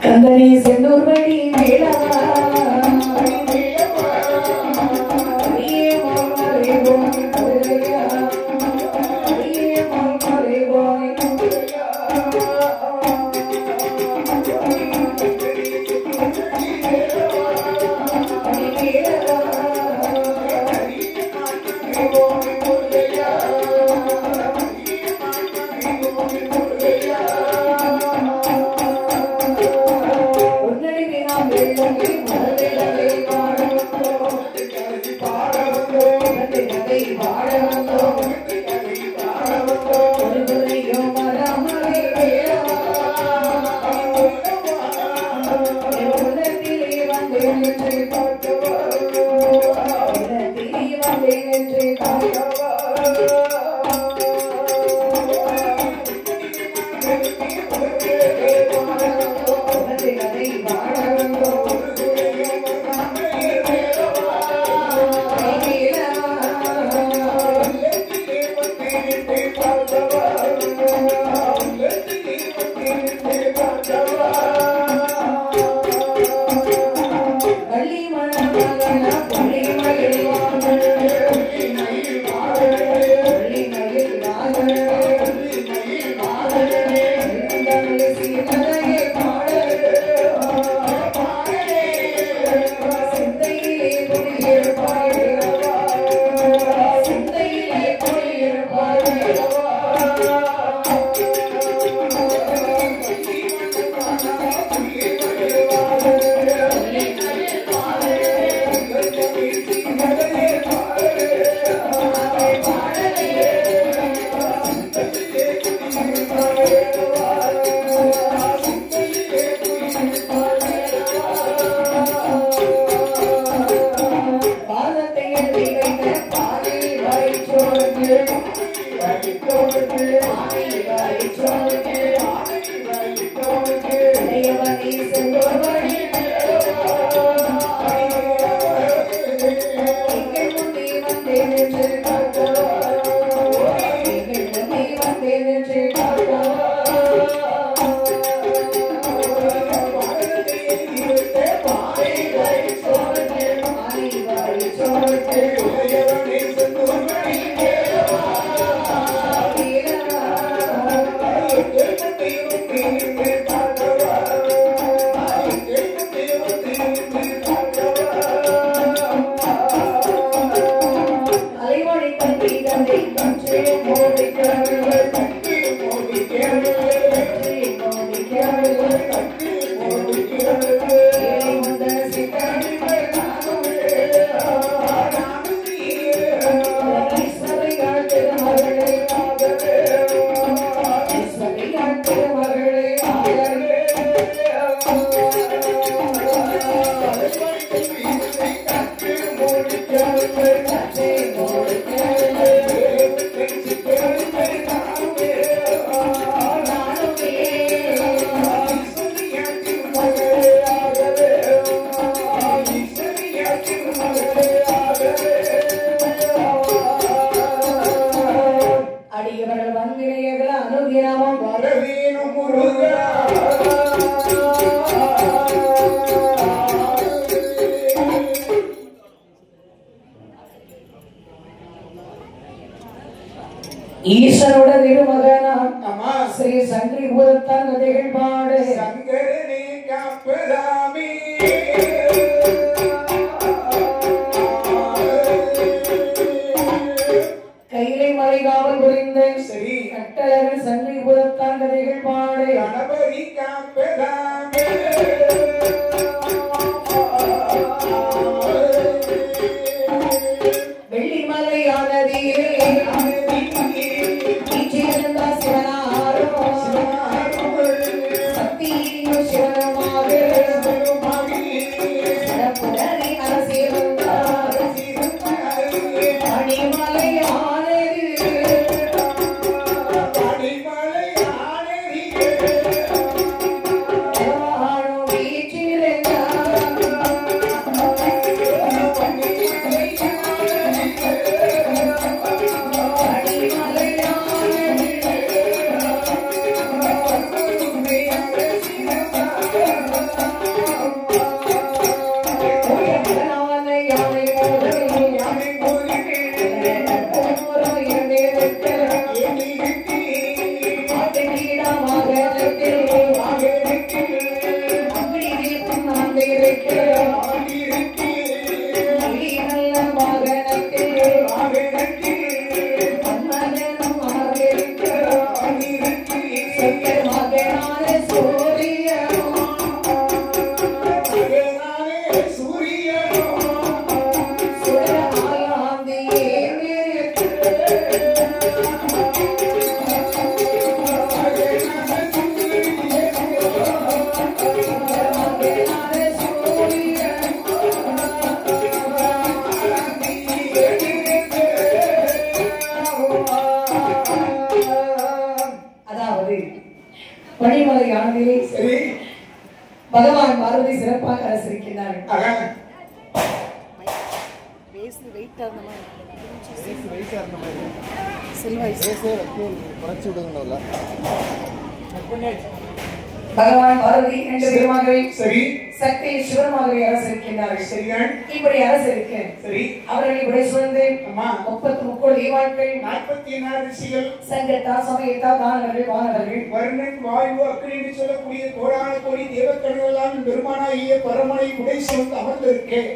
कंदरी सिंदूर बड़ी मेला அடியவனே செல்வமணி ஈசனோட திருமகனா ஸ்ரீ சங்கரி பூதத்தான் கதைகள் பாடு சங்கரனே காப்பதாமே கைலை மலை காவல் புரிந்த சரி கட்டழகன் சங்கரி பூதத்தான் கதைகள் பாடு கணபதி காப்பதாமே வெள்ளிமலை ஆனதியே பகவான் பார்வதி சிறப்பாக அரசிருக்கிறார்கள். பகவான் பார்வதி என்ற பெருமாகவே சரி சக்தி சிவமாகவே அரசிருக்கிறார்கள். சரியான் இப்படி அரசிருக்க சரி அவர்களை விடை சுழந்து 33 தேவாட்கள் 44 ரிஷிகள் சங்கத்தா சமயத்தா தானவர்கள் வானவர்கள் வருணன் வாயு அக்னி என்று சொல்லக்கூடிய கோடான கோடி தேவக்கடவுளால் பெருமானாகிய பரமனை உடை சுமந்து அமர்ந்திருக்கேன்.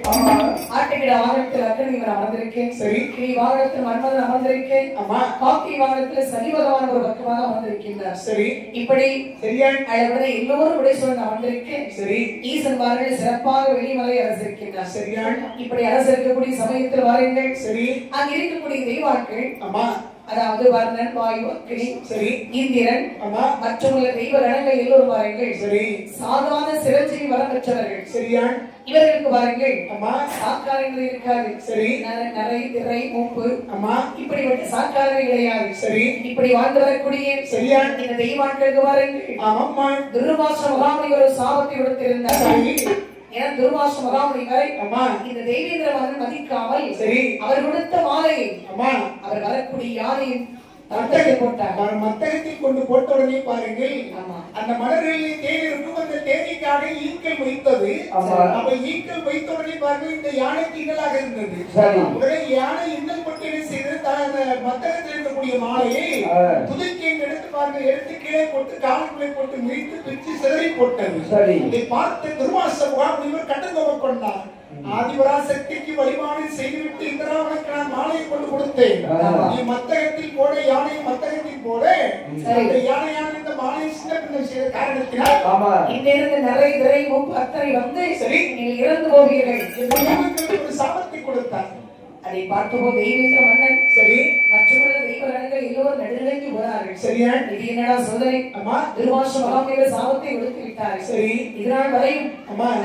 ஆட்டுக்கிட வாகனத்தில் அக்னிவர் அமர்ந்திருக்கேன். சரி கிளி வாகனத்தில் மன்மதன் அமர்ந்திருக்கேன். ஆமா காக்கி வாகனத்தில் சனி பகவான் ஒரு பக்கமாக அமர்ந்திருக்கின்றார். சரி இப்படி சரியான் அளவுடன் எல்லோரும் விடை சுழந்து அமர்ந்திருக்கேன். சரி ஈசன் வார்கள் சிறப்பாக வெளிமலை அரசிருக்கின்றார். சரியான் இப்படி அரசிருக்கக்கூடிய சமயத்தில் வாருங்கள். சரி அங்க இருக்கக்கூடிய தெய்வாட்கள் ஆமா அதாவது வர்ணன், வாயு, அக்னி, சரி, இந்திரன் மற்றும் உள்ள தெய்வ கணங்கள் எல்லோரும் பாருங்கள் சரி, சாதாரண சிரஞ்சீவி வரம் பெற்றவர்கள். சரியா? இவர்களுக்கு பாருங்கள் சாக்காரங்கள் இருக்காது. சரி, நரை, திரை, மூப்பு அம்மா இப்படிப்பட்ட சாக்காரங்கள் கிடையாது. சரி, இப்படி வாழ்ந்து வரக்கூடிய சரியா? இந்த தெய்வாட்களுக்கு பாருங்கள் ஆமாம்மா துர்வாச மகாமுனி ஒரு சாபத்தை கொடுத்திருந்தார். சரி, ஏன்னா துர்வாச மகாமுனிவரை அம்மா இந்த தெய்வீந்திர மகன் மதிக்காமல் சரி, அவர் கொடுத்த மாலையை அம்மா அவர் வரக்கூடிய யானையின் தட்டத்தை போட்டார். மத்தகத்தில் கொண்டு போட்ட உடனே பாருங்கள் ஆமா. அந்த மலர்களில் தேன் இருக்கும். அந்த தேனீக்காக ஈக்கள் வைத்தது. அப்ப ஈக்கள் வைத்த உடனே பாருங்கள் இந்த யானை திங்களாக இருந்தது. உடனே யானை இன்னல் பட்டு என்ன செய்தது? மத்தகத்தில் இருக்கக்கூடிய மாலையை துதுக்கி எடுத்து பாருங்கள், எடுத்து கீழே போட்டு காலுக்குள்ளே போட்டு மிதித்து பிரித்து சிதறி போட்டது. இதை பார்த்து துர்வாச மகாமுனிவர் கட்டுக்கோபம் கொண்டார். ஆதிபராசக்திக்கு வழிபாடு செய்துவிட்டு இந்திரா உனக்கு நான் மாலையை கொண்டு கொடுத்தேன். நீ மத்தகத்தில் போட, யானை மத்தகத்தில் போட. அந்த யானையான இந்த மாலை சின்ன செய்த காரணத்தினால் இங்கிருந்து நிறைய திரை மூப்பு அத்தனை வந்து சரி நீங்கள் இறந்து போவீர்கள் ஒரு சாபத்தை கொடுத்தார். அதை பார்த்தபோது தெய்வீந்திர மன்னன் சரி மற்றொரு தெய்வ கணங்கள் எல்லோரும் நடுநிலைக்கு போனார்கள். சரியா? இது என்னடா சோதனை? துர்வாச மகாமுனிவர் சாபத்தை கொடுத்து விட்டார்கள். சரி இதனால் வரையும்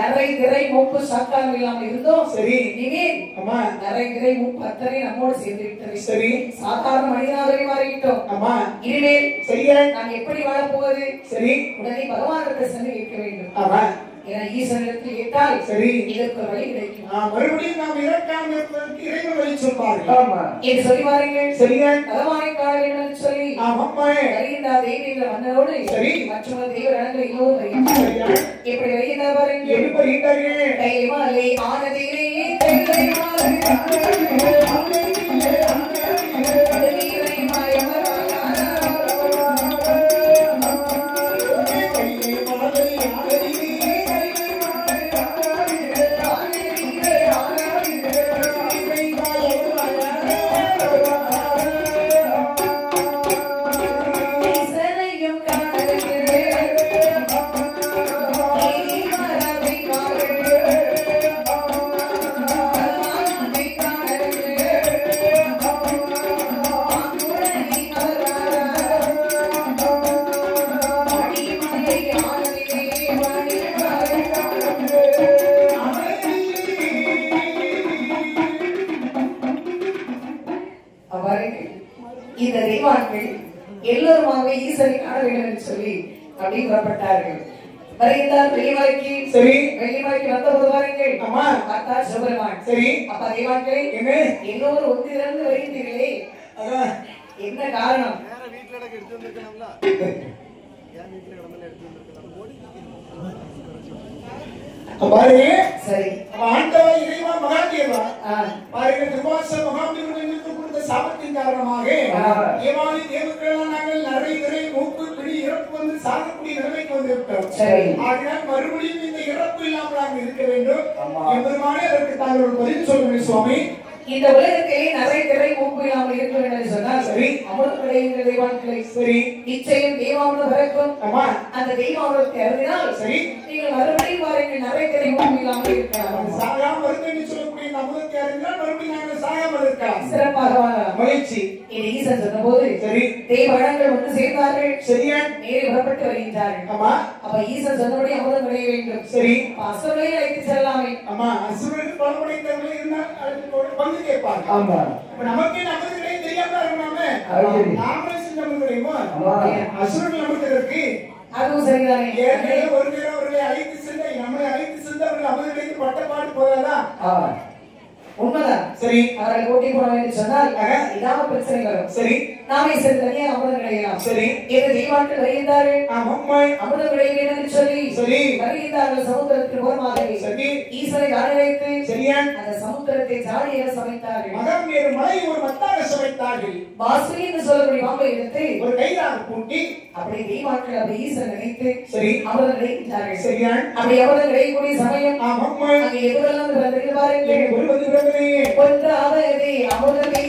நிறைய திரை மூப்பு சாக்காரம் இல்லாமல் இருந்தோம். சரி இனிமேல் நிறைய திரை மூப்பு அத்தனை நம்மோடு சேர்ந்து விட்டது. சரி சாதாரண மனிதனாகவே மாறிவிட்டோம். இனிமேல் சரியா நாம் எப்படி வாழப்போவது? சரி உடனே பகவானிடத்தில் சென்று கேட்க வேண்டும். ஈஸ்வரத்தில் கேட்டால் சரி இதற்கு வழி கிடைக்கும். மறுபடியும் நாம் இறக்காம இருப்பதற்கு இறைவன் வழி சொல்வார்கள் என்று சொல்லி பாருங்கள். சரியா? பகவானை காண வேண்டும் என்று சொல்லி வருகின்றார் தெய்வீந்திர மன்னரோடு. சரி மற்றொரு தெய்வ கணங்கள் எல்லோரும் வருகின்றனர். எப்படி வருகின்றார் பாருங்கள். எப்படி வருகின்றார்கள்? கைமாலை ஆனதிலே கைமாலை இந்த தெய்வான்கள் எல்லோருமாகவே ஈஸ்வரை காண வேண்டும் என்று சொல்லி அப்படி புறப்பட்டார்கள். வருகின்றார் வெள்ளிமலைக்கு. சரி வெள்ளிமலைக்கு வந்த போது பாருங்கள் பார்த்தார் சிவபெருமான். சரி அப்ப தெய்வான்களே எல்லோரும் ஒன்றிலிருந்து வருகின்றீர்களே என்ன காரணம்? சரி ஆண்டவா இறைவா மகாதேவா பாருங்க துர்வாச மகாமுனிவருக்கு கொடுத்த சாபத்தின் காரணமாக ஏமாளி தேவர்களால் நாங்கள் நிறைய மூப்பு பிடி இறப்பு வந்து சாகக்கூடிய நிலைமைக்கு வந்து விட்டோம். ஆகினால் மறுபடியும் இந்த இறப்பு இல்லாமல் நாங்கள் இருக்க வேண்டும். எம்பெருமானே அதற்கு தாங்கள் பதில் சொல்லுங்கள் சுவாமி. இந்த உலகத்திலே நிறைய திரை மூப்பு இல்லாமல் இருக்க வேண்டும் என்று சொன்னால் சரி அமிர்தம் கிடைக்கின்ற தெய்வான்களை சரி நிச்சயம் தெய்வாமிர்தம் பிறக்கும். அந்த தெய்வாமிர்தத்தை அறிந்தால் சரி நீங்கள் மறுபடியும் பாருங்கள் நிறைய திரை மூப்பு இல்லாமல் இருக்கலாம். சாகாமல் இருந்து சொல்லக்கூடிய அமிர்தத்தை அறிந்தால் மறுபடியும் நாங்கள் சாகாமல் இருக்கலாம். சிறப்பாக மகிழ்ச்சி. இது ஈசன் சொன்ன போது சரி தெய்வங்கள் வந்து சேர்ந்தார்கள். சரியா நேரே புறப்பட்டு வருகின்றார்கள். அப்ப ஈசன் சொன்னபடி அமிர்தம் விளைய வேண்டும். சரி அசுரனை அழைத்து செல்லலாமே. அசுரனுக்கு பலப்படைத்தவர்கள் இருந்தால் கேட்பாங்க. நமக்கு நமக்கு தெரியாம இருக்கணுமே நாமளே சின்ன தெரியுமா? அசுரன் நமக்கு அதுவும் சரிதானே. ஒரு நேரம் அவர்களை அழைத்து சென்ற நம்மளை அழைத்து சென்று அவர்கள் அவர்களுக்கு பட்டப்பாடு போதாதான் உண்மைதான். சரி அவர்களை ஓட்டி போட வேண்டும் சொன்னால் இதாம பிரச்சனை வரும். சரி நாமே சரி தனியா அமிர்தம் கிடைக்கலாம். சரி ஏதோ தெய்வான்கள் வருகின்றார்கள். அமிர்தம் கிடைக்க வேண்டும் என்று சொல்லி சரி வருகின்றார்கள் சமுத்திரத்தின் ஓரமாக. சரி ஈசனை காண வைத்து சரியா அந்த சமுத்திரத்தை ஜாடியாக சமைத்தார்கள். மகம் வேறு மலை ஒரு மத்தாக சமைத்தார்கள். பாசுரி என்று சொல்லக்கூடிய பாம்பை எடுத்து ஒரு கைதாக பூட்டி அப்படி தெய்வான்கள் அப்படி ஈசன் நினைத்து சரி அமிர்தம் கிடைக்கின்றார்கள். சரியா அப்படி அமிர்தம் கிடைக்கக்கூடிய சமயம் அங்கே எதுவெல்லாம் பிறந்திருக்கு பாருங்கள். ஒன்றாவதே அமிர்தமே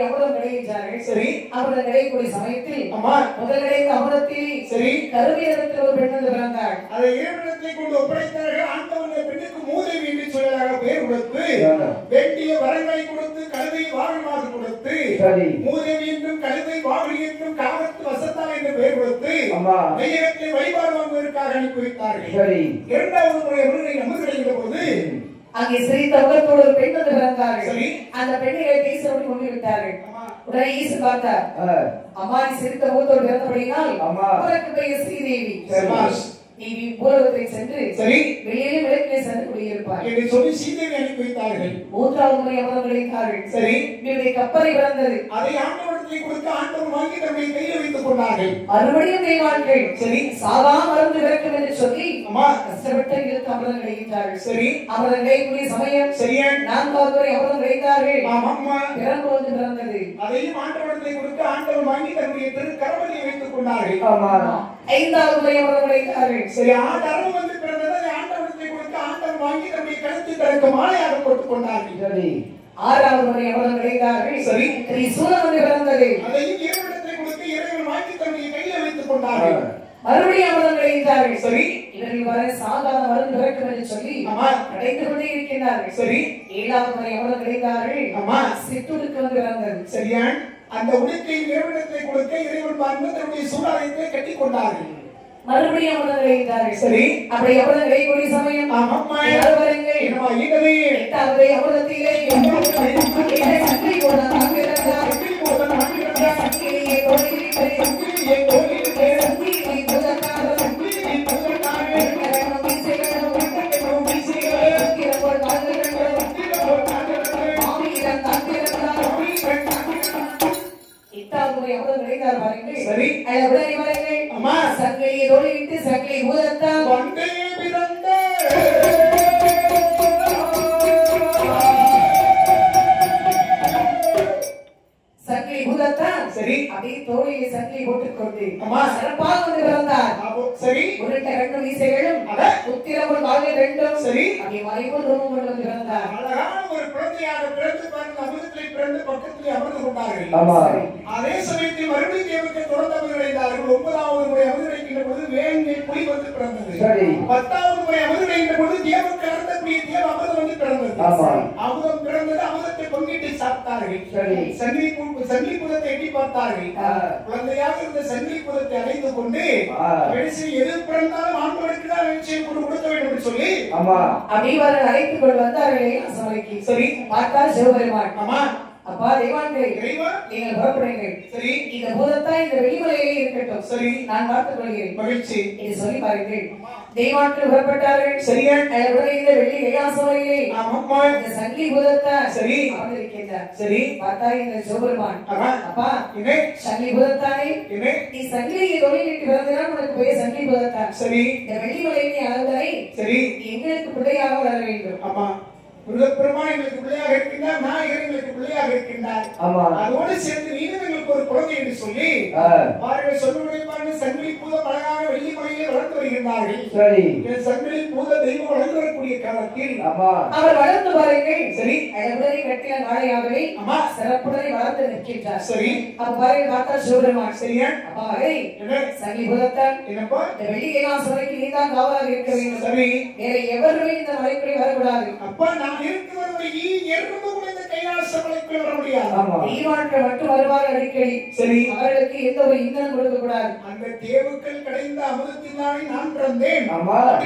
அமுதம் கிடைக்கின்றார்கள். சரி. அமுதம் கிடைக்கக்கூடிய சமயத்தில் ஆமா. முதல் கிடைத்த அமுதத்தில் சரி. கருவியத்தில் ஒரு பெண் வந்து பிறந்தாள். அதை இறைவனிடத்தை கொண்டு ஒப்படைத்தார்கள். ஆண்டவன் பெண்ணுக்கு மூதேவி என்று சொல்லலாக பெயர் கொடுத்து வேண்டிய வரங்களை கொடுத்து கழுதை வாகனமாக கொடுத்து மூதேவி என்றும் கழுதை வாகனி என்றும் காலத்து வசத்தால் என்று பெயர் கொடுத்து மையகத்தை வழிபாடு வாங்குவதற்காக அனுப்பி வைத்தார்கள். இரண்டாவது முறை அவர்களை அமுதடைகிற போது அங்கே சிரித்த முகத்தோடு ஒரு பெண் வந்து பிறந்தார்கள். அந்த பெண்ணை பேசுறவங்க கொண்டு விட்டார்கள். உடனே ஈசு பார்த்தார். அம்மா நீ சிரித்த முகத்தோடு பிறந்தபடியினால் உனக்கு பெயர் ஸ்ரீதேவி. நீ பூலோகத்தை சென்று சரி வெளியே விளக்கிலே சென்று குடியிருப்பார் என்று சொல்லி சீதையை அனுப்பி வைத்தார்கள். மூன்றாவது முறை அமுதம் கிடைத்தார்கள். சரி. இவருடைய கப்பலை பிறந்தது. அதை ஆண்டவனத்தை கொடுத்து ஆண்டவன் வாங்கி தன்னுடைய கையில் வைத்துக் கொண்டார்கள். மறுபடியும் தெய்வார்கள் சரி சாதா மருந்து விளக்கம் என்று சொல்லி அம்மா கஷ்டப்பட்டு இழுத்து அமுதம் கிடைத்தார்கள். சரி. அமுதம் கிடைக்கக்கூடிய சமயம் சரியா நான்காவது முறை அமுதம் கிடைத்தார்கள். ஆமாம்மா. பிறந்து வந்து பிறந்தது. அதையும் ஆண்டவனத்தை கொடுத்து ஆண்டவன் வாங்கி தன்னுடைய திருக்கரவலியை வைத்துக் கொண்டார்கள். ஆமா. ஐந்தாவது முறை அமுதம் கிடைத்தார்கள். சரி. ஆண்டவன் வந்து பிறந்ததை ஆண்டவனத்தை கொடுத்து ஆண்டவன் வாங்கி தன்னுடைய கழுத்து தனக்கு மாலையாக போட்டுக் கொண்டார்கள். சரி. ஆறாவது முறை அமுதம் கிடைத்தார்கள். சரி. திரிசூலம் வந்து பிறந்தது. அதையும் இறைவனிடத்தை கொடுத்து இறைவன் வாங்கி தன்னுடைய கையில் வைத்துக் கொண்டார்கள். மறுபடியும் அமுதம் கிடைத்தார்கள். சரி. இவர்கள் வர சாதாரண மருந்து விளக்கம் என்று சொல்லி கிடைத்துக் கொண்டே இருக்கின்றார்கள். சரி. ஏழாவது முறை அமுதம் கிடைத்தார்கள். ஆமா. சித்துடுக்கு வந்து பிறந்தது. சரியா. அந்த உடுக்கை இறைவனிடத்தை கொடுக்க இறைவன் பார்த்து தன்னுடைய சூடாலயத்தை கட்டி கொண்டார்கள். மறுபடியும் அமுதம் கிடைத்தார்கள். சரி. அப்படி அமுதம் கிடைக்கக்கூடிய சமயம் ஆமாம்மா. என்னமா ஈகவே எட்டாவது அமுதத்திலே சக்தி போல தாங்கிறார். சக்தி போல தாங்கிறார். சக்தியை தோழியிலே சக்தியை தோழியிலே சக்தியை புதத்தார். சக்தியை புதத்தார். கரணும் வீசுகிறோம். கரணும் வீசுகிறோம். சக்தியை போல் தாங்குகிறோம். சக்தியை போல் தாங்குகிறோம். மாவீரன் தாங்குகிறார். மாவீரன் தாங்குகிறார். எட்டாவது முறை அமுதம் கிடைத்தார் பாருங்கள். சரி. உடனே பாருங்கள். அம்மா. சக்தியை தோழியிட்டு சக்தியை பூதத்தார். வந்தே பிறந்த சக்தி பூதத்தான். சரி. அப்படியே தோழியை சக்தி போட்டுக்கொண்டு அம்மா சிறப்பாக வந்து பிறந்தார். சரி. உருட்ட ரெண்டு வீசைகளும் உத்திரமும் கால்கள் ரெண்டும் சரி. அப்படியே மறைபோல் ரூபம் கொண்டு வந்து பிறந்தார். அழகான ஒரு குழந்தையாக பிறந்து பாருங்க அமிர்தத்திலே பிறந்து பக்கத்திலே அமர்ந்து கொண்டார்கள். அதே சமயத்தில் மறுபடியும் தேவத்தை தொடர்ந்து அமர்ந்திருந்தார்கள். 9வது முறை அமர்ந்திருக்கின்ற பொழுது வேங்கில் புலி வந்து பிறந்தது. 10வது முறை அமர்ந்திருக்கின்ற பொழுது தேவன் கலந்த புலிய தேவ அமிர்தம் வந்து பிறந்தது. அமிர்தம் பிறந்தது. அமிர்தத்தை பங்கிட்டு சாப்பிட்டார்கள். சங்கிலி புதத்தை எட்டி பார்த்தார்கள். குழந்தையாக இருந்த சங்கிலி புதத்தை அடைந்து கொண்டு எது பிறந்தாலும் ஆண்களுக்கு தான் நிச்சயம் கொடுக்க வேண்டும் என்று சொல்லி அப்படியே அழைத்துக் கொண்டு வந்தார்களே சபைக்கு. சரி. பார்த்தால் சிவபெருமான். ஆமா. அப்பா தெய்வான்களே நீங்கள் புறப்படுங்கள். சரி. இந்த பூதத்தா இந்த வெளிமலையிலே இருக்கட்டும். சரி. நான் பார்த்துக் கொள்கிறேன். மகிழ்ச்சி என்று சொல்லி பாருங்கள். தெய்வான்கள் புறப்பட்டார்கள். சரியா. உடனே இந்த வெள்ளி கைலாசமலையிலே இந்த சங்கிலி பூதத்தா சரி அமர்ந்திருக்கின்றார். சரி. பார்த்தா இந்த சிவபெருமான். அப்பா சங்கிலி பூதத்தானே நீ சங்கிலியை தொழிலிட்டு பிறந்தனால் உனக்கு போய் சங்கிலி பூதத்தா. சரி. இந்த வெள்ளிமலையிலே அளவுகளை சரி எங்களுக்கு பிள்ளையாக வளர வேண்டும். ஆமா. முருகப்பெருமான் எங்களுக்கு பிள்ளையாக இருக்கின்றார். நாயகர் எங்களுக்கு பிள்ளையாக இருக்கின்றார். அதோடு சேர்ந்து நீனும் எங்களுக்கு ஒரு குழந்தை என்று சொல்லி பாருங்கள் சொல்லுடைய பாருங்கள் சங்கிலி பூதம் அழகாக வெள்ளிமலையிலே வளர்ந்து வருகின்றார்கள். சங்கிலி பூத தெய்வம் வளர்ந்து வரக்கூடிய காலத்தில் அவர் வளர்ந்து பாருங்கள். சரி. உடனே கட்டிய நாளையாகவே சிறப்புடனே வளர்ந்து நிற்கின்றார். சரி. அப்ப பாருங்கள் பார்த்தா சிவபெருமான். சரியா. அப்பா சங்கிலி பூதத்தான் என்னப்பா இந்த வெள்ளி கைலாசமலைக்கு நீதான் காவலாக இருக்க வேண்டும். சரி. வேற எவருமே இந்த மலைக்குள்ளே வரக்கூடாது. அப்பா நான் இருக்கிறவரை எறும்பு கூட இந்த கைலாசமலைக்குள் வர முடியாது. தெய்வான்கள் மட்டும் வருவார்கள் அடிக்கடி. சரி. அவர்களுக்கு எந்த ஒரு இன்னும் கொடுக்க கூடாது. அந்த தேவுக்கள் கிடைந்த அமிர்தத்தினாலே நான் பிறந்தேன்.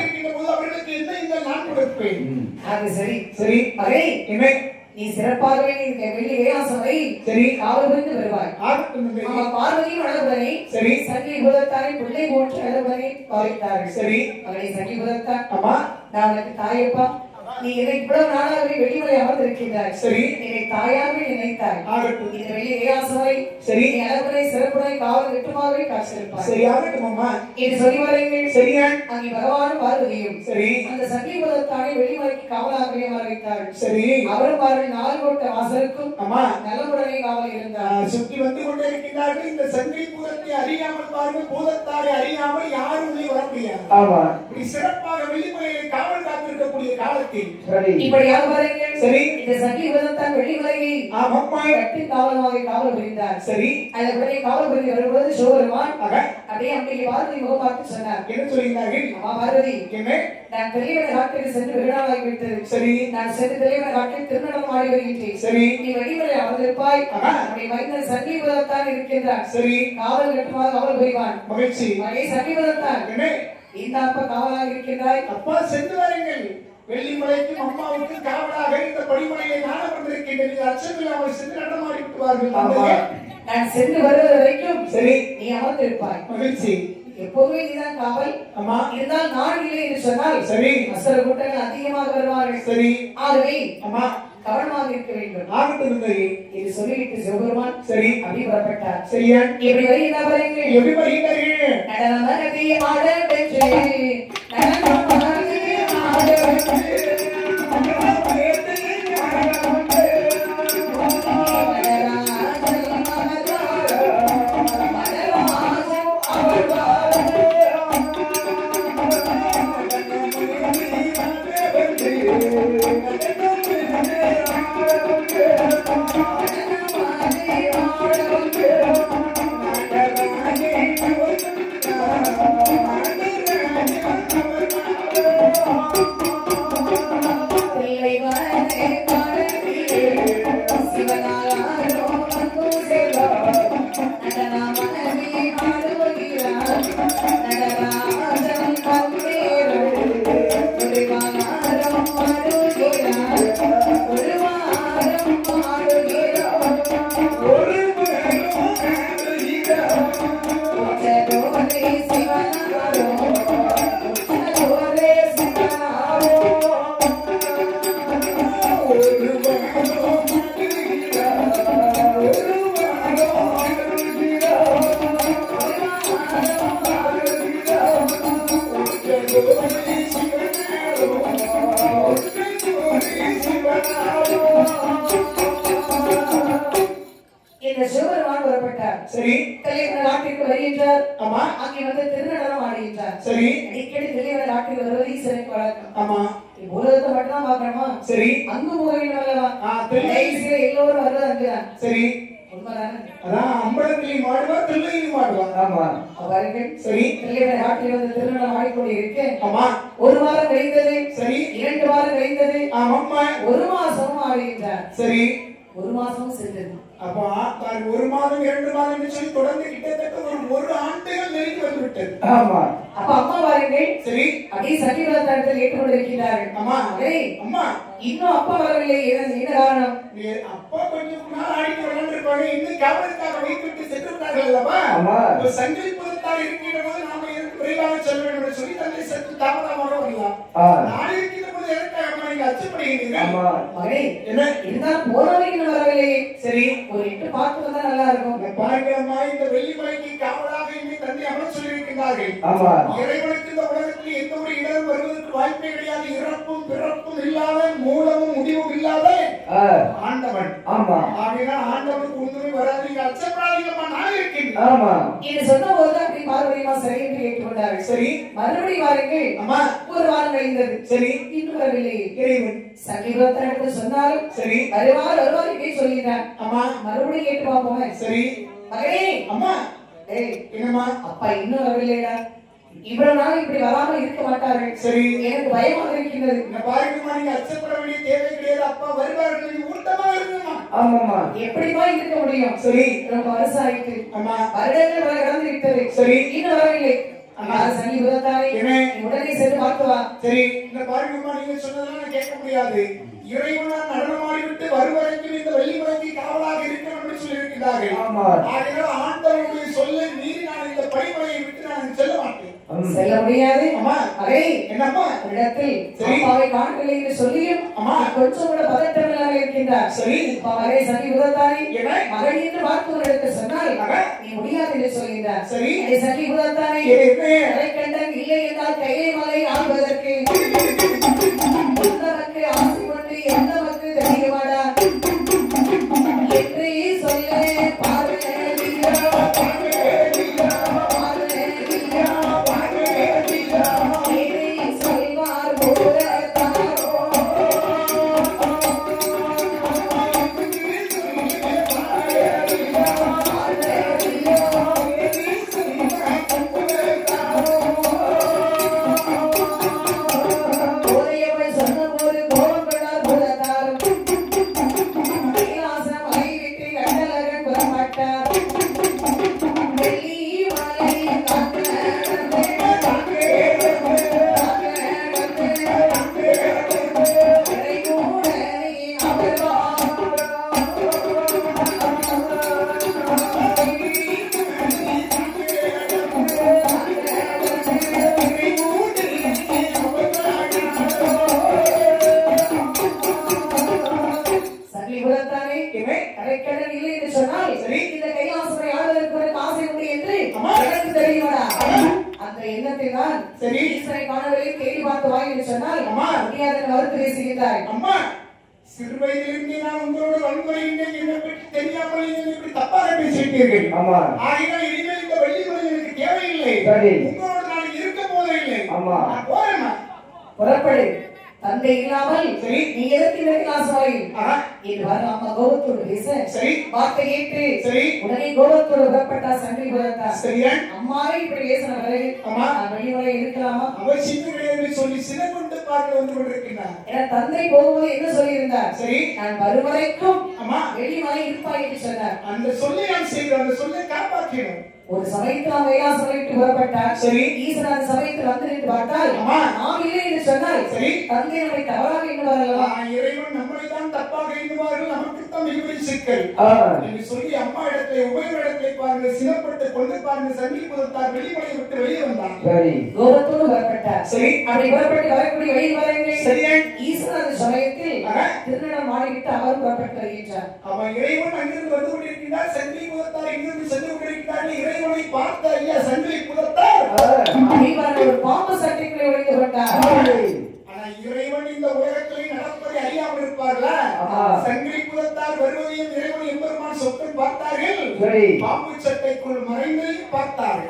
இருக்கின்ற போது அவர்களுக்கு என்ன இந்த நான் கொடுப்பேன். அது சரி. சரி. அதே இவை நீ சிறப்பாகவே வெள்ளி கைலாசமலை சரி காவல் புரிந்து வருவாய். பார்வதியும் அழகுடனே சரி சங்கிலி பூதத்தாரை பிள்ளை போன்று அழகுடனே பாவித்தார்கள். சரி. அவளை சங்கிலி பூதத்தான். ஆமா. நான் உனக்கு தாயப்பா. நீ என்னை இவ்வளவு நாளாகவே வெளிமலை அமர்ந்திருக்கின்றாய். சரி. என்னை தாயாகவே நினைத்தாய். இந்த வெள்ளி கைலாசவரை சரி அழகுடை சிறப்புடை காவல் கட்டுமாகவே காட்சியிருப்பார். சரியாகட்டும் அம்மா இது சொல்லி வரீர்கள். சரியா அங்கே பகவானும் பார்வதியும் சரி அந்த சங்கீபதத்தானை வெளிமலைக்கு காவலாகவே வைத்தார்கள். சரி அவரும் பாருங்கள் 4 கோட்ட வாசலுக்கும் அம்மா நலமுடனே காவல் இருந்தார். சுற்றி வந்து கொண்டே இருக்கின்றார்கள். இந்த சங்கை பூதத்தை அறியாமல் பாருங்கள், பூதத்தாரை அறியாமல் யாரும் உள்ளே வர முடியாது. ஆமா இப்படி சிறப்பாக வெளிமலையை காவல் காத்திருக்கக்கூடிய காலத்தில் சரி இப்படியாக பாருங்கள். சரி இந்த சங்கீபதத்தான் வெளிமலையை ஆமாம்மா கட்டி காவலாக காவல் புரிந்தார். சரி அதுபடி காவல் புரிந்து வரும்போது சிவபெருமான் ஆக அப்படியே அம்பிகை பார்வதி முகம் பார்த்து சொன்னார். என்ன சொல்கிறார்கள்? அம்மா பார்வதி, என்ன நான் தெளிவன காட்டுக்கு சென்று வெகுநாளாகி விட்டது. சரி நான் சென்று தெளிவன காட்டில் திருநடம் ஆடி வருகின்றேன். சரி நீ வெளிமலை அமர்ந்திருப்பாய். ஆஹா. அப்படி வைத்த சங்கீபதத்தான் இருக்கின்றார். சரி காவல் கட்டுமாக காவல் புரிவான். மகிழ்ச்சி. மகை சங்கீபதத்தான் என்ன இந்த அப்ப காவலாக இருக்கின்றாய். அப்பா சென்று வாருங்கள். வெள்ளிமலைக்கும் அம்மாவுக்கும் காவலாக இந்த படிமலையை நாட வந்திருக்கின்றன. அச்சமில் அவள் சென்று நடமாடி விட்டுவார்கள். ஆமா நான் சென்று வருவது வரைக்கும் சரி நீ அமர்ந்திருப்பாய். மகிழ்ச்சி. எப்போதுமே நீதான் காவல். அம்மா இருந்தால் நான் இல்லை என்று சொன்னால் சரி அசுர கூட்டங்கள் அதிகமாக வருவார்கள். சரி ஆகவே அம்மா கவனமாக இருக்க வேண்டும். ஆகட்டும் தந்தையே. இது சொல்லிவிட்டு சிவபெருமான் சரி அப்படி புறப்பட்டார். சரியா இப்படி வருகிறார்கள். எப்படி வருகிறார்கள்? நடனமனதி ஆட பெற்று நடனமனதி ஆட பெற்று சரி நாட்டிற்கு வருகின்றார். ஆமா அங்கே வந்து திருநடனம் ஆடுகின்றார். சரி அடிக்கடி தெளிவன நாட்டில் வருவது ஈஸ்வரனுக்கு வழக்கம். ஆமா உலகத்தை மட்டும் தான் பாக்குறோமா? சரி அங்கு போகிறீங்க தெளிவா எல்லோரும் வருவது அங்குதான். சரி உண்மைதானே? அதான் அம்பலத்திலையும் மாடுவார் திருவையிலும் மாடுவார். ஆமா அவர்கள் சரி தெளிவன நாட்டில் வந்து திருநடனம் ஆடிக்கொண்டிருக்க ஆமா 1 வாரம் கழிந்தது. சரி 2 வாரம் கழிந்தது. ஆமாம்மா 1 மாசமும் ஆடுகின்றார். சரி 1 மாசமும் சென்றது. அப்ப 1 மாதம் 2 மாதம் சொல்லி தொடர்ந்து கிட்டத்தட்ட ஒரு ஆண்டுகள் நெருங்கி வந்து விட்டது. ஆமா அப்ப அம்மா வாருங்கள். சரி அப்படியே சத்தியவதத்தில் ஏற்றுக்கொண்டிருக்கிறார்கள். அம்மா ஏய், அம்மா இன்னும் அப்பா வரவில்லை. என்ன காரணம்? அப்பா கொஞ்சம் நாள் ஆடிட்டு விளையாண்டுருப்பாங்க. இன்னும் காவலுக்காக வைத்துவிட்டு சென்று விட்டார்கள் அல்லவா? ஆமா சங்கிலி புதத்தால் இருக்கின்ற போது நாம எதற்கு விரைவாக செல்ல வேண்டும் என்று சொல்லி தந்தை சற்று தாமதமாக வரலாம். நான் இருக்கின்ற போது எதற்காக அம்மா நீங்க அச்சப்படுகிறீர்கள்? ஆமா மகனே, என்ன இருந்தால் போனவங்க வரவில்லையே. சரி ஒரு 8 பார்த்து வந்தா நல்லா இருக்கும். பாருங்கம்மா, இந்த வெள்ளிமலைக்கு காவலாக இன்னும் தந்தை அமர சொல்லியிருக்கிறார்கள். ஆமா இறைவனுக்கு இந்த உலகத்தில் எந்த ஒரு இடம் வருவதற்கு வாய்ப்பே கிடையாது. இறப்பும் பிறப்பும் இல்லாத, மூலமும் முடிவும் இல்லாத ஆண்டவன். ஆமா ஆகையால் ஆண்டவனுக்கு ஒன்றுமே வராது. நீங்க அச்சப்படாதீங்கம்மா, நான் இருக்கின்றேன். ஆமா இது சொன்ன போது அப்படி பார்வதிமா சரி என்று ஏற்றுக்கொண்டார்கள். சரி மறுபடியும் வாருங்கள். அம்மா 1 வாரம் கழிந்தது. சரி இன்னும் வரவில்லை. இறைவன் சங்கீதத்தை சொன்னாலும் சரி வருவார் இப்படி சொல்லிட்டான். அம்மா மறுபடியும் கேட்டு பார்ப்போமே. சரி மகனே, அம்மா ஏய், என்னம்மா அப்பா இன்னும் வரவில்லைடா. இவ்வளவு நாள் இப்படி வராமல் இருக்க மாட்டார்கள். சரி எனக்கு பயமாக இருக்கின்றது. இந்த பாருங்கம்மா, நீங்க அச்சப்பட வேண்டிய தேவை கிடையாது. அப்பா வருவார்கள், நீங்க ஊட்டமா இருக்குமா? ஆமாம்மா எப்படிமா இருக்க முடியும்? சரி ரொம்ப வருஷம் ஆயிட்டு, அம்மா வருடங்கள் வரை கடந்து விட்டது. சரி இன்னும் வரவில்லை. சனி புதத்தாய் உடனே சென்று பார்த்து வா. சரி இந்த பாருங்கம்மா, நீங்க சொன்னதெல்லாம் நான் கேட்க முடியாது. இறைவனால் நடனமாடி விட்டு வருவரைக்கும் இந்த வெள்ளிமலைக்கு காவலாக இருக்கணும் என்று சொல்லியிருக்கிறார்கள். ஆமா ஆகையால் ஆண்டவருடைய சொல்லை மீறி நான் இந்த படிமலையை விட்டு நான் செல்ல மாட்டேன். செல்ல முடியாது. அவை என்னம்மா இடத்தில் அப்பாவை காணவில்லை என்று சொல்லியும் கொஞ்சம் கூட பதட்டம் இல்லாமல் இருக்கின்றார். சரி மகனை சனி புதத்தாரி மகன் என்று பார்த்து ஒரு இடத்தை சொன்னால் நீ முடியாது என்று சொல்கின்றார். சரி சனி புதத்தாரி கண்டன் இல்லை என்றால் கையை மலை ஆள்வதற்கு எந்தவருக்கு ஆசை கொண்டு எந்தவருக்கு தெரியவாடா என்று சொல்ல சிறுவயதிலிருந்து நான் உங்களோட வன்முறையினை என்னை பற்றி தெரியாமல் இப்படி தப்பாக பேசிவிட்டீர்கள். ஆகினால் இனிமேல் இந்த வெள்ளிமலை எனக்கு தேவையில்லை. உங்களோட நான் இருக்க போவதில்லை. நான் போறேன். புறப்படு. தந்தை இல்லாமல் நீ எதற்கு இதற்கு ஆசையில் என்று அம்மா கோபத்தோடு பேச வார்த்தை கேட்டு உடனே கோபத்தோடு புறப்பட்டார். சங்கை புறத்தார். அம்மாவை இப்படி பேசின பிறகு வெளிவரை இருக்கலாமா? அவர் சின்ன கிடையாது சொல்லி சின்ன கொண்டு பார்க்க வந்து கொண்டிருக்கிறார். ஏன்னா தந்தை போகும்போது என்ன சொல்லியிருந்தார்? நான் வருவரைக்கும் வெளிவரை இருப்பாய் என்று சொன்னார். அந்த சொல்லை நான் செய்கிறேன். அந்த சொல்லை காப்பாற்றினோம். ஒரு சமயத்தில் நாம் கைலாசம் விட்டு புறப்பட்டார். ஈசன் அந்த சமயத்தில் வந்து நின்று பார்த்தால் நாம் இல்லை என்று சொன்னால் தந்தை நம்மை தவறாக எண்ணுவார்களா? இறைவன் நம்மை தான் தப்பாக எண்ணுவார்கள். நமக்கு தான் மிகப்பெரிய சிக்கல் என்று சொல்லி அம்மா இடத்தை உபயோக இடத்தை பாருங்க சினப்பட்டு கொண்டு பாருங்க சங்கி புதத்தார் வெளிமலை விட்டு வெளியே வந்தார். கோபத்தோடு புறப்பட்டார். அப்படி புறப்பட்டு வரக்கூடிய வெளியில் வரவில்லை. ஈசன் அந்த சமயத்தில் திருநடம் மாடிவிட்டு அவர் புறப்பட்டு வருகின்றார். அவன் இறைவன் அங்கிருந்து வந்து கொண்டிருக்கிறார். சங்கி புதத்தார் இங்கிருந்து சென்று கொண்டிருக்கிறார்கள். இறைவனை பார்த்த ஐயா சங்கை புதத்தார் ஒரு பாம்பு சட்டைக்குள்ளே உடைந்து கொண்டார். ஆனா இறைவன் இந்த உலகத்திலே நடப்பதை அறியாமல் இருப்பார்களா? சங்கை புதத்தார் வருவதையும் இறைவன் எம்பெருமான் சொற்கள் பார்த்தார்கள். பாம்பு சட்டைக்குள் மறைந்து பார்த்தார்கள்.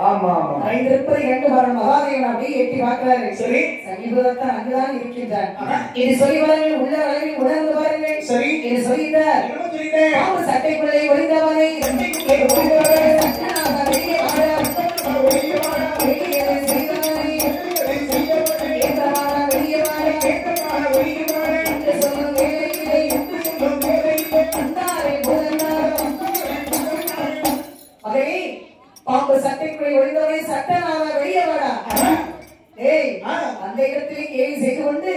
மறைந்திருப்பதை கண்டு வரும் மகாதேவன் அப்படியே எட்டி பார்க்கிறாரு. சங்கை புதத்தார் அங்குதான் இருக்கின்றார். இது சொல்லி வாருங்கள், உள்ள அளவில் உணர்ந்து பாருங்கள். இது சொல்லிட்டார். பாம்பு சட்டைக்குள்ளே ஒளிந்தவனை பாம்பு சட்டைக்குள்ளே ஒளிந்தவரை சட்டனாக வெளியே வாடா. அந்த இடத்திலே கேள்வி செய்து கொண்டு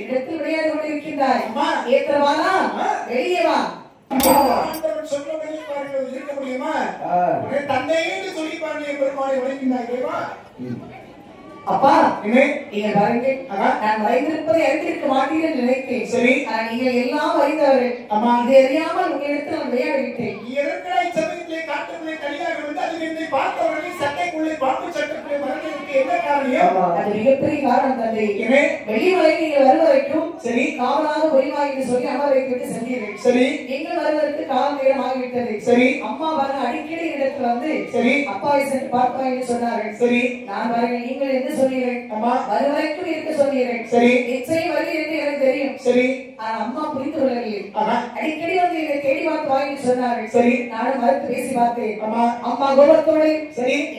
இடத்தில் விளையாடி கொண்டிருக்கின்றாய். ஏற்றவானா வெளியே வா. சொல்றபடி பாருங்கள் இருக்க முடியுமா? தந்தையே சொல்லி பாருங்க பெருமாளை உழைக்கின்றார்களா? அப்பா நீங்க பாருங்க, நான் வரைந்திருப்பதை அறிந்திருக்க மாட்டீர்கள் நினைத்தேன். நீங்கள் எல்லாம் அறிந்தவர்கள். இது அறியாமல் உங்களிடத்தில் நான் விளையாடிவிட்டேன். சமயத்திலே காட்டுக்குள்ளே தனியாக வந்து அதில் என்னை பார்த்தவர்கள் சட்டைக்குள்ளே பாம்பு சட்டைக்குள்ளே மறைந்ததற்கு என்ன காரணம்? அது மிகப்பெரிய காரணம் தந்தை. வெளிமலை நீங்கள் வருவதற்கும் காவலாக ஒளிவா என்று சொல்லி அம்மா வைத்துவிட்டு சென்றீர்கள். நீங்கள் வருவதற்கு கால நேரம் ஆகிவிட்டது. அம்மா பாருங்க அடிக்கடி இடத்துல வந்து அப்பாவை சென்று பார்ப்பா என்று சொன்னார்கள். நான் பாருங்க நீங்கள் என்ன சொன்னீர்கள்? வருவரைக்கும் இருக்க சொன்னீர்கள். நிச்சயம் வருது என்று எனக்கு தெரியும். ஆனா அம்மா புரிந்து கொள்ளவில்லை. அடிக்கடி வந்து என்னை தேடி பார்த்து வாங்கி சொன்னார்கள். நானும் மறுத்து பேசி பார்த்தேன். அம்மா கோபத்தோடு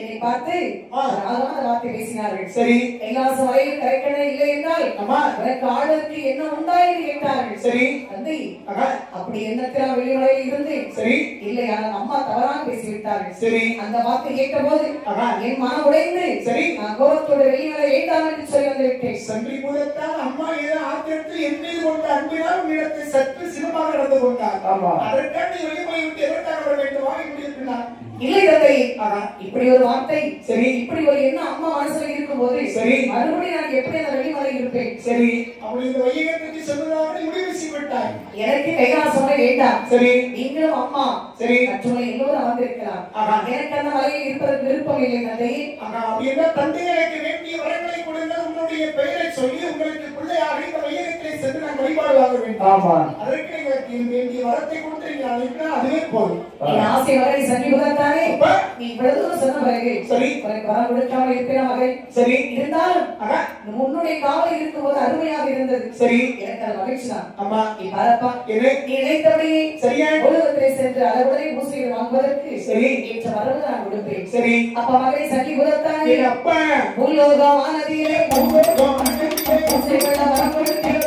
என்னை பார்த்து வார்த்தை பேசினார்கள். கைலாசம் வரையில் கரைக்கணே இல்லை என்றால் உனக்கு ஆளுக்கு என்ன உண்டா என்று கேட்டார்கள். தந்தை அப்படி எண்ணத்தில் வெளிவரையில் இருந்து இல்லை, ஆனால் அம்மா தவறாக பேசிவிட்டார்கள். அந்த வார்த்தை கேட்ட போது என் மனம் உடைந்து நான் கோபத்தோடு வெளிவரை வேண்டாம் என்று சொல்லி வந்து விட்டேன். சங்கை புதத்தால் அம்மா ஏதோ ஆத்திரத்தில் என் மீது கொண்ட அன்பினால் உன்னிடத்தை சற்று சினமாக நடந்து கொண்டார். அதற்காக வெளிமலை விட்டு எதற்காக வர வேண்டும்? வாங்கி முடியிருக்கிறார். இல்லை தந்தை, இல்லை இப்படி ஒரு வார்த்தை சரி இப்படி ஒரு என்ன அம்மா மனசுல இருக்கும்போது சரி மறுபடியும் நான் எப்படி அந்த வெளிமலை இருப்பேன் சரி அவள் இந்த வையகத்துக்கு செல்வதாக முடிவு செய்துவிட்டாய். எனக்கு கைலாசமே வேண்டாம் சரி நீங்களும் அம்மா சரி மற்றவங்க எல்லோரும் வந்திருக்கலாம் எனக்கு அந்த மலையில் இருப்பதற்கு விருப்பம் இல்லை தந்தை. அப்படின்னா தந்தை எனக்கு வேண்டிய வரங்களை கொடுங்கள், உன்னுடைய பெயரை சொல்லி உங்களுக்கு பிள்ளையாக இந்த வையகத்திலே சென்று நான் வழிபாடு வாங்க வேண்டும். அதற்கு எனக்கு வேண்டிய வரத்தை கொடுத்து நீங்கள் அனுப்பினா அதுவே போதும். என் ஆசை வரை சன்னிபுரத்தானே நீ இவ்வளவு சொன்ன பிறகு சரி உனக்கு வரம் கொடுக்காமல் இருப்பேன் மகள் சரி இருந்தாலும் உன்னுடைய காவல் இருக்கும்போது அருமையாக இருந்தது சரி எனக்கு அது மகிழ்ச்சி தான். அம்மா நீ பாரப்பா நீ நினைத்தபடியே சரியா உலகத்திலே சென்று அளவுடனே பூசைகள் வாங்குவதற்கு சரி ஏற்ற வரவு நான் கொடுப்பேன் சரி. அப்ப மகளை சன்னிபுரத்தானே அப்பா பூலோகம் வானதியிலே பூசைகள் வரம் கொடுத்தேன்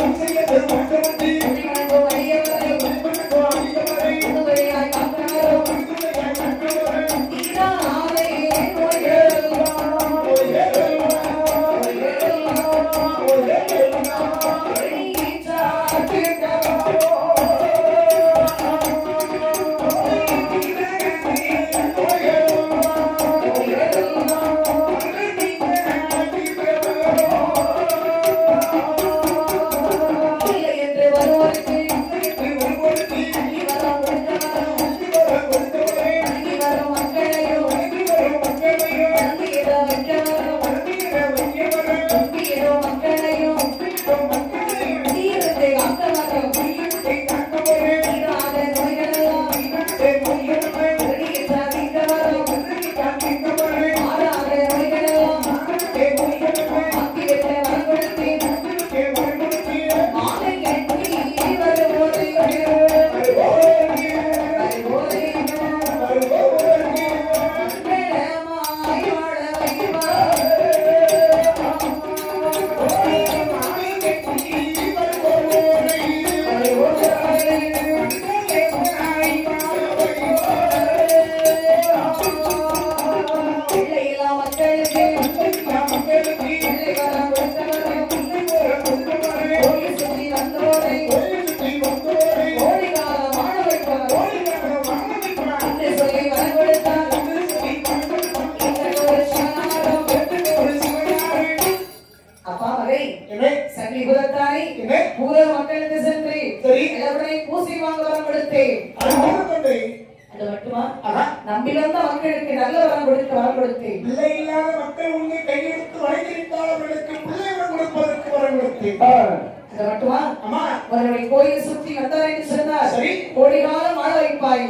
நம்பிலந்த மக்களுக்கு நல்ல வரம் கொடுத்து வரம் கொடுத்தேன். பிள்ளை இல்லாத மக்கள் உன்னை கையெடுத்து வளைந்திருந்தால் அவர்களுக்கு பிள்ளை வரம் கொடுப்பதற்கு வரம் கொடுத்தேன். அது மட்டுமா அம்மா உன்னுடைய கோயிலை சுற்றி வந்தார் என்று சொன்னார் சரி கோடிகாலம் வாழ வைப்பாய்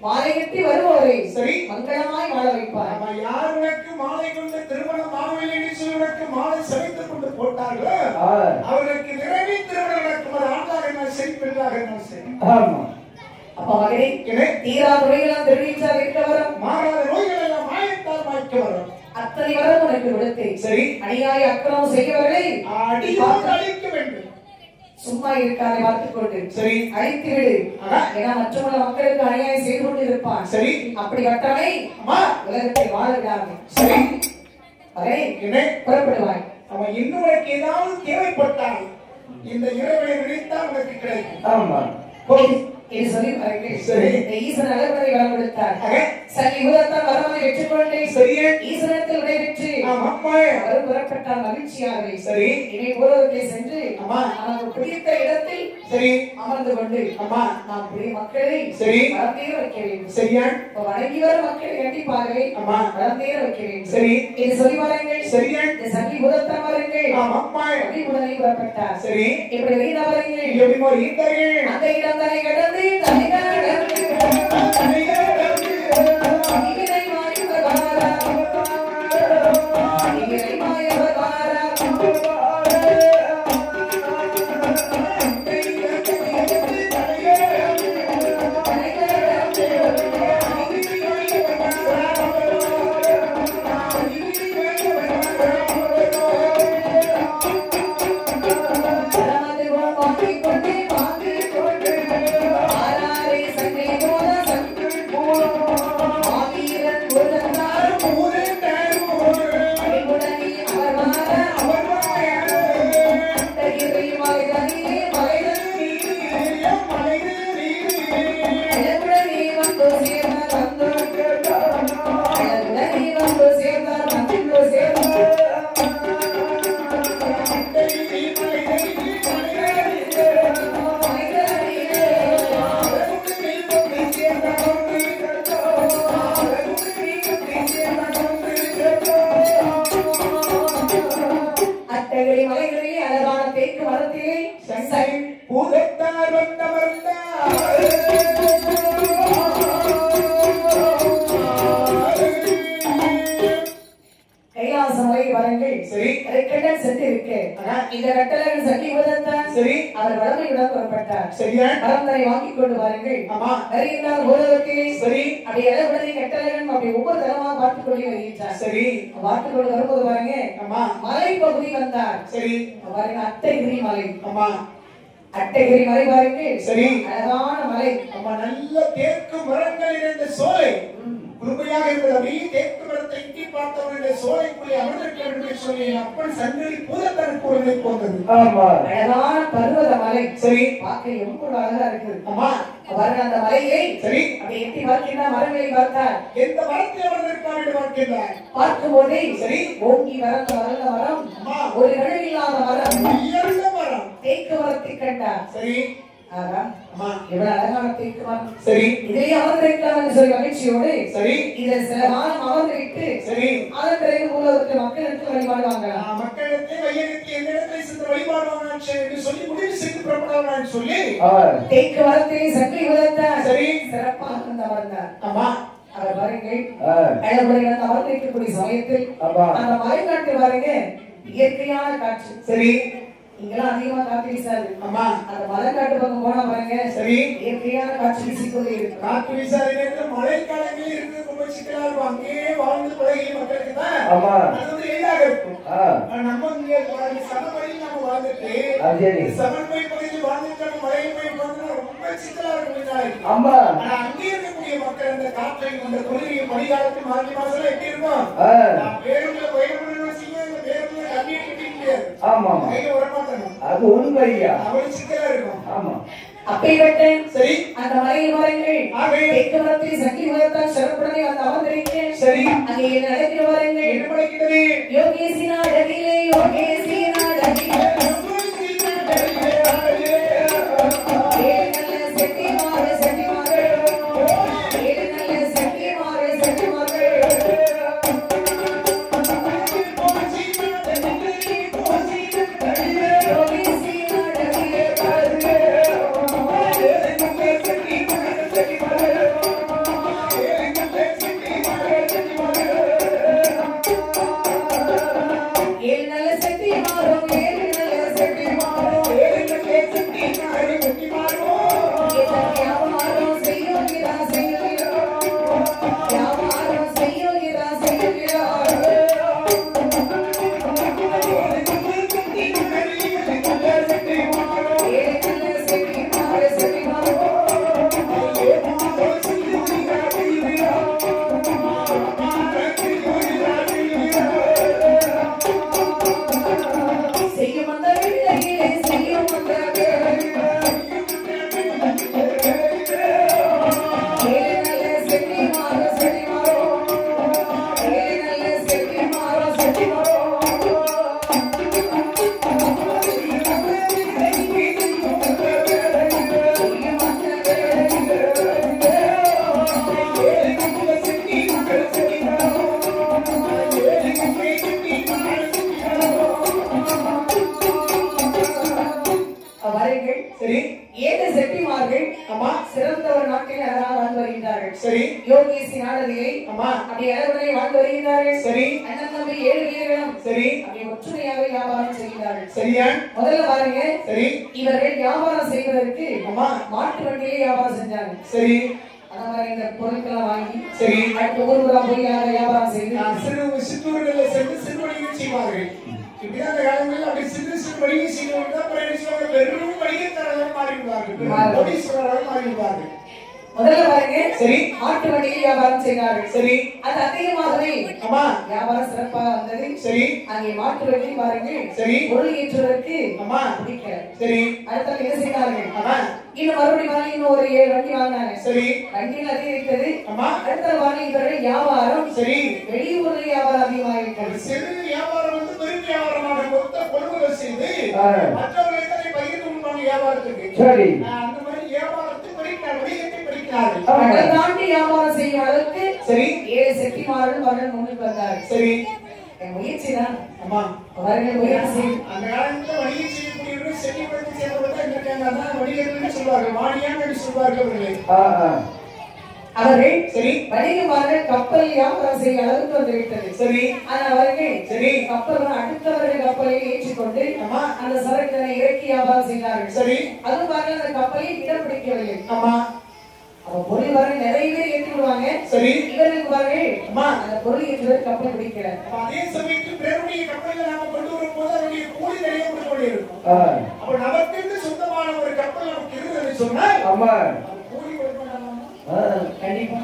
மாலை கட்டி வருவோரை சரி மங்களமாய் வாழ வைப்பாய். யார் உனக்கு மாலை கொண்டு திருமணம் ஆகவில்லை என்று சொல்லி உனக்கு மாலை சமைத்துக் கொண்டு போட்டார்களோ அவர்களுக்கு நிறைவே திருமணம் நடக்கும். அது ஆண்டாக என்ன சரி பெண்ணாக என்ன சரி. அப்ப மகனே தீரா நோய்களால் தெரிவித்தார் இருக்க வரும் மாறாத நோய்கள் எல்லாம் மாயத்தால் மாய்க்க வரும். அத்தனை வரம் உனக்கு கொடுத்தேன் சரி அநியாய அக்கிரமம் செய்யவர்களை அழிக்க வேண்டும். சும்மா இருக்காதை பார்த்துக் கொண்டு சரி அழித்து விடு. ஏன்னா மற்றவங்க மக்களுக்கு அநியாயம் செய்து கொண்டு இருப்பான் சரி அப்படிப்பட்டவனை உலகத்தை வாழ விடாது சரி புறப்படுவாய். அவன் இன்னும் உனக்கு ஏதாவது தேவைப்பட்டால் இந்த இறைவனை நினைத்தால் உனக்கு கிடைக்கும். ஆமா இது சொல்லி சரி ஈசன் அளவரை வரம் கொடுத்தார் சரி இவரத்தான் வரவனை வெற்றிக்கொண்டே சரியே ஈசனத்தில் விடைபெற்று அவர் புறப்பட்டார் மகிழ்ச்சியாகவே சரி இனி ஊரகத்தை சென்று நமக்கு பிடித்த இடத்தில் சரி அமர்ந்து கொண்டு நாம் புதிய மக்களை சரி வளர்ந்தேற வைக்க வேண்டும் சரியா வணங்கி வரும் மக்களை கண்டிப்பாகவே வளர்ந்தேற வைக்க வேண்டும் சரி இது சொல்லி வாருங்கள் சரியா இந்த சங்கி பூதத்தான் வாருங்கள் உடனே புறப்பட்டார் சரி இப்படி வெளியிட வாருங்கள் அந்த இடம் தன்னை கடந்து ஆராரே சங்கை போல புறப்பட்டார். சரியா? மரந்தனை வாங்கிக் கொண்டு வாருங்கள். ஆமா. வருகின்றார் பூலோகத்திலே. சரி. அப்படி இளவடனே கட்டழகன் அப்படி ஒவ்வொரு தரமா பார்த்துக் கொண்டே வருகின்றார். சரி. பார்த்துக் கொண்டு வரும்போது பாருங்க, ஆமா, மலை பகுதி வந்தார். சரி. பாருங்க, அட்டைகிரி மலை. ஆமா, அட்டைகிரி மலை பாருங்க. சரி. அழகான மலை. ஆமா, நல்ல தேக்கு மரங்கள் நிறைந்த சோலை குறுமையாக இருந்தது. அப்படியே தேக்கு மரத்தை இட்டி பார்த்தவருடைய சோலைக்குள்ளே அமர்ந்திருக்க வேண்டும் என்று சொல்லி அப்பன் சங்கிலி பூதத்தனுக்கு ஒரு நினைப்பு வந்தது. ஆமா, அழகான பர்வத மலை. சரி. பார்க்க எவ்வளவு அழகா இருக்குது. ஆமா, பாருங்க அந்த மலையை. சரி. அப்படி எட்டி பார்க்கின்ற மரங்களை பார்த்தார். எந்த மரத்தில் அமர்ந்திருக்கார் என்று பார்க்கின்றார். பார்க்கும்போதே சரி, ஓங்கி வளர்ந்த மரம், ஒரு நிழல் இல்லாத மரம், உயர்ந்த மரம், தேக்கு மரத்தை கண்டார். சரி. ஆகா, ஆமா, எவ்வளவு அழகான தேக்கு மரம். சரி. இதிலே அமர்ந்திருக்கலாம் என்று சொல்லி மகிழ்ச்சியோடு, சரி, இதில் சில காலம் அமர்ந்துவிட்டு, சரி, அதன் பிறகு பூலோகத்தில் மக்களுக்கு வழிபாடு வாங்கலாம். மக்களிடத்தை வையகத்தை எந்த இடத்தை சென்று வழிபாடு வாங்கலாம் என்று சொல்லி முடிவு செய்து புறப்படலாம் சொல்லி தேக்கு மரத்திலே சங்கிலி உதைத்தார். சரி, சிறப்பாக வந்து அமர்ந்தார். ஆமா, அவர் பாருங்கள், அழகுடைய வந்து அமர்ந்திருக்கக்கூடிய சமயத்தில் அந்த மலைநாட்டு பாருங்க, இயற்கையான காட்சி. சரி. இங்கெல்லாம் அதிகமா காற்று வீசாது. ஆமா, அந்த மலைநாட்டு பக்கம் போனா பாருங்க, சரி, இயற்கையான காட்சி வீசிக்கொண்டே இருக்கு. காற்று வீசாத நேரத்தில் மழை காலங்களில் இருந்து ரொம்ப சிக்கலா இருக்கும். அங்கேயே வாழ்ந்து பழகிய மக்களுக்கு தான் அது வந்து எளிதாக இருக்கும். நம்ம இங்கே சமவெளியில் நம்ம வாழ்ந்துட்டு சமன்மை பகுதியில் வாழ்ந்துட்டு மழையை போய் பார்த்தா ரொம்ப சிக்கலா இருக்கும். ஆனா அங்கே இருக்கக்கூடிய மக்கள் அந்த காற்றை அந்த குளிரையும் பனிகாலத்தில் மார்கழி மாசம் எப்படி இருக்கும்? பேருந்துல பயணம் வச்சுங்க, இந்த பேருந்துல கண்ணி கட்டி முடியாது. ஆமா, கையில வரமாட்டணும். அது உண்மையா? அவ்வளவு சிக்கலா இருக்கும். ஆமா, அப்பேற்பட்ட சரி அந்த மலையில் பாருங்கள், தேக்கு மரத்தில் சங்கிலி உதைத்தார். சிறப்புடனே வந்து அமர்ந்திருக்கேன். சரி, அங்கே என்ன நடக்கிற பாருங்கள். என்ன நடக்கிறது? யோகேசி நாடகிலே, யோகேசி நாடகிலே, சரி, ஏழு செட்டிமார்கள் ஆமா, சிறந்த ஒரு நாட்டில் அழகாக வாழ்ந்து வருகின்றார்கள். சரி, யோகேசி நாடகிலே ஆமா, அப்படி அழகுடனே வாழ்ந்து வருகின்றார்கள். சரி, அண்ணன் தம்பி 7 வீரர்களும் சரி, அப்படி ஒற்றுமையாக வியாபாரம் செய்கிறார்கள். சரியா? முதல்ல பாருங்க, சரி, இவர்கள் வியாபாரம் செய்வதற்கு ஆமா, மாட்டு வண்டியிலே வியாபாரம் செஞ்சாங்க. சரி, அந்த மாதிரி இந்த பொருட்களை வாங்கி, சரி, அடுத்த ஊருக்குள்ள போய் வியாபாரம் செய்து சிற்றூர்களில் சென்று சிறு வணிகம் செய்வார்கள். இப்படிதான் அந்த காலங்களில் அப்படி சிறு சிறு வணிகம் செய்வார்கள். பெரும் வணிகத்தாளர்கள் மாறிவிடுவார்கள், கோடீஸ்வரராக மாறிவிடுவார்கள். முதல்ல பாருங்க, சரி, மாட்டு வண்டியில் வியாபாரம் செய்தார்கள். சரி, அது அதிகமாகவே ஆமா, வியாபாரம் சிறப்பாக வந்தது. சரி, அங்கே மாட்டு வண்டி பாருங்க, சரி, பொருள் ஏற்றுவதற்கு ஆமா, பிடிக்கல. சரி, அடுத்த என்ன செய்தார்கள்? ஆமா, இன்னும் மறுபடியும் வாங்கி இன்னும் ஒரு 7 வண்டி வாங்கினாங்க. சரி, வண்டியில் அதிகரித்தது. ஆமா, அடுத்த வாங்கி இவர்கள் வியாபாரம், சரி, வெளியூரில் வியாபாரம் அதிகமாகிவிட்டது. சிறு வியாபாரம் வந்து பெரும் வியாபாரமாக மொத்த கொள்முதல் செய்து மற்றவர்களுக்கு அதை பகிர்ந்து கொள்வாங்க வியாபாரத்துக்கு. சரி, அந்த மாதிரி வியாபாரத்தை படிக்கிறார், வணிகத்தை படிக்கிறார்கள். கடல் தாண்டி வியாபாரம் செய்யும் அளவுக்கு சரி 7 செட்டிமார்கள் அவர்கள் முன்னுக்கு வந்தார்கள். சரி, முயற்சி தான். ஆமா, அவர்கள் முயற்சி. அந்த காலத்துல வணிகம் செய்யக்கூடியவர்கள் செட்டிப்பட்டு சேர்ந்தவர்கள் தான் இருக்காங்க. அதான் வணிகர்கள் சொல்வார்கள், வாணியான் என்று சொல்வார்கள் அவர்களை. அவர்கள் சரி வணிகமார்கள் கப்பல் வியாபாரம் செய்ய அளவுக்கு வந்து விட்டது. சரி ஆனால் அவர்கள் சரி கப்பல் அடுத்தவர்கள் கப்பலை ஏற்றிக்கொண்டு அந்த சரக்கினை இறக்கி வியாபாரம் செய்தார்கள். சரி அது பாருங்க அந்த கப்பலை இடம் பிடிக்கவில்லை. ஆமா அவ பொருள் வர நிறைய பேர் ஏற்றி விடுவாங்க. சரி இவருக்கு பாருங்க ஆமா அந்த பொருள் ஏற்றுவது கப்பல் பிடிக்கல. அதே சமயத்தில் பிறருடைய கப்பலில் நாம கொண்டு வரும்போது அதனுடைய கூலி நிறைய கொடுக்க வேண்டியிருக்கும். அப்ப நமக்கு சொந்தமான ஒரு கப்பல் நமக்கு இருக்குதுன்னு சொன்னால் ஆமா கூலி கொடுக்க வேண்டாமா? கண்டிப்பா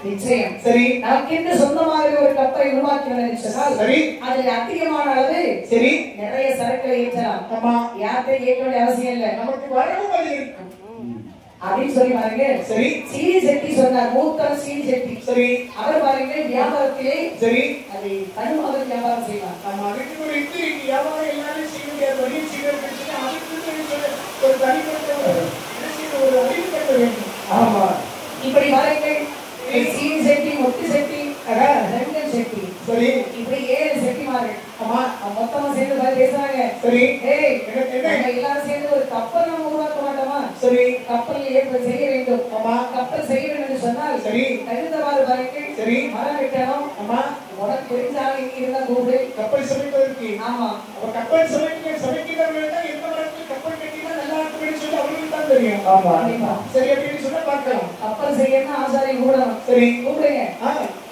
நிச்சயம். சரி நமக்கு சொந்தமாக ஒரு கப்பலை உருவாக்கி சொன்னால் சரி அதில் அதிகமான அளவு சரி நிறைய சரக்குகளை ஏற்றலாம். ஆமா யார்கிட்ட கேட்க வேண்டிய அவசியம் இல்லை. நமக்கு வரவும் அது இருக்கும் அப்படின்னு சொல்லி பாருங்க. சரி சீனி செட்டி சொன்னார். மூத்தர் சீனி செட்டி. சரி அவர் பாருங்க வியாபாரத்திலே சரி அதை தனுவாக வியாபாரம் செய்வார். நம்ம அதுக்கு ஒரு இது வியாபாரம் எல்லாரும் செய்ய முடியாது. வழியை செய்யறதுக்கு அதுக்கு ஒரு தனிப்பட்ட ஒரு அறிவு கட்ட வேண்டும். ஆமா இப்படி பாருங்கள் சீனி செட்டி முத்து செட்டி ரெங்கல் செட்டி சரி இப்படி 7 செட்டிமார்கள். ஆமா மொத்தமா சேர்ந்து பாரு பேசுறாங்க. சரி ஏய் நம்ம எல்லாரும் சேர்ந்து ஒரு கப்பல் நம்ம உருவாக்க மாட்டோமா? சரி கப்பல் ஏற்ப செய்ய வேண்டும். ஆமா கப்பல் செய்ய வேண்டும் என்று சொன்னால் சரி கருந்தவாறு பாருங்கள். சரி மரம் வெட்டணும். ஆமா உனக்கு தெரிஞ்சாலும் இங்க இருந்தா கூப்பிடு. கப்பல் சமைப்பதற்கு ஆமா அப்ப கப்பல் சமைக்கிறவர்கள் தான் எந்த மரத்தில் கப்பல் கட்டினா நல்லா இருக்கும்னு சொல்லி அவங்களுக்கு தான் தெரியும். ஆமா சரி அப்படின்னு சொன்னா பார்க்கலாம். கப்பல் செய்யணும்னா ஆசாரி கூடணும். சரி கூப்பிடுங்க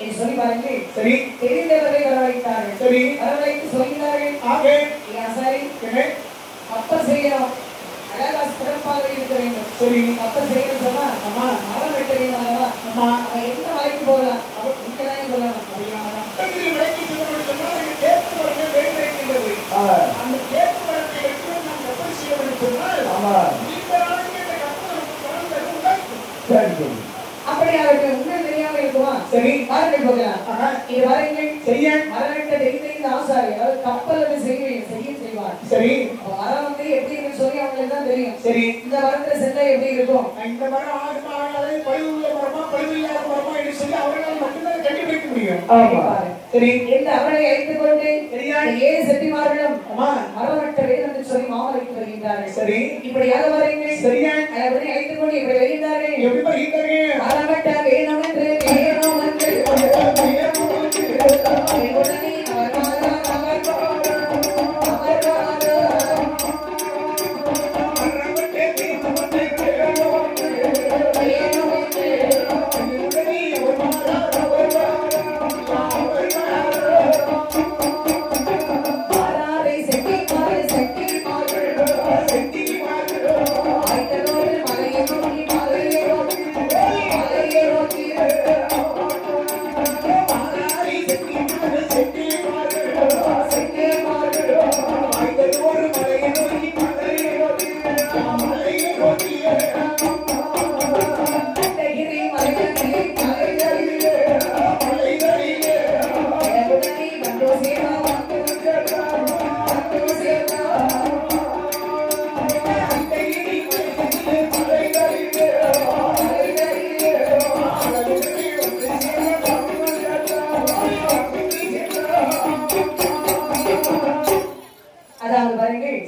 இது சொல்லி பாருங்க. சரி தெரிந்தவரை வரவழைத்தார்கள். சரி வரவழைத்து சொல்கிறார்கள். ஆகே ஆசாரி கப்பல் செய்யணும். அழகா சிறப்பாக இருக்க வேண்டும். சரி கப்பல் செய்யணும் சொன்னா ஆமா மரம் வெட்ட வேண்டும் அல்லவா? ஆமா அவன் எந்த மலைக்கு போகலாம்? அவன் இங்கதான் சொல்லலாம். விலைக்கு சொல்லணும்னு சொன்னா கேட்பு வரவே வேண்டியிருக்கிறது. அந்த கேட்பு வரத்தை எடுத்து நாம் கப்பல் செய்ய வேண்டும் சொன்னால் ஆமா இந்த நாளைக்கு இந்த கப்பல் பணம் தரும். சரி சரி அப்படி அவருக்கு உண்மை தெரியாம இருக்குமா? சரி வாருங்கள் போகலாம். இது வாருங்கள் செய்ய மரவெட்ட தெரிந்த இந்த ஆசாரி அதாவது கப்பல் செய்வார். சரி மரம் வந்து எப்படி இருக்கு சொல்லி அவங்களுக்கு தான் தெரியும். சரி இந்த மரத்துல செஞ்சா எப்படி இருக்கும்? இந்த மரம் ஆகுமா ஆகாது பழுவுள்ள மரமா பழுவில்லாத மரமா என்று சொல்லி அவர்களால் மட்டும்தான் கண்டுபிடிக்க முடியும். ஆமா சரி இந்த அவரை அழைத்துக் கொண்டு சரியா 7 செட்டிமார்களும் ஆமா மரவெட்ட வேண்டும் என்று சொல்லி மாமலைக்கு வருகின்றார்கள். சரி இப்படியாக வரீங்க சரியா அவரை அழைத்துக் கொண்டு இப்படி வருகின்றார்கள். எப்படி வருகின்றார்கள்? மரவெட்ட வேணும் என்று வேணும் என்று உடனே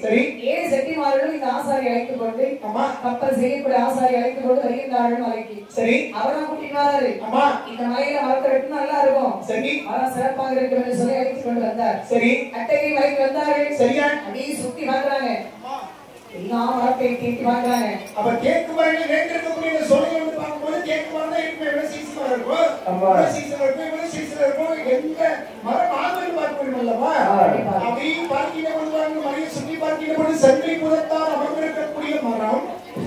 சரி 7 செட்டிமார்களும் இந்த ஆசாரி அழைத்துக் கொண்டு ஆமா கப்பல் செய்யக்கூடிய ஆசாரி அழைத்துக் கொண்டு வருகின்றார்கள் மலைக்கு. சரி அவரா கூட்டினாரு. ஆமா இந்த மலையில மரத்தை வெட்டினா நல்லா இருக்கும். சரி மரம் சிறப்பாக இருக்கும் என்று சொல்லி அழைத்துக் கொண்டு வந்தார். சரி அட்டகை மலைக்கு வந்தார்கள். சரியா அப்படியே சுத்தி பார்க்கறாங்க. எல்லாம் மரத்தை தீட்டி பார்க்கறாங்க. அப்ப கேக்கு மரங்கள் வேண்டியிருக்கக்கூடிய இந்த சோலை வந்து பார்க்கும்போது கேக்கு மரம் தான் இருக்கும். எவ்வளவு சீசன் இருக்கும் எவ்வளவு சீசன் இருக்கும் எந்த மரம் ஆகுது பார்க்க முடியும் அல்லவா? அதையும் பார்க்கின்ற பொழுது மலையை சுற்றி பார்க்கின்ற பொழுது சங்கிலி புதத்தால் அமர்ந்திருக்கக்கூடிய மரம்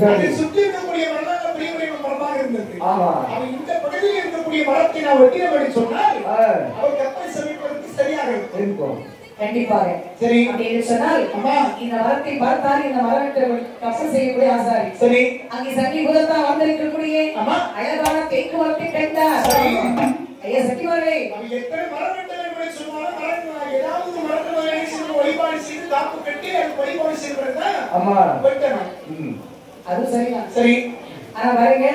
அதை சுற்றி இருக்கக்கூடிய மரம் பெரிய பெரிய மரமாக இருந்தது. அவன் இந்த பகுதியில் இருக்கக்கூடிய மரத்தை நான் வெட்டினபடி சொன்னால் அவர் கப்பல் சமைப்பதற்கு சரியாக இருக்கும். கண்டிப்பாக சரி அப்படின்னு சொன்னால் அம்மா இந்த மரத்தை பார்த்தால் இந்த மரத்தை கப்பல் செய்யக்கூடிய ஆசாரி சரி அங்கே சங்கி புதத்தா வந்திருக்கக்கூடிய அம்மா அழகான தேக்கு மரத்தை கண்டார். ஐயா சட்டிமாரே அவன் எத்தனை மரம் வெட்டலை சொன்னாலும் மரம் ஏதாவது மரத்தை வழிபாடு செய்து காப்பு கட்டி அது வழிபாடு செய்வதுதான் வெட்டணும். அது சரிதான். சரி ஆனா பாருங்க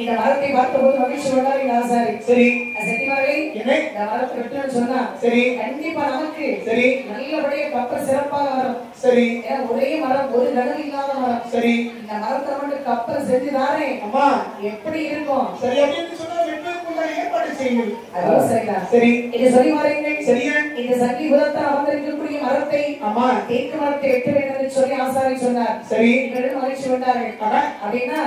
இந்த மரத்தை பார்த்தபோது மகிழ்ச்சி கொண்டாரு இந்த ஆசாரி. சரி செட்டிமார்களே இந்த மரத்தை வெட்டணும்னு சொன்னா சரி கண்டிப்பா நமக்கு சரி நல்லபடியா கப்பல் சிறப்பாக வரும். சரி ஒரே மரம் ஒரு கனவு இல்லாத மரம். சரி இந்த மரத்தை மட்டும் கப்பல் செஞ்சுதானே அம்மா எப்படி இருக்கும்? சரி அப்படின்னு சொன்னா வெட்டுவதற்குள்ள ஏற்பாடு செய்யுங்கள். அதுவும் சரிதான். சரி இது சொல்லி பாருங்கள். சரியா இந்த சங்கி புதத்தால் அமர்ந்திருக்கக்கூடிய மரத்தை அம்மா தேக்கு மரத்தை வெட்ட வேண்டும் என்று சொல்லி ஆசாரி சொன்னார். சரி இவர்கள் மகிழ்ச்சி கொண்டார்கள். அப்படின்னா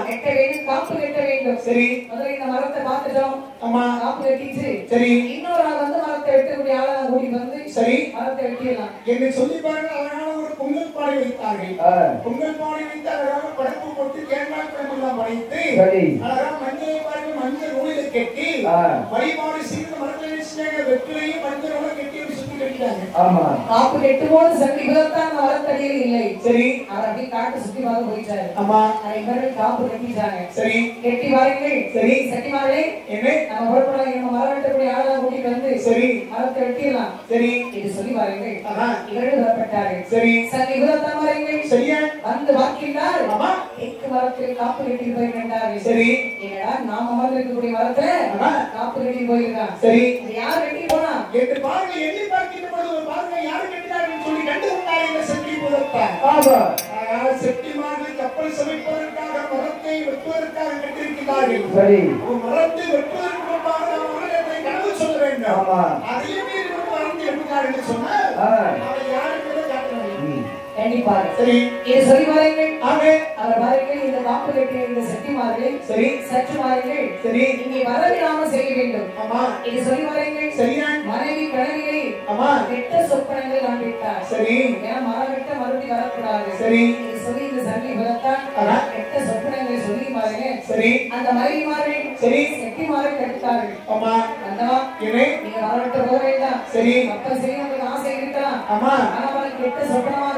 வெட்ட வேண்டும், காப்பு கட்ட வேண்டும். சரி முதல்ல இந்த மரத்தை பார்த்துட்டோம். அம்மா காப்பு கட்டிச்சு. சரி இன்னொரு ஆள் வந்து மரத்தை வெட்டக்கூடிய ஆளா கூட்டி வந்து சரி மரத்தை வெட்டிடலாம் என்று சொல்லி பாருங்க. அழகான ஒரு பொங்கல் பானை வைத்தார்கள். பொங்கல் பானை வைத்து அழகான படப்பு போட்டு தேங்காய் பழமெல்லாம் படைத்து அழகா மஞ்சளை பாருங்க மஞ்சள் நூலில் கட்டி வழிபாடு செய்து மரத்தை வெற்றிலையும் மஞ்சள் நூலை கட்டி ஒரு சுத்தி கட்டிட்டாங்க. ஆமா காப்பு கெட்டு போது சங்கி புதத்தான் அந்த மரத்தடியில் இல்லை. சரி அவர் அப்படியே காட்டு சுத்தி பார்க்க போயிட்டாரு. ஆமா இவர்கள் காப்பு கட்டிட்டாங்க. சரி கெட்டி வாருங்கள். சரி சட்டிமார்களே என்ன நம்ம பொறுப்பட நம்ம மரம் வெட்டக்கூடிய ஆளா கூட்டிட்டு வந்து சரி மரத்தை வெட்டிடலாம். சரி இது சொல்லி வாருங்கள். இவர்கள் வரப்பட்டார்கள். சரி சங்கி புதத்தான் வாருங்கள். சரியா வந்து வாக்கினார். ஆமா எக்கு மரத்தில் காப்பு கட்டி போயிருந்தார்கள். சரி என்னடா நாம அமர்ந்திருக்கக்கூடிய மரத்தை காப்பு கட்டி போயிருக்கான். சரி யார் கட்டி போனா என்று பாருங்க. எண்ணி பார்க்கின்ற பொழுது பாருங்க யாரு கட்டினார்கள் சொல்லி கண்டு கொண்டார் இந்த சங்கி புதத்தான். ஆமா செட்டிமார்கள் கப்பல் சமைப்பதற்காக மரத்தை வெட்டுவதற்காக கட்டியிருக்கிறார்கள். சரி மரத்தை வெட்டுவதற்கு முன்பாக அவர்களை கனவு சொல்ல வேண்டும். அதையுமே மரத்தை வெட்டுகிறார்கள் சொன்னால் அதை யாருக்கு கண்டிப்பா. சரி இது சொல்லி பாருங்கள். அவர் பாருங்கள் இந்த காப்பு கட்டிய இந்த செட்டிமார்கள் சரி சற்று மாறுங்கள். சரி இங்கே வரவிடாம செய்ய வேண்டும். ஆமா இது சொல்லி பாருங்கள். சரியா மனைவி கணவியை ஆமா வெட்ட சொப்பனங்கள் காண்பித்தார். சரி ஏன்னா மரம் வெட்ட மறுபடி வரக்கூடாது. சரி இது சொல்லி இந்த சங்கி புதத்தான் வெட்ட சொப்பனங்களை சொல்லி பாருங்க. சரி அந்த மனைவிமார்கள் சரி செட்டிமார்கள் கட்டுத்தார்கள். ஆமா அந்தவா நீங்க மரம் வெட்ட போக வேண்டாம். சரி கப்பல் செய்ய உங்களுக்கு ஆசை இருக்கலாம். ஆமா ஆனா கெட்ட சொப்பனமாக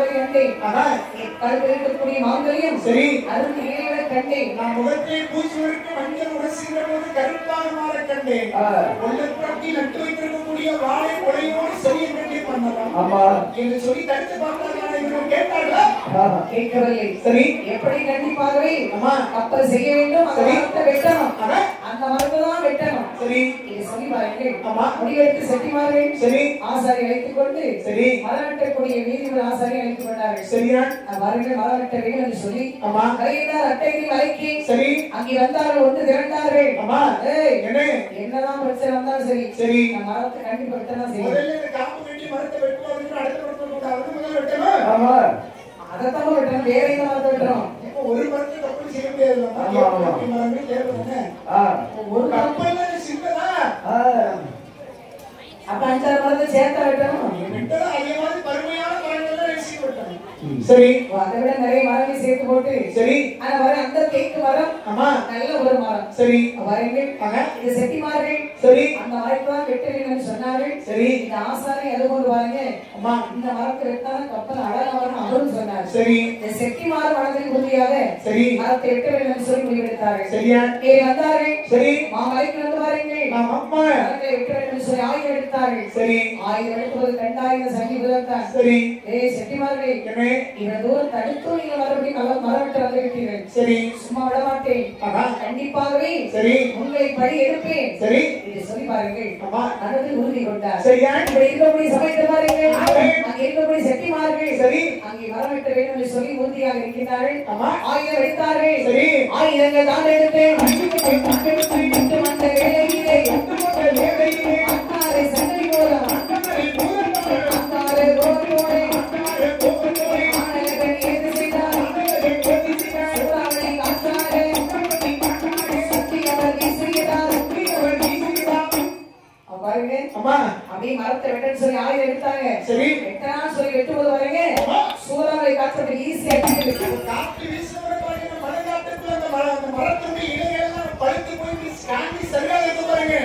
கழுத்தில் இருக்கக்கூடிய மாங்கல்யம் சரி அருள் இறைவனை கண்டேன். நான் முகத்தை பூசுவதற்கு மஞ்சள் உரசுகிற போது கருப்பாக மாற கண்டேன். உள்ளப்புறத்தி நட்டு வைத்திருக்கக்கூடிய வாழை கொலையோடு சரியை கட்டி பண்ணலாம். ஆமா என்று சொல்லி தடுத்து பார்த்தார்கள். இவர்கள் கேட்டார்களா? கேட்கவில்லை. சரி எப்படி கண்டிப்பாகவே கப்பல் செய்ய வேண்டும். அந்த மரத்தை வெட்டணும். அந்த மரத்தை தான் வெட்டணும். சரி இது சொல்லி பாருங்கள். முடிவெடுத்து செட்டிமார்கள் சரி ஆசாரி வைத்துக் கொண்டு சரி மரம் வெட்டக்கூடிய வீதிகள் ஆசாரி வைத்துக் கொண்டார்கள். சரியா அவர்கள் மரம் வெட்ட வேண்டும் என்று சொல்லி கையினார் அட்டையில் அழைக்கி சரி அங்கே வந்தார்கள். ஒன்று திரண்டார்கள். என்னதான் பிரச்சனை வந்தாலும் சரி சரி மரத்தை கண்டிப்பா வெட்டதான் செய்யும். காப்பு கட்டி மரத்தை வெட்டுவதற்கு அடுத்த மரத்தை வெட்டணும். ஆமா அதைத்தான் வெட்டணும். வேற எந்த மரத்தை வெட்டணும்? ஒரு மரத்தை கப்பல் செய்ய முடியாது. ஒரு கப்பல் சின்னதா அப்ப 5-6 மரத்தை சேர்த்தா வெட்டணும். அதே மாதிரி பருமையான மரங்கள் ரசிக்க வெட்டணும். சரி அதை விட நிறைய மரங்களை சேர்த்து போட்டு சரி ஆனா வர அந்த தேக்கு மரம் ஆமா நல்ல ஒரு மரம். சரி வரீங்கள் இது செட்டிமார்கள் சரி அந்த மரத்தை தான் வெட்ட வேணும்னு சொன்னார்கள். சரி இந்த ஆசாரி அது கொண்டு வாருங்க. அம்மா இந்த மரத்தை வெட்டாலும் கப்பல் அழகா வரும் அவரும் சொன்னார். சரி இந்த செட்டிமார் மனதில் உறுதியாக சரி மரத்தை வெட்ட வேணும்னு சொல்லி முடிவெடுத்தார்கள். சரியா வந்தார்கள். சரி மாமலைக்கு வந்து வாருங்கள். அம்மா மரத்தை வெட்ட வேண்டும் சொல்லி ஆயுதம் எடுத்தார்கள். சரி ஆயுதம் எடுப்பது 2000 சங்கி புதத்தான். சரி செட்டிமார்களே இவ்வளவு தூரம் தடுத்தும் நீங்க மறுபடியும் நல்ல மரம் வெட்ட வந்துவிட்டீர்கள். சரி சும்மா விட மாட்டேன். கண்டிப்பாகவே சரி உங்களை படி எடுப்பேன். சரி இது சொல்லி பாருங்கள். மனதில் உறுதி கொண்டார். சரியா இப்படி இருக்கக்கூடிய சமயத்தில் பாருங்கள் அங்கே இருக்கக்கூடிய செட்டிமார்கள் சரி அங்கே மரம் வெட்ட வேண்டும் என்று சொல்லி உறுதியாக இருக்கின்றார்கள். ஆயுதம் எடுத்தார்கள். சரி ஆயுதங்கள் தான் எடுத்தேன். வந்த வேலையிலே அத்தாரை சங்கை போல அத்தாரை ரோட்டோடு அப்படியே மரத்தை வெட்டன்னு சொல்லி ஆயுதம் எடுத்தாங்க. சரி வெட்டனா சொல்லி வெட்டும்போது வரீங்க சூறாவளி காற்று ஈஸியா காற்று வீசும்போது பாருங்க மழை காற்றுக்குள்ள அந்த மரத்துடைய இலைகள் பழுத்து போய் காந்தி சரியா எடுத்து பாருங்க.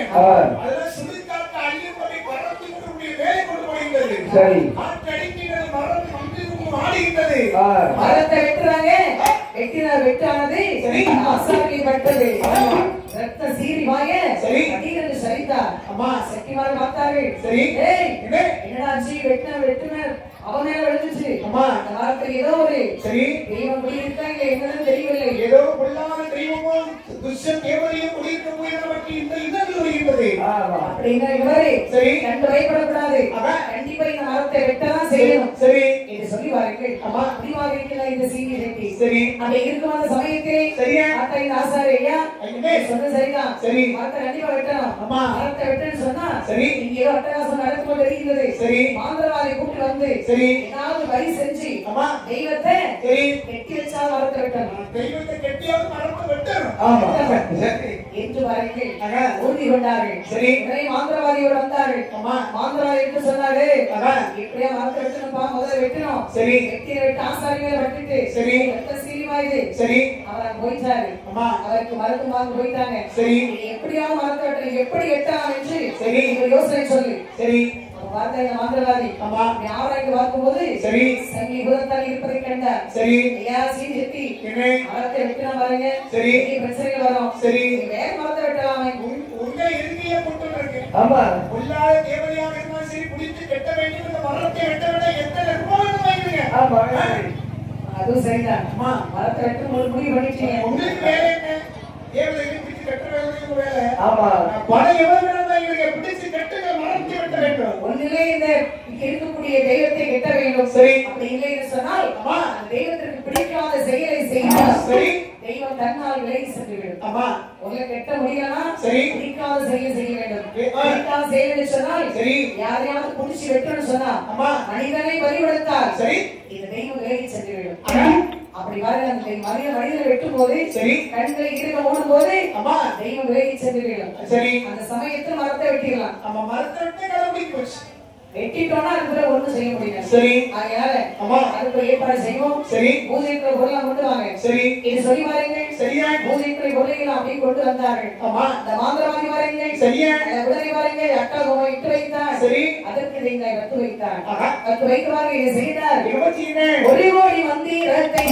அதெல்லாம் சுடுகாற்று அழியும்படி பறந்து கொண்டு வேலை கொண்டு போகிறது. சரி காற்று அடிக்கிறது மரம் வந்து ஆடுகின்றது. மரத்தை வெட்டுறாங்க. வெட்டினார் வெட்டானது சரி ஆசாரியை பட்டது ரத்த சீறி வாய சரி திடீரென்று சரித்த செய்தார். அம்மா செட்டிமார் பார்த்தார்கள். சரி என்னடா ஜி வெட்டினர் அவன் மேல விழுந்துச்சு. அம்மா அந்த வாரத்தில் ஏதோ ஒரு சரி தெய்வம் குடியிருக்காங்க என்னன்னு தெரியவில்லை. ஏதோ பொல்லாத தெய்வமோ துஷ்ட தேவதையும் குடியிருக்க போயிடப்பட்டு இந்த இன்னல் வருகின்றது. அப்படின்னா இவரே சரி கண்டு பயப்படக்கூடாது. கண்டிப்பா இந்த மரத்தை வெட்டதான் செய்யணும். சரி என்று சொல்லி வாருங்கள். அம்மா முடிவாக இருக்கிற இந்த சீனி ரெட்டி சரி அந்த இருக்கும் அந்த சமயத்திலே சரியா ஆட்டை ஆசாரி ஐயா சொன்ன சரிதான். சரி மரத்தை கண்டிப்பா வெட்டணும். அம்மா மரத்தை வெட்டன்னு சொன்னா சரி இங்க ஏதோ அட்டகாசம் நடக்கும்போது தெரிகிறது. சரி மாந்திரவாதி கூப்பிட்டு வந்து சரி ஏதாவது வழி செஞ்சு அம்மா தெய்வத்தை சரி கெட்டி வச்சா மரத்தை வெட்டணும். தெய்வத்தை கெட்டியாவது மரத்தை வெட்டணும். ஆமா என்று வாருங்கள் உறுதி கொண்டார்கள். சரி உடனே மாந்திரவாதியோடு வந்தார்கள். அம்மா மாந்திரவாதி என்று சொன்னாரு எப்படியா மரத்தை வெட்டணும்பா முதல்ல வெட்டணும். சரி வெட்டி வெட்டு ஆசாரி மேல வெட்டிட்டு சரி வெட்ட சீலிமா இது சரி அவர் போயிட்டாரு. அம்மா அவருக்கு மரத்து வாங்க போயிட்டாங்க. சரி எப்படியாவது மரத்தை வெட்டணும் எப்படி வெட்டலாம் என்று சரி யோசனை சொல்லு. சரி வார்த்தை மாந்திரவாதி அம்மா யாராய்க்கு பார்க்கும்போது சரி சங்கி குலத்தால் இருப்பதை கண்டார். சரி ஐயா சீன் செட்டி மரத்தை வெட்டினா பாருங்க சரி பிரச்சனைகள் வரும். சரி வேற மரத்தை வெட்டலாமே உங்க இறுதியை கொண்டு இருக்கு. ஆமா பொல்லாத தேவதையாக இருந்தாலும் சரி குடித்து கெட்ட வேண்டும் இந்த மரத்தை வெட்ட விட எத்தனை நிர்வாகம் வாங்குறீங்க. ஆமா அதுவும் சரிதான். அம்மா மரத்தை வெட்ட ஒரு முடிவு பண்ணிட்டீங்க. உங்களுக்கு வேலை என்ன தேவதைகளை பிடிச்சு கெட்ட வேலை வேலை. ஆமா பணம் எவ்வளவு வேணும் பிடிச்சு கெட்டுங்க மரத்தை வெட்ட வேண்டும். ஒன்னிலே இந்த இருக்கக்கூடிய தெய்வத்தை கெட்ட வேண்டும். சரி அப்படி இல்லை என்று சொன்னால் அம்மா தெய்வத்திற்கு பிடிக்காத செயலை செய்தால் சரி தெய்வம் தன்னால் விலகி சென்று விடும். அம்மா உங்களை கெட்ட முடியலனா சரி பிடிக்காத செயலை செய்ய வேண்டும். பிடிக்காத செயலை சொன்னால் சரி யாரையாவது பிடிச்சி வெட்டணும்னு சொன்னா அம்மா மனிதனை பறிகொடுத்தால் சரி இந்த தெய்வம் விலகி சென்று விடும். அப்படி வர அந்த மனிதனை வெட்டும் போது சரி கண்களை இருக்க ஓடும் போது அம்மா தெய்வம் விலகி சென்று விடும். சரி அந்த சமயத்தில் மரத்தை வெட்டிடலாம். நம்ம மரத்தை வெட்டி கடவுளுக்கு போச்சு வெட்டிட்டோம்னா அதுக்குள்ள ஒண்ணும் செய்ய முடியாது. சரி அதனால அம்மா அதுக்கு ஏற்பாடு செய்வோம். சரி பூஜைக்குள்ள பொருளாம் கொண்டு வாங்க. சரி இது சொல்லி வாருங்க. சரியா பூஜைக்குள்ள பொருளைகள் அப்படி கொண்டு வந்தார்கள். அம்மா இந்த மாந்திரவாதி வாருங்க. சரியா உடனே வாருங்க அட்டாகோவை இட்டு வைத்தார். சரி அதற்கு நீங்கள் வத்து வைத்தார். வத்து வைக்கிறார்கள் இதை செய்தார். ஒரு கோடி மந்திரத்தை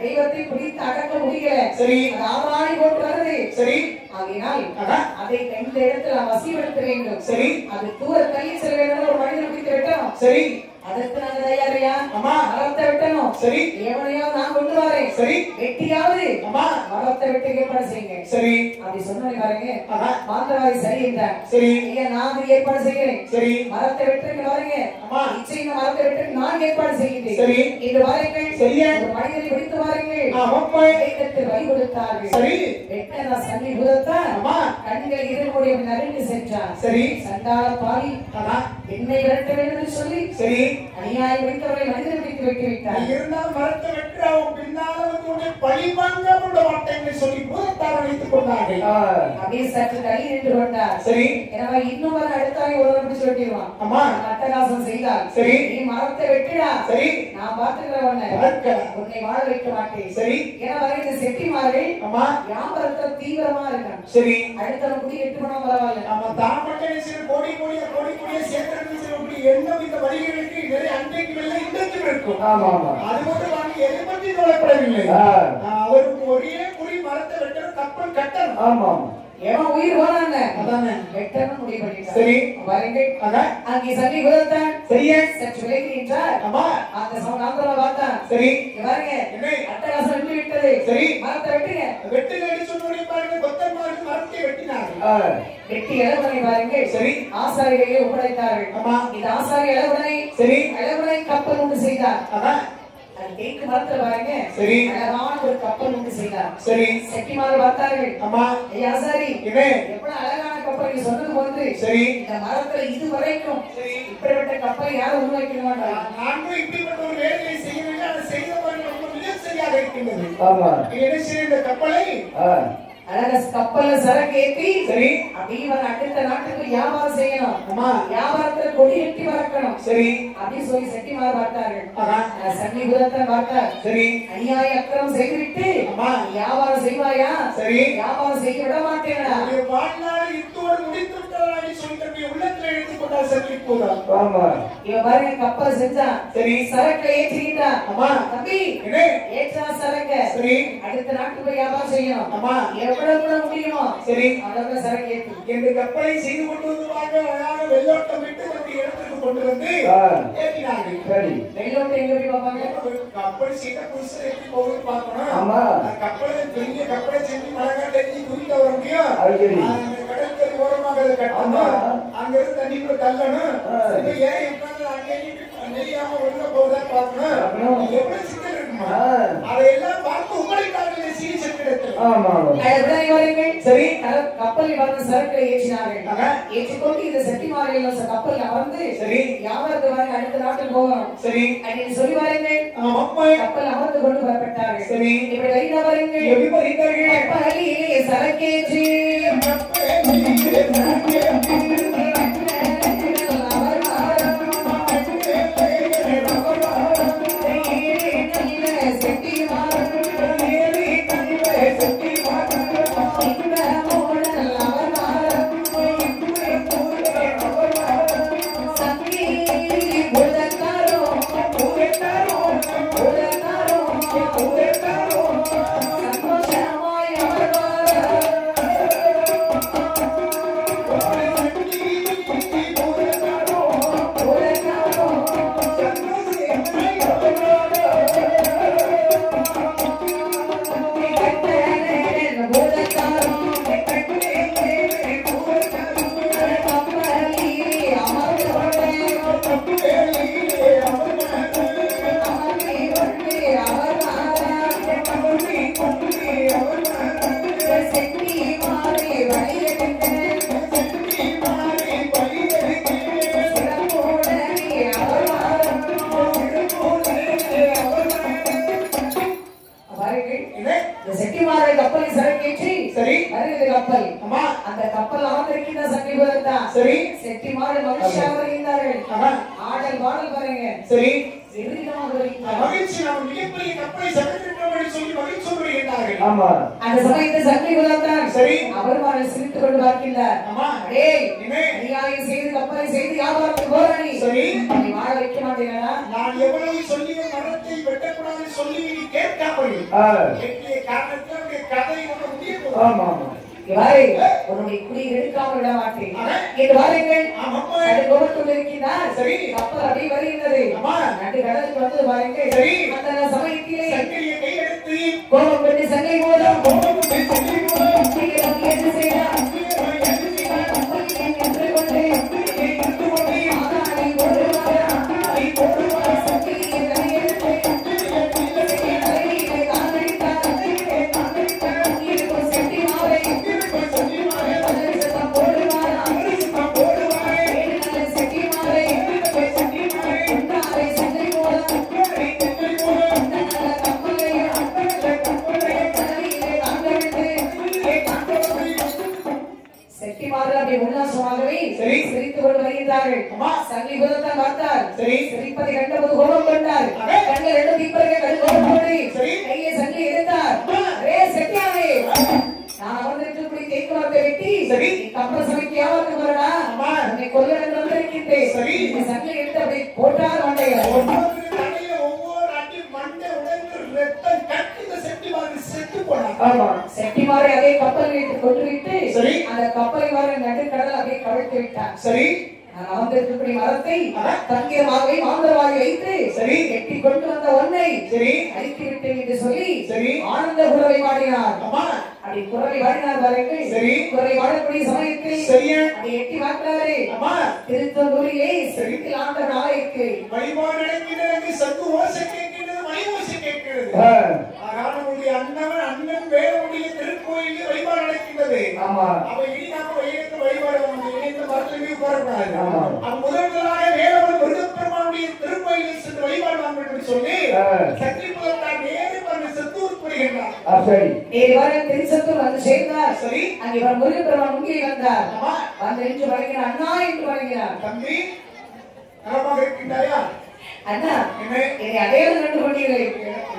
தெய்வத்தை பிடித்து அடக்க முடியல. சரி ஆமாடி போட்டு வருது. சரி ஆகினால் அதை இந்த இடத்துல வசிப்படுத்த வேண்டும். சரி அது தூர கையில் செல்ல வேண்டும். ஒரு மனிதன் பிடித்து வெட்டணும். சரி அதற்கு நாங்க தயாரியா அம்மா மரத்தை வெட்டணும். சரி எவனையாவது நான் கொண்டு வரேன். சரி வெட்டியாவது அம்மா மரத்தை வெட்ட ஏற்பாடு செய்யுங்க. சரி அப்படி சொன்னே பாருங்க மாந்திரவாதி சரி என்றார். சரி ஐயா நான் ஏற்பாடு செய்கிறேன். சரி மரத்தை வெட்டுங்க பாருங்க அம்மா நிச்சயம் மரத்தை வெட்ட நான் ஏற்பாடு செய்கிறேன். சரி இது வாருங்கள். சரியா ஒரு மனிதனை பிடித்து வாருங்கள். அம்மா கைதட்டு வழி கொடுத்தார்கள். சரி வெட்டனா சன்னி கொடுத்தா அம்மா கண்கள் இருமுடிய நரண்டு சென்றார். சரி சண்டாள பாவி என்னை வெட்ட வேண்டும் என்று சொல்லி சரி அநியாயம் பிடித்தவரை மனிதனை பிடித்து வெட்டி வைத்தார். இருந்தால் மரத்தை வெற்றி அவன் பின்னால வந்து பழிவாங்க விட மாட்டேன்னு சொல்லி பூதத்தார் வைத்துக் கொண்டார்கள். அப்படியே சற்று தள்ளி நின்று கொண்டார். சரி எனவே இன்னும் ஒரு அடுத்தாய் ஒரு பிடிச்சு வெட்டிடுவான். அம்மா அட்டகாசம் செய்தார். சரி நீ மரத்தை வெட்டிடா. சரி நான் பார்த்துக்கிறேன் உன்னை வாழ வைக்க மாட்டேன். சரி ஏன்னா வரை இந்த செட்டிமார்கள் அம்மா வியாபாரத்துல தீவிரமா இருக்காங்க. சரி அடுத்தவன் குடி 8 மணி பரவாயில்ல. நம்ம தான் மட்டும் சில கோடி கோடிய சேர்த்து சொல்லக்கூடிய எண்ணம் இந்த வழிகளுக்கு நிறைய அன்றைக்கு வெள்ள இன்றைக்கு இருக்கும். ஆமா ஆமா அது மட்டும் வாங்கி எதை பற்றி கவலைப்படவில்லை. அவருக்கு ஒரே குறி மரத்தை வெட்டணும் கப்பல் கட்டணும். ஆமா ஆமா எவன் உயிர் போனாங்க அதானே வெட்டணும் முடிவு பண்ணிட்டார். சரி பாருங்கள் அதான் அங்கே சன்னி குதத்தான் சரியா சற்று விலகி நின்றார். ஆமா அந்த சமநாந்தரமா பார்த்தா சரி இங்க பாருங்க என்ன அட்டகாசம் வெட்டி விட்டது. சரி மரத்தை வெட்டுங்க. வெட்டுங்க சொன்னோடனே பாருங்க கொத்தன்மாருக்கு மரத்தை வெட்டினார்கள். வெட்டி இளவனை பாருங்க சரி ஆசாரிகளை ஒப்படைத்தார்கள். ஆமா இது ஆசாரி இளவனை சரி இளவனை கப்பல் உண்டு செய்தார். அதான் அது தேக்கு மரத்துல பாருங்க சரி அழகான ஒரு கப்பல் உண்டு செய்தார். சரி செட்டிமார் பார்த்தார்கள். ஆமா ஐயா ஆசாரி என்ன எவ்வளவு அழகான கப்பல் நீ சொன்னது போது சரி இந்த மரத்துல இது வரைக்கும் சரி இப்படிப்பட்ட கப்பல் யாரும் உருவாக்க மாட்டாங்க. நானும் இப்படிப்பட்ட ஒரு வேலையை செய்யவில்லை. அதை செய்தவர்கள் ரொம்ப மிக சரியாக இருக்கின்றது. ஆமா என்ன செய்ய இந்த கப்பலை அழகா கப்பல்ல சரக்கு ஏற்றி சரி அப்படியே அடுத்த நாட்டுக்கு வியாபாரம் செய்யணும். ஆமா வியாபாரத்துல கொடி கட்டி பறக்கணும். சரி அப்படி சொல்லி செட்டிமார் பார்த்தார்கள். அதான் சன்னி குதத்தை பார்த்தார். சரி அநியாய அக்கிரமம் செய்துவிட்டு ஆமா வியாபாரம் செய்வாயா? சரி வியாபாரம் செய்ய விட மாட்டேனா? உன்னுடைய வாழ்நாள் இத்தோடு முடித்து விட்டதாக சொல்லி தன்னுடைய உள்ளத்தில் எடுத்துக் கொண்டார் சற்று போதார். ஆமா இவன் பாருங்க கப்பல் செஞ்சா சரி சரக்கை ஏற்றிக்கிட்டா. ஆமா தம்பி என்ன ஏற்றா சரக்க சரி அடுத்த நாட்டுக்கு போய் வியாபாரம் செய்யணும். ஆமா எவ்வளவு கூட முடியுமோ சரி அவ்வளவு சரக்கு ஏற்று இந்த கப்பலை செய்து கொண்டு வந்து அழகாக வெள்ளோட்டம் விட்டு தன்னுடைய இடத்துக்கு கொண்டு வந்து ஏற்றினார்கள். சரி வெள்ளோட்டம் எங்க போய் பார்ப்பாங்க? கப்பல் செய்த புதுசு எப்படி போகுது பார்க்கணும். ஆமா கப்பலை பெரிய கப்பலை செஞ்சு மழை தெரிஞ்சு குறித்த வர முடியும். கடற்கரை ஓரமாக அதை கட்டணும். அங்கிருந்து தண்ணிக்குள்ள தள்ளணும். ஏன் உட்கார்ந்து அங்கே நெய்யாம உள்ள போகுதா பார்க்கணும். எவ்வளவு சிக்கல் இருக்குமா? அதையெல்லாம் பார்த்து உங்களுக்காக சீ செட்டிடத்தில் சரி கப்பல் வந்து சரக்கு ஏற்றினார்கள். ஏற்றிக்கொண்டு இந்த செட்டிமார்கள் கப்பல் அமர்ந்து சரி வியாபாரத்தை வாங்க அடுத்த நாட்டுக்கு போகணும். சரி அப்படின்னு சொல்லி வாருங்கள். கப்பல் அமர்ந்து கொண்டு வரப்பட்டார்கள். சரி இப்படி வைத்தா பாருங்கள். எப்படி வருகிறார்கள்? கப்பலிலே சரக்கேற்றி செட்டிமார் மனுஷாக இருந்தார்கள். ஆடல் பாடல் பாருங்க. சரி மகிழ்ச்சி நாம் மிகப்பெரிய கப்பலை சட்டத்திற்கு சொல்லி மகிழ்ச்சி வருகிறார்கள். ஆமா அந்த சமயத்தில் சங்கை குலத்தான் சரி அவர்கள் சிரித்துக் கொண்டு பார்க்கின்றார். ஆமா டேய் என்ன அநியாயம் செய்து கப்பலை செய்து வியாபாரத்துக்கு போறானி. சரி நீ வாழ வைக்க மாட்டேனா? நான் எவ்வளவு சொல்லியும் மரத்தை வெட்டக்கூடாது சொல்லி நீ கேட்காமல் எட்டிய காரணத்தில் கதை ஒன்று முடியும். ஆமா ஆமா உன்னுடைய குடி எடுக்காமல் விட மாட்டேன் என்று வாருங்கள். கோபத்தில் இருக்கின்றார். சரி கப்பல் அப்படி வருகின்றது. நடு கடலுக்கு வந்து பாருங்கள். சரி அந்த சமயத்திலே சங்கிலியை கையெடுத்து கோபம் கொண்டு சங்கை மோதும். என்ன செய்தார்? சிரித்துக் கொண்டு வருகின்றார்கள். சங்கை குலத்தான் பார்த்தார். சிரிப்பதை கண்டபோது கோபம் கொண்டார். கண்கள் ரெண்டும் தீப்பர்கள் கையை சங்கை எடுத்தார். செட்டியாரே நான் அமர்ந்திருக்கக்கூடிய தேக்கு மரத்தை வெட்டி கப்பல் சமைக்கு வியாபாரத்துக்கு வரடா உன்னை கொல்ல என்று வந்திருக்கின்றேன். சங்கை எடுத்து அப்படி போட்டார் மண்டையில். ஒவ்வொரு அடி மண்டை உடனே ரத்தம் கட்டி செட்டி செத்து போனார். ஆமா செட்டிமாரை அதே கப்பல் வைத்து கொண்டு விட்டு சரி அந்த கப்பலை வர நடுக்கடல் அப்படியே கவிழ்த்து விட்டார் சரி அமர்ந்திருக்கக்கூடிய மரத்தை தங்கியமாகவே மாந்தரவாகி வைத்து சரி கட்டி கொண்டு வந்த ஒன்னை சரி அழித்து விட்டேன் என்று சொல்லி சரி ஆனந்த குரலை பாடினார் அப்படி குரலை பாடினார் பாருங்கள் சரி குரலை பாடக்கூடிய சமயத்தில் சரியா அதை எட்டி பார்த்தாரே திருத்தொண்டூரிலே செழித்தில் ஆண்ட நாளைக்கு வழிபாடு நடக்கிறது சத்து ஓசை கேட்கிறது மணி ஓசை கேட்கிறது ஆகாரமுடைய அண்ணன் வேறமுடைய திருக்கோயிலில் வழிபாடு நடக்கிறது அவ இனிதாக வைரத்து வழிபாடு இணைந்த மரத்திலே உட்காரக்கூடாது முதலாக வேலவன் முருகப்பெருமானுடைய திருக்கோயிலில் சென்று வழிபாடு வாங்க சொல்லி சக்தி புலத்தார் நேரு வந்து சத்தூர் புரிகின்றார் சரி நேரு திருச்சத்தூர் வந்து சேர்ந்தார் சரி அங்கே முருகப்பெருமான் முங்கில் வந்தார் வந்து என்று வணங்கினார் அண்ணா என்று வணங்கினார் தம்பி நலமாக இருக்கின்றாயா அண்ணா என்னை அடையாளம் கண்டு கொண்டீர்கள்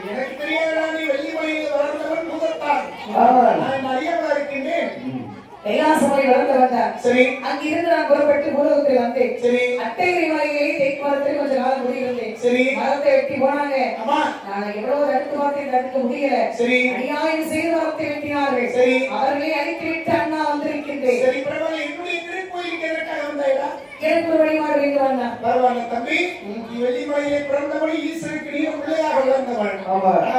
எனக்கு தெரியாதா நீ வெள்ளிமலையில் வளர்ந்தவன் பூதத்தான் நான் அறியவா இருக்கின்றேன் கைலாசமலை வளர்ந்து வந்தார் சரி அங்கிருந்து நான் புறப்பட்டு பூலோகத்தில் வந்தேன் சரி அட்டைகிரி மலையிலே தேக்கு மரத்தில் கொஞ்ச நாள் முடியிருந்தேன் சரி மரத்தை வெட்டி போனாங்க நான் எவ்வளவு தடுத்து பார்த்தேன் தடுக்க முடியல சரி அநியாயம் செய்து மரத்தை வெட்டினார்கள் சரி அவர்களை அழித்து விட்டு அண்ணா வந்திருக்கின்றேன் சரி பரவாயில்ல என்னுடைய திருக்கோயிலுக்கு எதற்காக வந்தாயிடா எனக்கு ஒரு வழிபாடு வேண்டும் அண்ணா பரவாயில்ல தம்பி நீ வெள்ளிமலையிலே பிறந்தவன் ஈஸ்வருக்கு நீ பிள்ளையாக வளர்ந்தவன்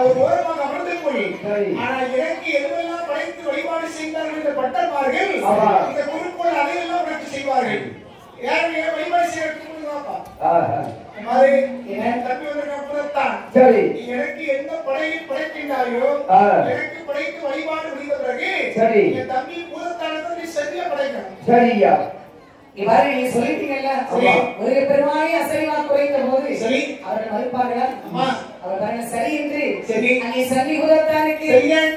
ஒரு ஓரமாக அமர்ந்து கொள் ஆனால் எனக்கு எதுவெல்லாம் படைத்து வழிபாடு செய்தார்கள் என்ற பட்டர்மார்கள் இந்த குருக்குள் அதையெல்லாம் உனக்கு செய்வார்கள் யாரும் ஏன் வழிபாடு செய்யறதுக்கு எனக்கு எந்த படையை படைக்கின்றாயோ எனக்கு படைத்து வழிபாடு முடிந்த பிறகு என் தம்பி பூதத்தானத்தை நீ சரியா படைக்கணும் சரியா இவ்வாறு நீ சொல்லிட்டீங்கல்ல ஒரு பெருமானே அசைவா குறைந்த போது சரி அவர்கள் மறுப்பார்களா அவர் சரி என்று சரி அங்கே சன்னி பூதத்தானுக்கு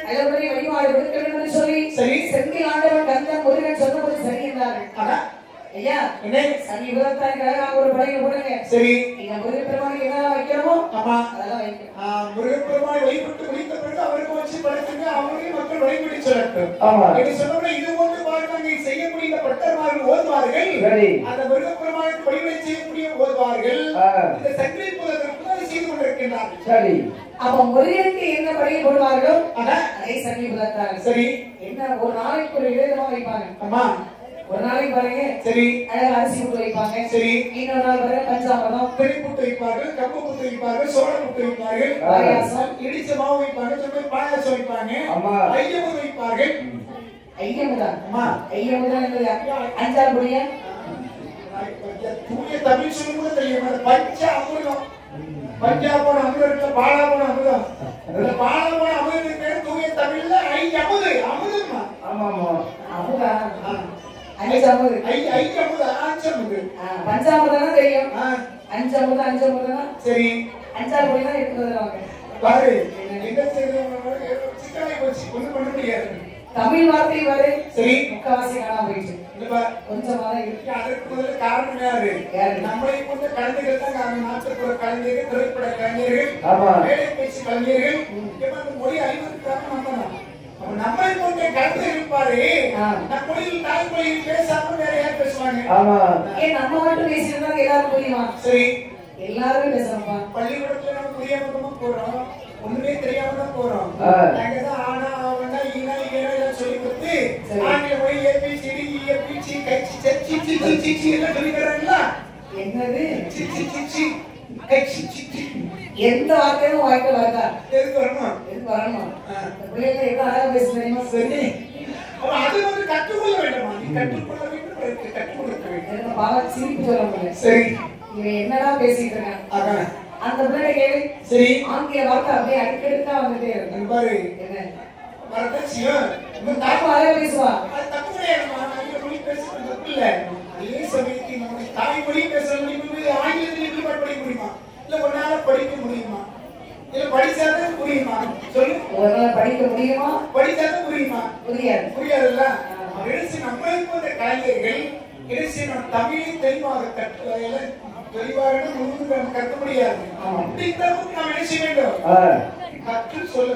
நல்லபடி வழிபாடு கொடுக்க வேண்டும் என்று சொல்லி சரி செந்தி ஆண்டவன் கந்தன் முருகன் சொன்னபோது சரி என்றார்கள் ஐயா என்ன சன்னி பூதத்தானுக்கு ஒரு படையை போடுங்க சரி நீங்க முருகப்பெருமானுக்கு என்ன வைக்கிறோமோ அதெல்லாம் வைக்கணும் முருகப்பெருமானை வழிபட்டு முடித்த பிறகு அவருக்கு வச்சு படைத்துங்க அவரையும் மக்கள் வழிபடி சொல்லட்டும் என்று சொன்னோம்னா இது ஒன்று வாழ்க்கை செய்யக்கூடிய இந்த பட்டர்மார்கள் ஓதுவார்கள் அந்த முருகப்பெருமானுக்கு வழிபடி செய்யக்கூடிய ஓதுவார்கள் இந்த சங்கிலி பூதத்திற்கு செய்து கொண்டிருக்கின்றார்கள் சரி அப்ப முருகனுக்கு என்ன படையை போடுவார்களோ அதை சன்னி பூதத்தார்கள் சரி என்ன ஒரு நாளைக்கு ஒரு விதமா வைப்பாங்க ஆமா ஒரு நாளைக்கு பாருங்க சரி அரிசி புட்டு வைப்பாங்க சரி இன்னொரு நாள் பாருங்க பஞ்சாமிர்தம் பெரிய புட்டு வைப்பார்கள் கம்பு புட்டு வைப்பார்கள் சோள புட்டு வைப்பார்கள் பாயாசம் இடிச்ச மாவு வைப்பாங்க சொல்லி பாயாசம் வைப்பாங்க ஐயமுது வைப்பார்கள் ஐயமுதான் அம்மா ஐயமுதான் அஞ்சாறு புளிய தூய தமிழ் சொல்லி கூட தெரியும் பஞ்சாமிர்தம் பஞ்சாபோன அமிர்தம் பாலாபோன அமிர்தம் பாலாபோன அமிர்தத்துக்கு பேர் தூய தமிழ்ல ஐயமுது அமிர்தமா ஆமா ஆமா அமுதா பஞ்சாமிர்தம் தெரியும் அஞ்சாமிர்தம் சரி அஞ்சாறு போய் தான் எடுத்து வருவாங்க பாரு என்ன சிக்கலை போச்சு ஒண்ணும் பண்ண முடியாது தமிழ் வார்த்தை வரை சரி முக்காவாசி காணாம போயிடுச்சு கொஞ்சமா இருக்கு அதற்கு முதல்ல காரணம் யாரு நம்மளை கொண்டு கலைஞர்கள் தான் காரணம் நாட்டுப்புற கலைஞர்கள் திரைப்பட கலைஞர்கள் வேலை பேச்சு கலைஞர்கள் மொழி அறிவதற்கு காரணம் நம்ம தான் நம்மை கொண்டு கருத்து இருப்பாரு நம்ம மொழியில் தாய்மொழியில் பேசாம வேற யார் பேசுவாங்க ஏன் நம்ம மட்டும் பேசியிருந்தா எல்லாரும் புரியுமா சரி எல்லாரும் பேசுறோம்ப்பா பள்ளிக்கூடத்துல நம்ம புரியாம போறோம் ஒண்ணுமே தெரியாம தான் போறோம் நாங்கதான் ஆனா அவனா ஈனா ஏனா சொல்லி கொடுத்து ஆங்கில மொழி ஏபிசிடி இஎஃப்ஜி கச்சி சச்சி சி சி சி எல்லாம் சொல்லி தராங்களா என்னது சி சி சி சி கச்சி சி எந்த வார்த்தையும் வாய்க்க வரதா எதுக்கு வரணும் பிள்ளைங்க என்ன அழகா பேசுறீங்க சரி அது வந்து கற்றுக்கொள்ள வேண்டாமா நீ கற்றுக்கொள்ள வேண்டும் கற்றுக்கொடுக்க வேண்டும் பாவா சிரிப்பு சொல்ல முடியல சரி இவன் என்னடா பேசிட்டு இருக்கான் அந்த பிள்ளைங்க சரி ஆங்கில வார்த்தை அப்படியே அடிக்கடிக்கா வந்துட்டே இருக்கு பாரு என்ன வரதட்சியம் இந்த தாய் அழகா பேசுவா அது தப்பு கிடையாதுமா ஆங்கில மொழி பேசுறது தப்பு இல்ல அதே சமயத்தில் நம்ம தாய் மொழி பேசுறது ஆங்கிலத்தில் எப்படி படிக்க முடியுமா இல்ல ஒன்னால படிக்க முடியுமா இல்ல படிச்சாதான் புரியுமா சொல்லு ஒன்னால படிக்க முடியுமா படிச்சாதான் புரியுமா புரியாதுல்ல எழுச்சி நம்மளை போன்ற கலைஞர்கள் எழுச்சி நம்ம தமிழை தெளிவாக தெளிவாக கற்க முடியாது அப்படித்தான் நாம் என்ன செய்ய வேண்டும் கற்று சொல்ல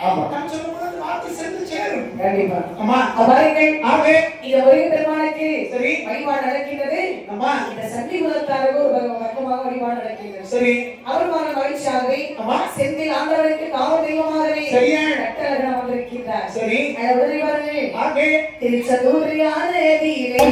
நாம் சொல்லும்போது வார்த்தை சென்று சேரும் கண்டிப்பா ஆமா அவர்கள் ஆவே இந்த ஒரே பெருமானுக்கு சரி வழிபாடு நடக்கிறது ஆமா இந்த சந்தி முதத்தாருக்கு ஒரு வர்க்கமாக வழிபாடு நடக்கிறது சரி அவருமான மகிழ்ச்சியாகவே ஆமா செந்தில் ஆண்டவருக்கு காவல் தெய்வமாகவே சரியா கட்டளை வந்திருக்கிறார் திருச்செந்தூர் யானதிலே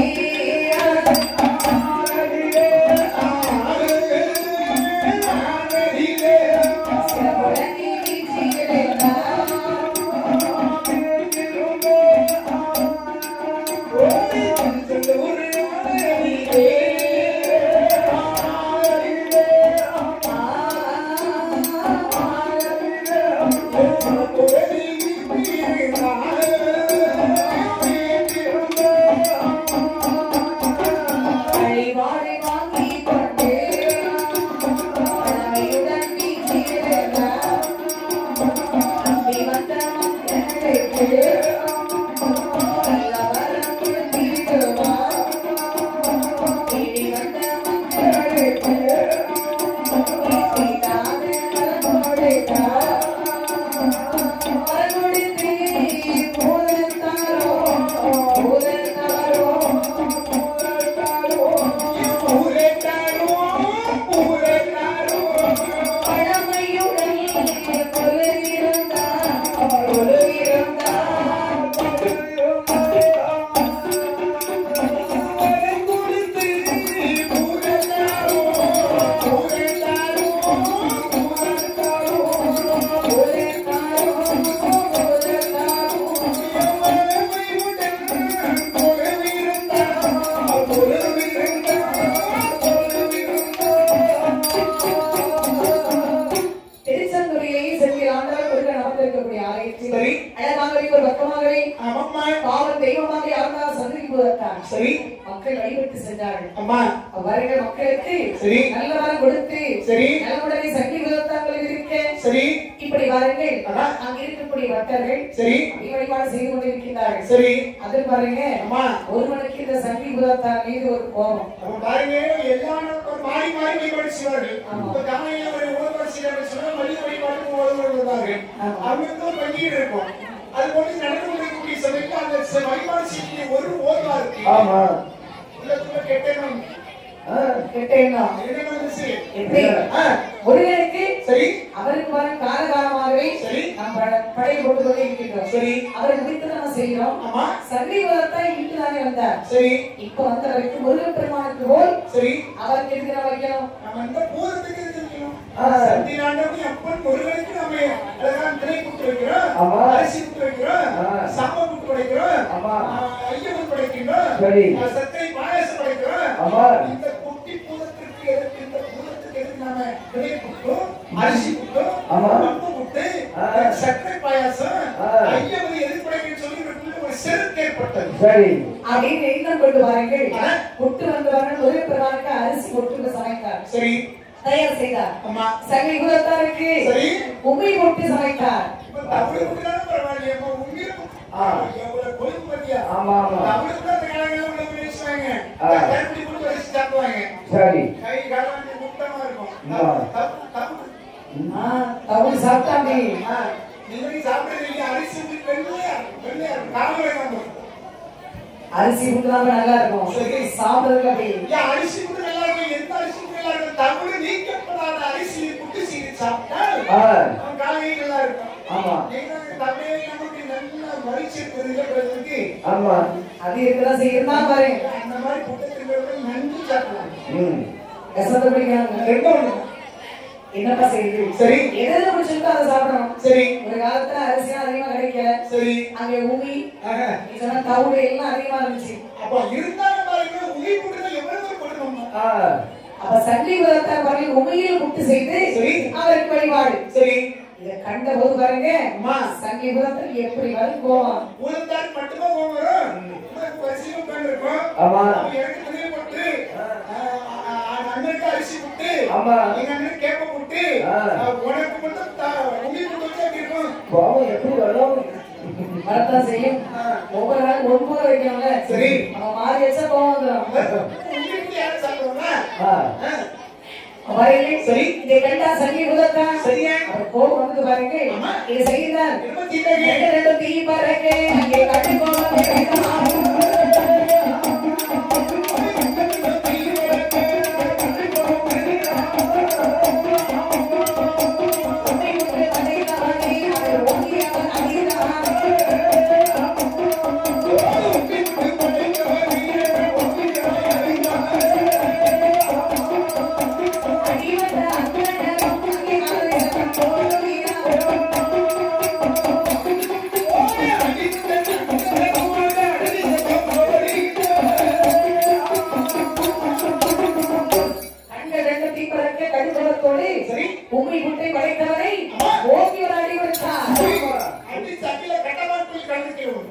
அடி சட்டில கட்டமாட்டு கலந்துக்கிறோம்.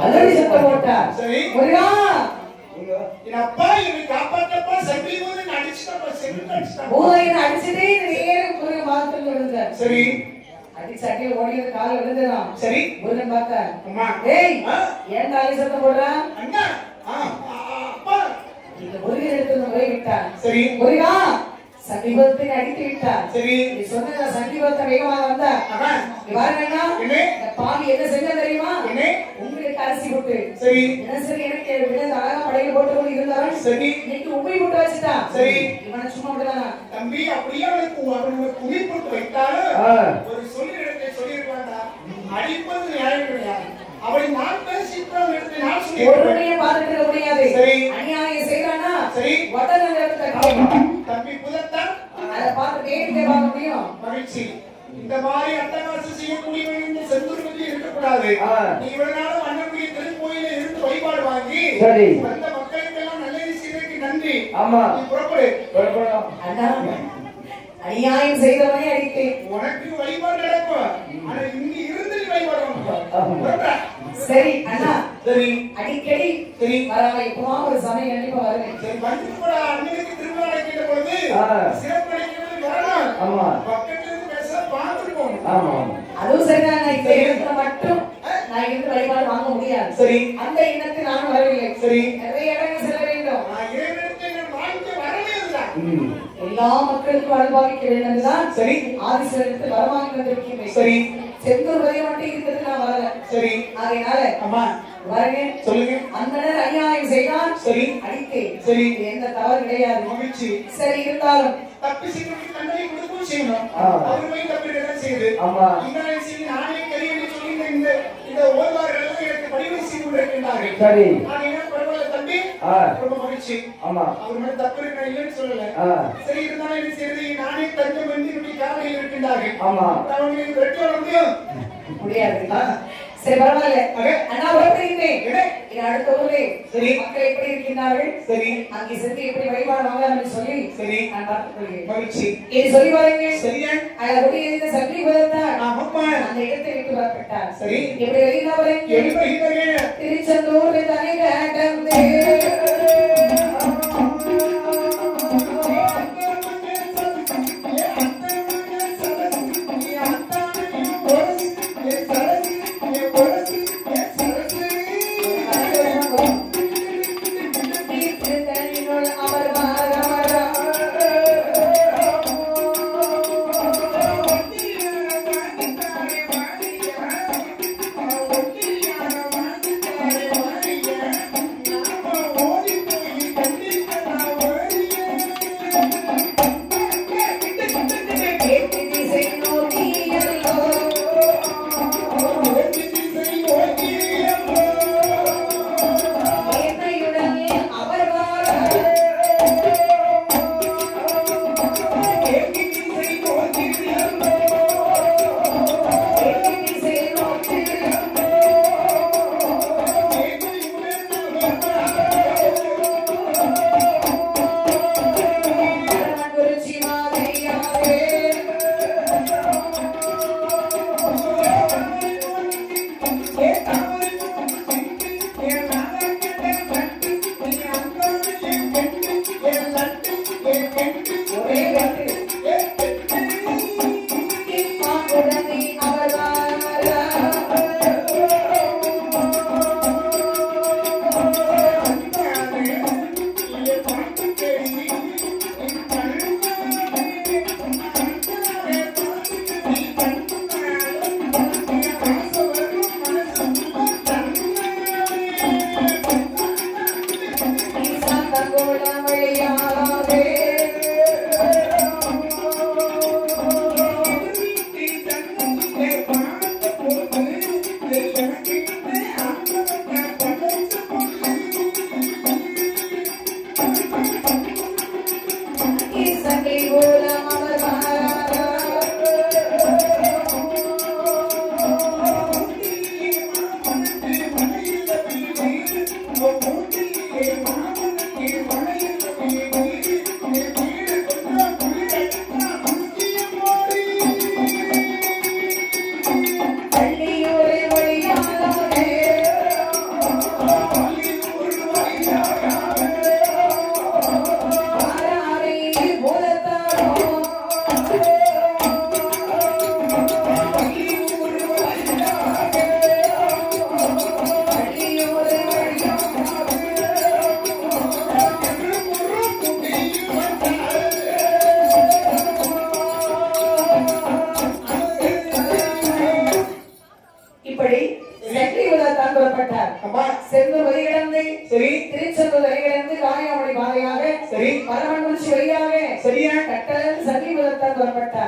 அலறி சத்தம் போட்டா. சரி. முருகா. என் அப்பா என்னை காப்பாற்றப்பா சட்டி போது அடிச்சுட்டப்பா சென்று அடிச்சுட்டா. பூதையை அடிச்சுட்டே நேரம் முருகன் பாதத்தில் விழுந்தார். சரி. அடி சட்டில ஓடிய கால் விழுந்துறான். சரி. முருகன் பார்த்தா. அம்மா. ஏய் ஏன் அலறி சத்தம் போடுறா? அண்ணா. அப்பா. இந்த முருகன் எடுத்து முறை விட்டான். சரி. முருகா சண்டிபத்தை அடித்து விட்டார். சரி. நீ சொன்ன சண்டிபத்தை வேகமாக வந்தா. பாருங்க இந்த பாவி என்ன செஞ்சா தெரியுமா? உங்களுக்கு அரிசி போட்டு. சரி. தினசரி எனக்கு அழகா படையில போட்டு கொண்டு இருந்தாலும் சரி. இன்னைக்கு உப்பை போட்டு வச்சுட்டா. சரி. இவனை சும்மா விடுதானா? தம்பி அப்படியே அவனுக்கு உப்பை போட்டு வைத்தாலும் ஒரு சொல்லிடத்தை சொல்லியிருக்காண்டா. அடிப்பது நியாயம் கிடையாது. அவளை நான் பேசிட்டு எடுத்து நான் சொல்லி ஒருவனையும் பார்த்துக்க முடியாது. சரி. அநியாயம் செய்யறானா? சரி. உடனே இடத்தை தம்பி புதத்தான் அதை பார்த்து வேடிக்கை பார்க்க முடியும். மகிழ்ச்சி. இந்த மாதிரி அட்டகாசம் செய்யக்கூடியவன் இந்த செந்தூர்மதி இருக்கக்கூடாது. நீ இவ்வளவு நாளும் அண்ணனுடைய திருக்கோயில இருந்து வழிபாடு வாங்கி வந்த மக்களுக்கெல்லாம் நல்லது செய்ததற்கு நன்றி. நீ புறப்படு. அண்ணா அநியாயம் செய்தவனே அடிக்கை. உனக்கு வழிபாடு நடக்கும். ஆனா இங்க இருந்து நீ வழிபாடு. சரி அண்ணா. சரி. அடிக்கடி சரி. வராம இப்பமா ஒரு சமயம் கண்டிப்பா வருவேன். சரி. வந்து கூட அண்ணனுக்கு திருவிழா நடக்கிற பொழுது சிறப்பு நடக்கிறது வரணும். பக்கத்துல இருந்து பேச பார்த்துட்டு போகணும். அதுவும் சரிதான். இப்ப இடத்துல மட்டும் நான் இருந்து வழிபாடு வாங்க முடியாது. சரி. அந்த எண்ணத்தை நான் வரவில்லை. சரி. நிறைய இடங்கள் செல்ல வேண்டும். இறைவனத்தை நான் வாழ்க்கை வரவே இல்லை. எல்லா மக்களுக்கும் அனுபவிக்க வேண்டும்தான். சரி. ஆதிசிவனுக்கு வரமாகி வந்திருக்கிறேன். சரி. செந்தூர் வரை மட்டும் இருக்கிறது நான் வரல. சரி. அதனால அம்மா வரங்க சொல்லுங்க. அந்த அநியாயம் செய்தான். சரி. அடித்து. சரி. எந்த தவறு கிடையாது. மகிழ்ச்சி. சரி இருந்தாலும் தப்பு செய்யறதுக்கு தண்டனை கொடுக்கவும் செய்யணும். அவருமே தப்பு செய்யுது. இன்னொரு செய்தி நானே கரியனை சொல்லி இந்த ஓய்வார்கள் எனக்கு படிவு செய்து கொண்டிருக்கின்றார்கள். சரி. நான் என்ன பரவாயில்ல தம்பி ரொம்ப மகிழ்ச்சி. அவர் மேல தப்பு இருக்க இல்லைன்னு சொல்லல. சரி இருந்தாலும் என்ன செய்யறது நானே தஞ்சம் வந்து என்னுடைய காலையில் இருக்கின்றார்கள். அவங்களை வெட்ட முடியாது. சரி பரவாயில்ல. அண்ணா புறப்படுகிறேன். அடுத்த ஊரே சரி மக்கள் எப்படி இருக்கின்றார்கள்? சரி. அங்கே சென்று எப்படி வழிபாடு வாங்கலாம்னு சொல்லி சரி நான் பார்த்துக் கொள்கிறேன். மகிழ்ச்சி. இது சொல்லி பாருங்க. சரியா? அழகுடைய இந்த சக்தி பதத்தார் அந்த இடத்தை விட்டு புறப்பட்டார். சரி. எப்படி வெளியில வரீங்க? எப்படி வருகிறீங்க? திருச்செந்தூர் தனி கடந்தே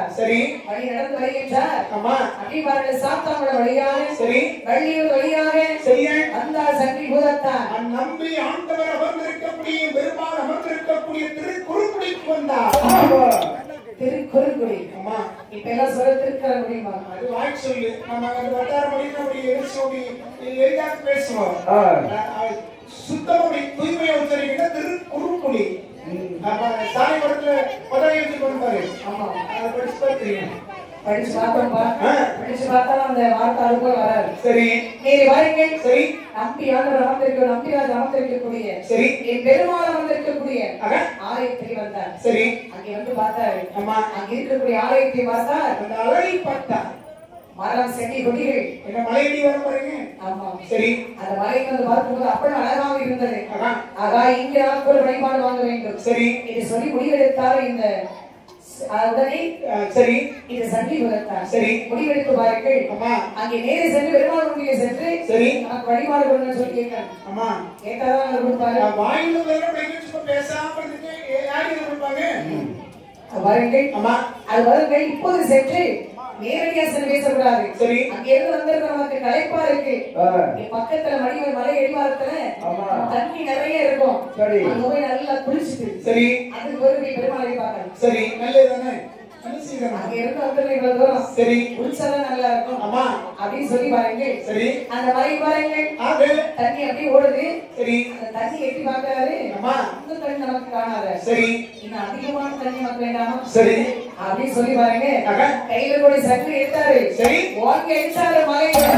வந்தார். சரி. வழி நடந்து வருகின்றார். ஆமா. அப்படி பாருங்க சாத்தாமட வழியாக சரி. வள்ளியூர் வழியாக சரியா வந்தார் சங்கி பூதத்தான். நம்பி ஆண்டவர் அமர்ந்திருக்கக்கூடிய பெருமாள் அமர்ந்திருக்கக்கூடிய திருக்குறுங்குடிக்கு வந்தார். திருக்குறுங்குடி. ஆமா. இப்ப எல்லாம் சொல்ல திருக்குறங்குடி அது வாய் சொல்லு. நம்ம அந்த வட்டார மொழியில அப்படி எழுச்சி எளிதாக பேசுவோம். சுத்தமொழி தூய்மையை உச்சரிக்கிற திருக்குறுங்குடி. சாலை படத்துல பதவி வச்சு கொண்டாரு. ஆமா. அதை படிச்சுதான் தெரியும். படிச்சு பார்த்தோம்பா. படிச்சு பார்த்தா அந்த வார்த்தை அது போல வராது. சரி. நீங்க வாருங்கள். சரி. நம்பியாளர் அமர்ந்திருக்க நம்பியார் அமர்ந்திருக்கக்கூடிய சரி என் பெருமாள் அமர்ந்திருக்கக்கூடிய ஆலயத்துக்கு வந்தார். சரி. அங்கே வந்து பார்த்தாரு. ஆமா. அங்க இருக்கக்கூடிய ஆலயத்தை பார்த்தார். அந்த அழகை பார்த்தார். மரம் செடி கொடிகள் என்ன மலையடி வர பாருங்க. ஆமா. சரி. அந்த மலைக்கு வந்து பார்க்கும்போது அப்படி அழகாக இருந்தது. ஆகா இங்கே நமக்கு ஒரு வழிபாடு வாங்க வேண்டும். சரி. இது சொல்லி முடிவெடுத்தாரு இந்த உடனே. சரி. இது சங்கி பூதத்தான். சரி. முடிவெடுத்து பாருங்கள். ஆமா. அங்கே நேரே சென்று பெருமாள் கோவிலுக்கு சென்று சரி நமக்கு வழிபாடு கொடுங்கன்னு சொல்லி கேட்கணும். ஆமா. கேட்டாதான் அவர் கொடுப்பாரு. வாயில பேசாம யாரு கொடுப்பாங்க பாருங்கள். ஆமா. அது வருங்கள். இப்போது சென்று நேரடியா சென்று பேசக்கூடாது. சரி. அங்க இருந்து வந்திருக்க நமக்கு களைப்பா இருக்கு. பக்கத்துல மலை அடிவாரத்துல தண்ணி நிறைய இருக்கும். சரி. அங்க போய் நல்லா குளிச்சுட்டு சரி அதுக்கு ஒரு பெருமாளை பார்க்கணும். சரி நல்லதுதானே. அங்க இருந்து வந்து இவ்வளவு தூரம் சரி குளிச்சாதான் நல்லா இருக்கும். ஆமா அப்படின்னு சொல்லி பாருங்க. சரி. அந்த மலை பாருங்க தண்ணி அப்படியே ஓடுது. சரி. அந்த தண்ணி எட்டி பாக்குறாரு. ஆமா. அந்த தண்ணி நமக்கு காணாத. சரி. இன்னும் அதிகமான தண்ணி நமக்கு வேண்டாமா. சரி அப்படின்னு சொல்லி பாருங்க. கையில கூட சங்கு எடுத்தாரு. சரி. ஓங்கி அடிச்சாரு மலையில.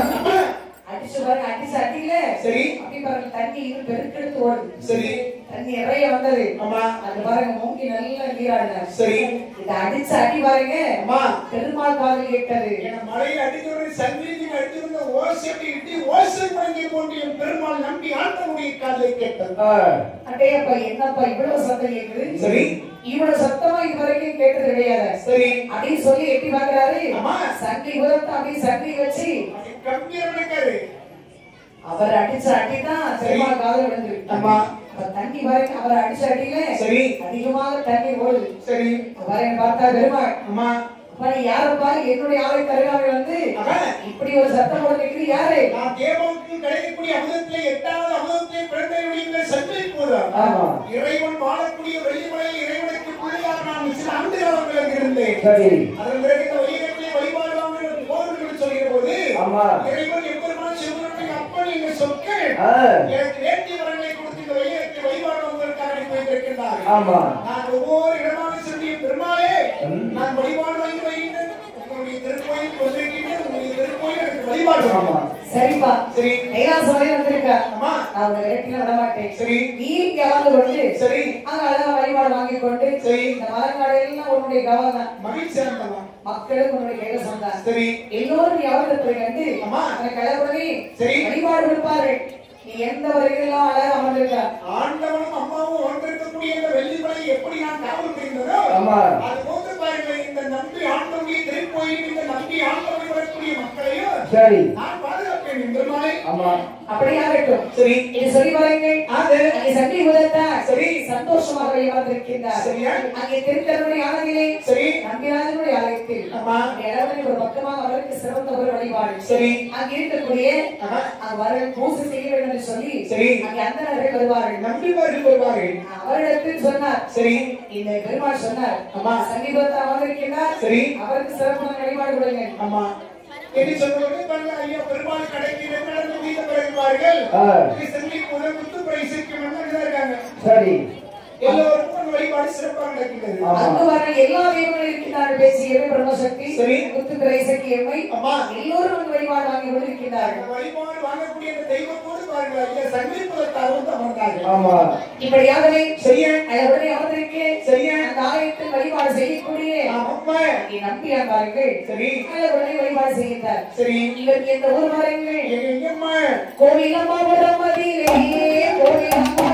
அடிச்சு பாருங்க. அடிச்சு அடியில சரி அப்படி பாருங்க தண்ணி இன்னும் பெருக்கெடுத்து ஓடுது. சரி. தண்ணி நிறைய வந்தது. ஆமா. அது பாருங்க மூங்கி நல்லா நீராடினார். சரி. இத அடிச்சு அடி பாருங்க. ஆமா. பெருமாள் காதில் கேட்டது. மலையில அடிச்சோட சங்கிலிக்கு அடிச்சிருந்த ஓசை இடி ஓசை முழங்கி போன்ற பெருமாள் நம்பி ஆண்டவருடைய காதில் கேட்டது. அடேப்பா என்னப்பா இவ்வளவு சத்தம் கேக்குது. சரி. இவ்வளவு சத்தமா இது வரைக்கும் கேட்டது கிடையாது. சரி அப்படின்னு சொல்லி எட்டி பாக்குறாரு. சங்கி பூதத்தை அப்படி சங்கி வச்சு கம்பீரமாக்காரு. அவர் அடிச்ச அடிதான் பெருமாள் காதில் விழுந்துருக்கு. ஆமா. தண்ணி பாருங்க அவர் அடிச்ச அடியில சரி அதிகமாக தண்ணி ஓடுது. சரி பாருங்க பார்த்தா பெருமாள். ஆமா. யாரு பாரு என்னுடைய ஆலை தருகாவை வந்து இப்படி ஒரு சத்தம் போட கேட்குது. யாரு? நான் தேவனுக்கு கிடைக்கக்கூடிய அமுதத்திலே 8வது அமுதத்திலே பிறந்தவருடைய சங்கை போதார். இறைவன் வாழக்கூடிய வெள்ளிமலையில் இறைவனுக்கு பிள்ளையாக நான் சில ஆண்டு காலங்கள் இருந்தேன். சரி. அதன் பிறகு இந்த வைரத்திலே வழிபாடு வாங்க போர்கள் சொல்கிற போது இறைவன் எப்பெருமாள் சிவனுடைய அப்பன் என்ற சொற்கள் எனக்கு வேண்டிய வரங்களை கொடுத்து இந்த வைரத்தை வழிபாடு உங்களுக்காக அனுப்பி வைத்திருக்கிறார். ஆமா. நான் ஒவ்வொரு இடமாக சொல்லி பெருமாளே நான் வழிபாடு வாங்கி வைக்கிறேன். உங்களுடைய திருக்கோயில் வந்திருக்கிறேன். உங்களுடைய திருக்கோயில் எனக்கு வழிபாடு. ஆமா. சரிப்பா. சரி. கைலாசமே வந்திருக்கா. ஆமா. நான் உங்களை விரட்டில விட மாட்டேன். சரி. நீ இங்க வந்து கொண்டு சரி அங்க அழகா வழிபாடு வாங்கி கொண்டு சரி இந்த மரங்காடு எல்லாம் உன்னுடைய கவனம் மகிழ்ச்சி மக்களுக்கு உன்னுடைய கைலாசம் தான். சரி. எல்லோரும் யாவத்தை கண்டு ஆமா அந்த கலவுடனே சரி வழிபாடு கொடுப்பார்கள். நீ எந்த வரையிலும் அழகா அமர்ந்திருக்க ஆண்டவனும் அம்மாவும் ஒன்றிருக்கக்கூடிய இந்த வெள்ளிமலை எப்படி நான் காவல் புரிந்ததோ அது போன்று பாருங்கள் இந்த நம்பி ஆண்டவனுடைய திருக்கோயில் இந்த நம்பி ஆண்டவனை வரக்கூடிய மக்களையும் சரி நான் பாதுகாப்பேன் பெருமாளே. ஆமா அப்படியாகட்டும். சரி இது சொல்லி பாருங்கள். அங்கே சங்கி பூதத்தா சரி சந்தோஷமாக வந்திருக்கின்றார். சரியா அங்கே திருக்கருணை ஆனதிலே சரி நம்பிராஜனுடைய ஆலயத்தில் ஆமா இடவனை ஒரு பக்கமாக அவருக்கு சிறந்த ஒரு வழிபாடு. சரி அங்கே இருக்கக்கூடிய அவர்கள் பூசை செய்ய வேண்டும் என்று சொல்லி சரி அங்கே அந்தணர்கள் வருவார்கள் நம்பிவார்கள் வருவார்கள். அவரிடத்தில் சொன்னார். சரி இந்த பெருமாள் சொன்னார். ஆமா சங்கி பூதத்தா வந்திருக்கின்றார். சரி அவருக்கு சிறப்பான வழிபாடு கொடுங்க. ஆமா என்ன சொல்றது பாருங்க. ஐயா பெருமாள் கடைக்கு நடந்து வீத பிறகுவார்கள். சங்கி பூதம் குத்து பிரைஸுக்கு மன்னர்கள் இருக்காங்க. சரி எல்லோருக்கும் வழிபாடு சிறப்பாக நடக்கிறது. அங்கு வர எல்லா தெய்வங்களும் இருக்கின்றார்கள். பேசியவே பிரம்மசக்தி சரி குத்து பிரைஸுக்கு எம்மை ஆமா எல்லோரும் வந்து வழிபாடு வாங்கி கொண்டிருக்கிறார்கள். வழிபாடு வாங்கக்கூடிய அந்த தெய்வத்தோடு பாருங்க ஐயா சங்கி பூதத்தார் வந்து அமர்ந்தார்கள். ஆமா இப்படியாகவே சரியா உடனே அமர்ந்திருக்கு. சரியா அந்த ஆலயத்தில் வழிபாடு செய்யக்கூடிய ஆமா நீ நம்பியா பாருங்கள். சரி உடனே வழிபாடு செய்கிறார். சரி இவருக்கு எந்த ஊர் பாருங்கள். எங்கம்மா கோவிலம்மா பிரம்மதிலே கோவிலம்மா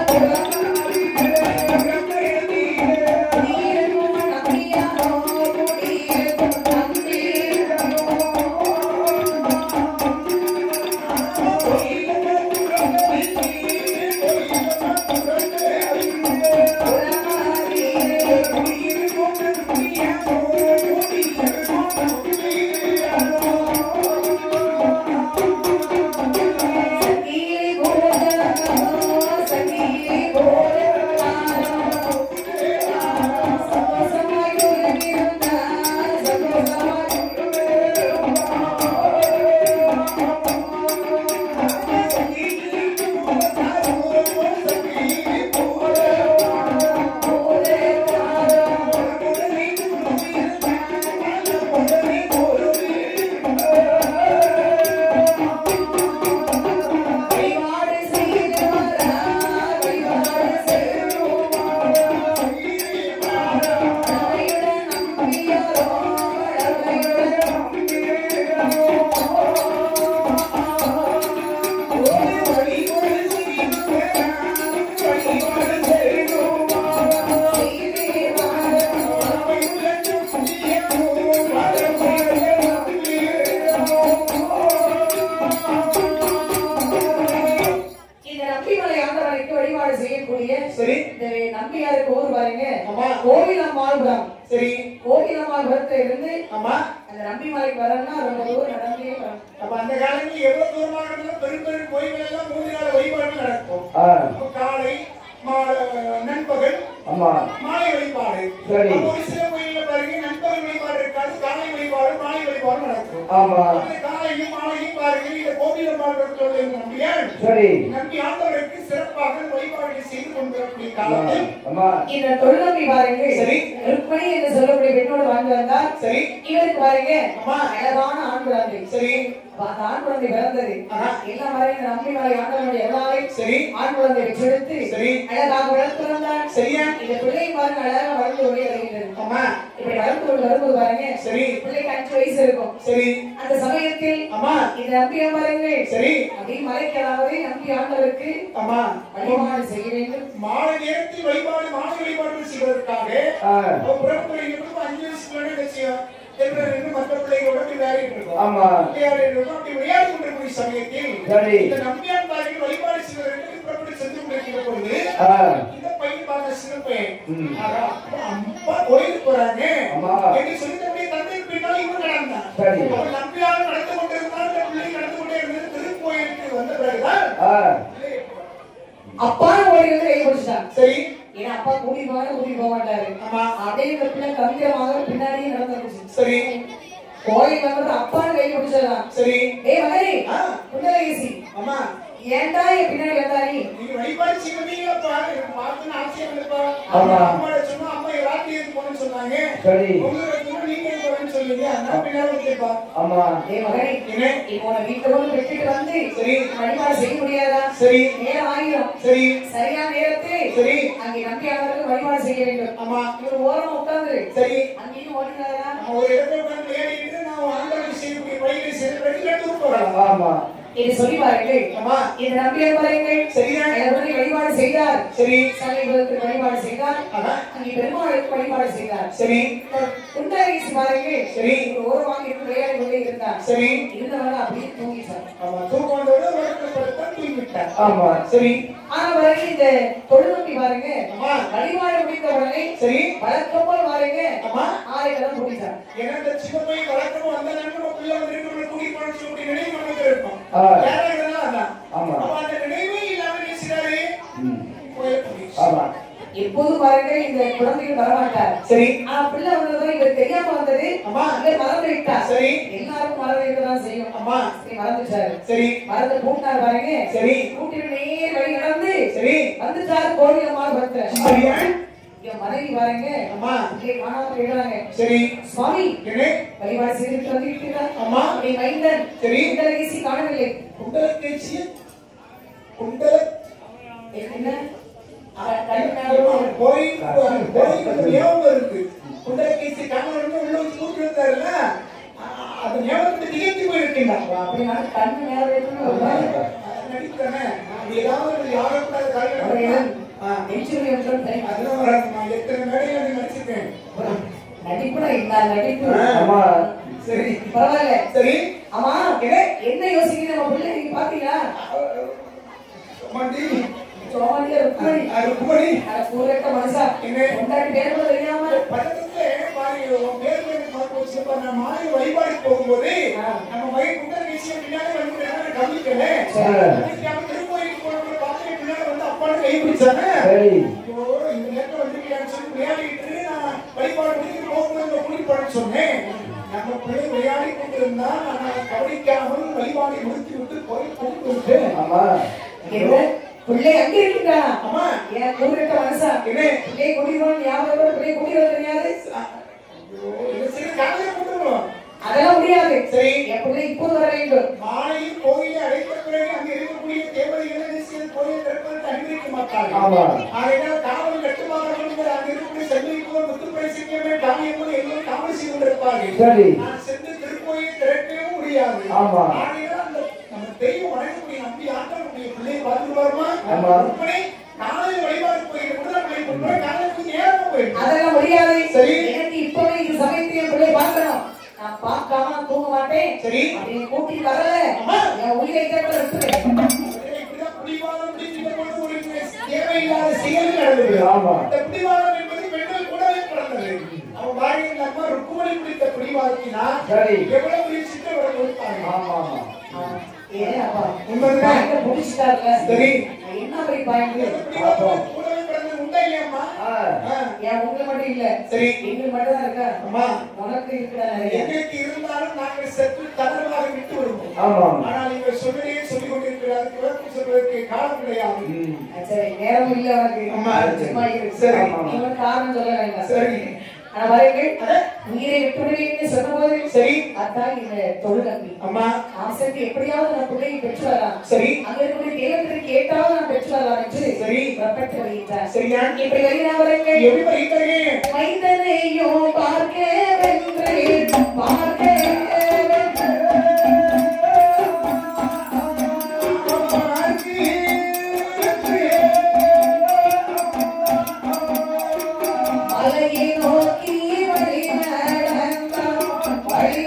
நம்பியாருக்கு ஊர் பாருங்க கோவிலம்மாள்புரம். சரி, கோவிலம்மாள்புரத்துல இருந்து அந்த நம்பிமலைக்கு வரணும்னா ரொம்ப தூரம் நடந்தே வரணும். அப்ப அந்த காலத்துல எவ்வளவு தூரமாக இருந்தாலும் பெரும் பெரும் கோயில்கள் எல்லாம் 3 நாள் வழிபாடு நடக்கும். காலை நண்பகல் மாலை வழிபாடு. ஒரு சில கோயில்ல பாருங்க நண்பகல் வழிபாடு இருக்காது, காலை வழிபாடு மாலை வழிபாடு நடக்கும். அந்த காலையும் மாலையும் பாருங்க இந்த கோவிலம்மாள்புரத்தில் உள்ள நம்பியார் நம்பி ஆண்டவருக்கு சிறப்பாக வழிபாடு செய்து கொண்டிருக்கக்கூடிய காலத்தில் இந்த தொழில்நம்பி பாருங்க ருக்மணி என்று சொல்லக்கூடிய பெண்ணோடு வாழ்ந்து வந்தார். சரி, இவருக்கு பாருங்க அழகான ஆண் குழந்தை. சரி, ஆண் குழந்தை பிறந்தது. எல்லாம் வரைங்க நம்பி மலை ஆண்டவனுடைய எல்லாரையும் சரி ஆண் குழந்தை வச்செடுத்து சரி அழகாக வளர்த்து வந்தார். சரியா, இந்த பிள்ளை பாருங்க அழகாக வளர்ந்து ஓடி வருகின்றது. இப்படி வளர்ந்து கொண்டு வரும்போது பாருங்க சரி பிள்ளைக்கு 5 வயசு இருக்கும். சரி, அந்த சமயத்தில் இந்த நம்பியா பாருங்க சரி அப்படி மலைக்கலாவது நம்பி ஆண்டவருக்கு வழிபாடு செய்ய வேண்டும். மாலை நேரத்தில் வழிபாடு மாலை வழிபாடு செய்வதற்காக புறப்பட்டு 5 வயசுல நிச்சயம் மற்ற பிள்ளைகளோட விளையாடிட்டு இருக்கோம். அப்படி விளையாடி கொண்டிருக்கிற சமயத்தில் இந்த நம்பியார் தாய்க்கு வழிபாடு செய்வதற்கு புறப்பட்டு சென்று கொண்டிருக்கிற பொழுது இந்த பையன் பார்த்த சின்ன பையன் அப்பா கோயிலுக்கு போறாங்க என்று சொல்லி தன்னுடைய தந்தை பின்னால் இவன் நடந்தான். அவர் நம்பியார் நடந்து கொண்டிருந்தால் இந்த பிள்ளை நடந்து கொண்டே இருந்தது. திருக்கோயிலுக்கு வந்த பிறகுதான் அப்பா கோயிலுக்கு கை பிடிச்சான். சரி, ஏன்னா அப்பா கூட்டிட்டு போக மாட்டாரு. அப்படியே இந்த பிள்ளை கம்பியமாக பின்னாடியே நடந்துருச்சு. சரி, கோயில் வந்து அப்பா கை பிடிச்சதான். சரி, மகனே புண்டரீசி ஏன்டா என் பின்னாடி வந்தாரி? நீங்க வழிபாடு செய்வீங்கப்பா, பார்த்து ஆசையா இருப்பா. அம்மா சொன்னா அம்மா ராத்திரி போன்னு சொன்னாங்க. சரி, உங்களுக்கு நீங்க போறேன்னு சொல்லுங்க. அண்ணா பின்னாடி வந்துப்பா. மகனே இப்போ வீட்டுல வந்து வெட்டிட்டு வந்து சரி வழிபாடு செய்ய முடியாதா? சரி, நேரம் ஆகிடும். சரி, சரியான நேரத்தில் சரி அங்கே நம்பியாளருக்கு வழிபாடு செய்ய வேண்டும். இவர் ஓரமா உட்கார்ந்து சரி அங்கேயும் ஓடினாரா? ஒரு இடத்துல உட்கார்ந்து ஏறிட்டு நான் ஆண்டவருக்கு செய்யக்கூடிய வழிகளை செய்து எடுத்து போறேன். இது சொல்லி பாருங்கள். இந்த நம்பியார் பாருங்கள் சரியா வழிபாடு செய்தார். சரி, சமயங்களுக்கு வழிபாடு செய்தார். அங்கே பெருமாளுக்கு வழிபாடு செய்தார். சரி, புண்டரீசி பாருங்கள் சரி ஓரமாக இருந்து விளையாடி கொண்டே இருந்தார். சரி, இருந்தவங்க அப்படியே தூங்கிட்டார். தூக்கோண்டோட தூங்கிவிட்டார். சரி, ஆனா பாருங்க இந்த தொழில்நுட்பி பாருங்க வழிபாடு முடிந்த உடனே சரி வழக்கம் போல் பாருங்க ஆரைக்கெல்லாம் கூட்டிட்டார். ஏன்னா இந்த சின்ன பையன் வழக்கமும் அந்த நேரமும் பிள்ளை வந்து கூட்டி போன சொல்லி நினைவு நமக்கு இருக்கும். எப்போது பாருங்க இந்த குழந்தைகள் வரமாட்டார். சரி, பிள்ளை வந்ததும் இவர் தெரியாம வந்தது மறந்து விட்டார். சரி, எல்லாருக்கும் மறந்து இருக்கதான் செய்யும். சரி, மறந்துட்டாரு. சரி, மறந்து கூட்டினார் பாருங்க. சரி, கூட்டிட்டு நேர் வழி நடந்து சரி வந்துட்டாரு கோவிலம்மாள்புரத்துல. மனைவி பாருங்க காணாம போயிடுறாங்க. சரி, சுவாமி வழிபாடு செய்துட்டு வந்துட்டு மைந்தன் சரி குண்டலகேசி காணவில்லை. குண்டலகேசி என்ன குண்டலகேசி கண்ணு உள்ள வச்சு கூட்டி வந்தாருல்ல அது ஞாபகத்தை திகழ்த்தி போயிருக்கின்றான். அப்படின்னா கண்ணு நேரம் நடித்தானே ஏதாவது யாரும் சரி பரவாயில்ல. சரி, ஆமா என்ன யோசிக்கிறீங்க நம்ம பிள்ளை நீங்க பாத்தீங்களா? மனுஷா தெரியாம வழிபாடு போகும்போது நம்ம வயிறு குண்டலகேசியை பின்னாடி வந்து கவனிக்கல திருக்கோயிலுக்கு போனவங்க பார்த்து பின்னாடி வந்து அப்பான்னு கை பிடிச்சாங்க. இந்த நேரத்தில் வந்து சொல்லி விளையாடிட்டு நான் வழிபாடு முடித்து போகும்போது கூட்டிட்டு போறேன்னு சொன்னேன். நம்ம பிள்ளை விளையாடி கொண்டிருந்தா நான் கவனிக்காமல் வழிபாடு முடித்து விட்டு போய் கூப்பிட்டு பிள்ளை அங்க இருக்கா? ஆமா, என் கூறிட்ட மனசா பிள்ளை குடிக்கிறோம் ஞாபகம் பிள்ளை குடிக்கிறது தெரியாது. அதெல்லாம் முடியாது. சரி, என் பிள்ளை இப்போது வர வேண்டும். மாலையில் கோயிலை அழைத்த பிறகு அங்க இருக்கக்கூடிய தேவதைகள் கோயில் திறப்பதற்கு அனுமதிக்க மாட்டார்கள். ஆகையால் காவல் கட்டுமாறவர்கள் அங்க இருக்கக்கூடிய செல்விக்குள் முத்துப்படை சிங்கமே காவியமும் எல்லோரும் காவல் செய்து கொண்டிருப்பார்கள். நான் சென்று திருக்கோயிலை திறக்கவும் முடியாது. ஆகையால் அந்த நம்ம தெய்வம் வணங்கக்கூடிய நம்பி ஆண்டவருடைய பிள்ளையை பார்த்துருவாருமா நாளை வழிபாடு போயிருக்கோம். காலைக்கு நேரமா போயிடும். அதெல்லாம் முடியாது. சரி, எனக்கு இப்பவே இந்த சமயத்தில் பிள்ளை பார்க்கணும். நான் பார்க்காம தூங்க மாட்டேன். சரி, நீ கூட்டி வரல என் உயிரை கேட்க இப்படிதான் புலிவாதம் முடிக்கிற போது ஒரு தேவையில்லாத செயல் நடந்தது. இந்த பிடிவாதம் என்பது பெண்கள் கூடவே பிறந்தது. அவன் பாருங்க இந்த அம்மா ருக்குமணி பிடித்த பிடிவாதத்தினா எவ்வளவு பெரிய சிக்கல் வர கொடுத்தாங்க. ஏன் அப்பா உண்மையிலே புடிச்சிட்டாருல சரி என்ன போய் பாயிண்ட் கூடவே பிறந்தது உண்டா இல்லையாம்மா? ஏன் உங்களுக்கு மட்டும் இல்ல சரி எங்களுக்கு மட்டும் தான் இருக்கா அம்மா உனக்கு இருக்குடா நிறைய எங்களுக்கு இருந்தாலும் நாங்கள் செத்து தளர்வாக விட்டு வருவோம். ஆனால் இவர் சொல்லியே சொல்லிக் கொண்டிருக்கிறார். விளக்கம் சொல்வதற்கு காலம் கிடையாது. சரி நேரம் இல்ல உனக்கு அம்மா சும்மா இருக்கு சரி நீங்க காரணம் சொல்ல வேண்டாம் சரி ஆனா வரீங்க உயிரை விட்டுவிடுவீங்கன்னு சொன்னபோது சரி அதான் இந்த தொழிலம்பி அம்மா ஆசைக்கு எப்படியாவது நான் பிள்ளையை பெற்று வரலாம் சரி அங்க இருக்கக்கூடிய தெய்வத்திற்கு கேட்டாவது நான் பெற்று வரலாம் என்று சரி புறப்பட்டு வருகின்றார். சரியா இப்படி வருகிறா வரீங்க எப்படி வருகிறீர்கள்? மைந்தனையோ பார்க்க வென்று பார்க்க மலையை நோக்கி வழி நடந்தான் வழி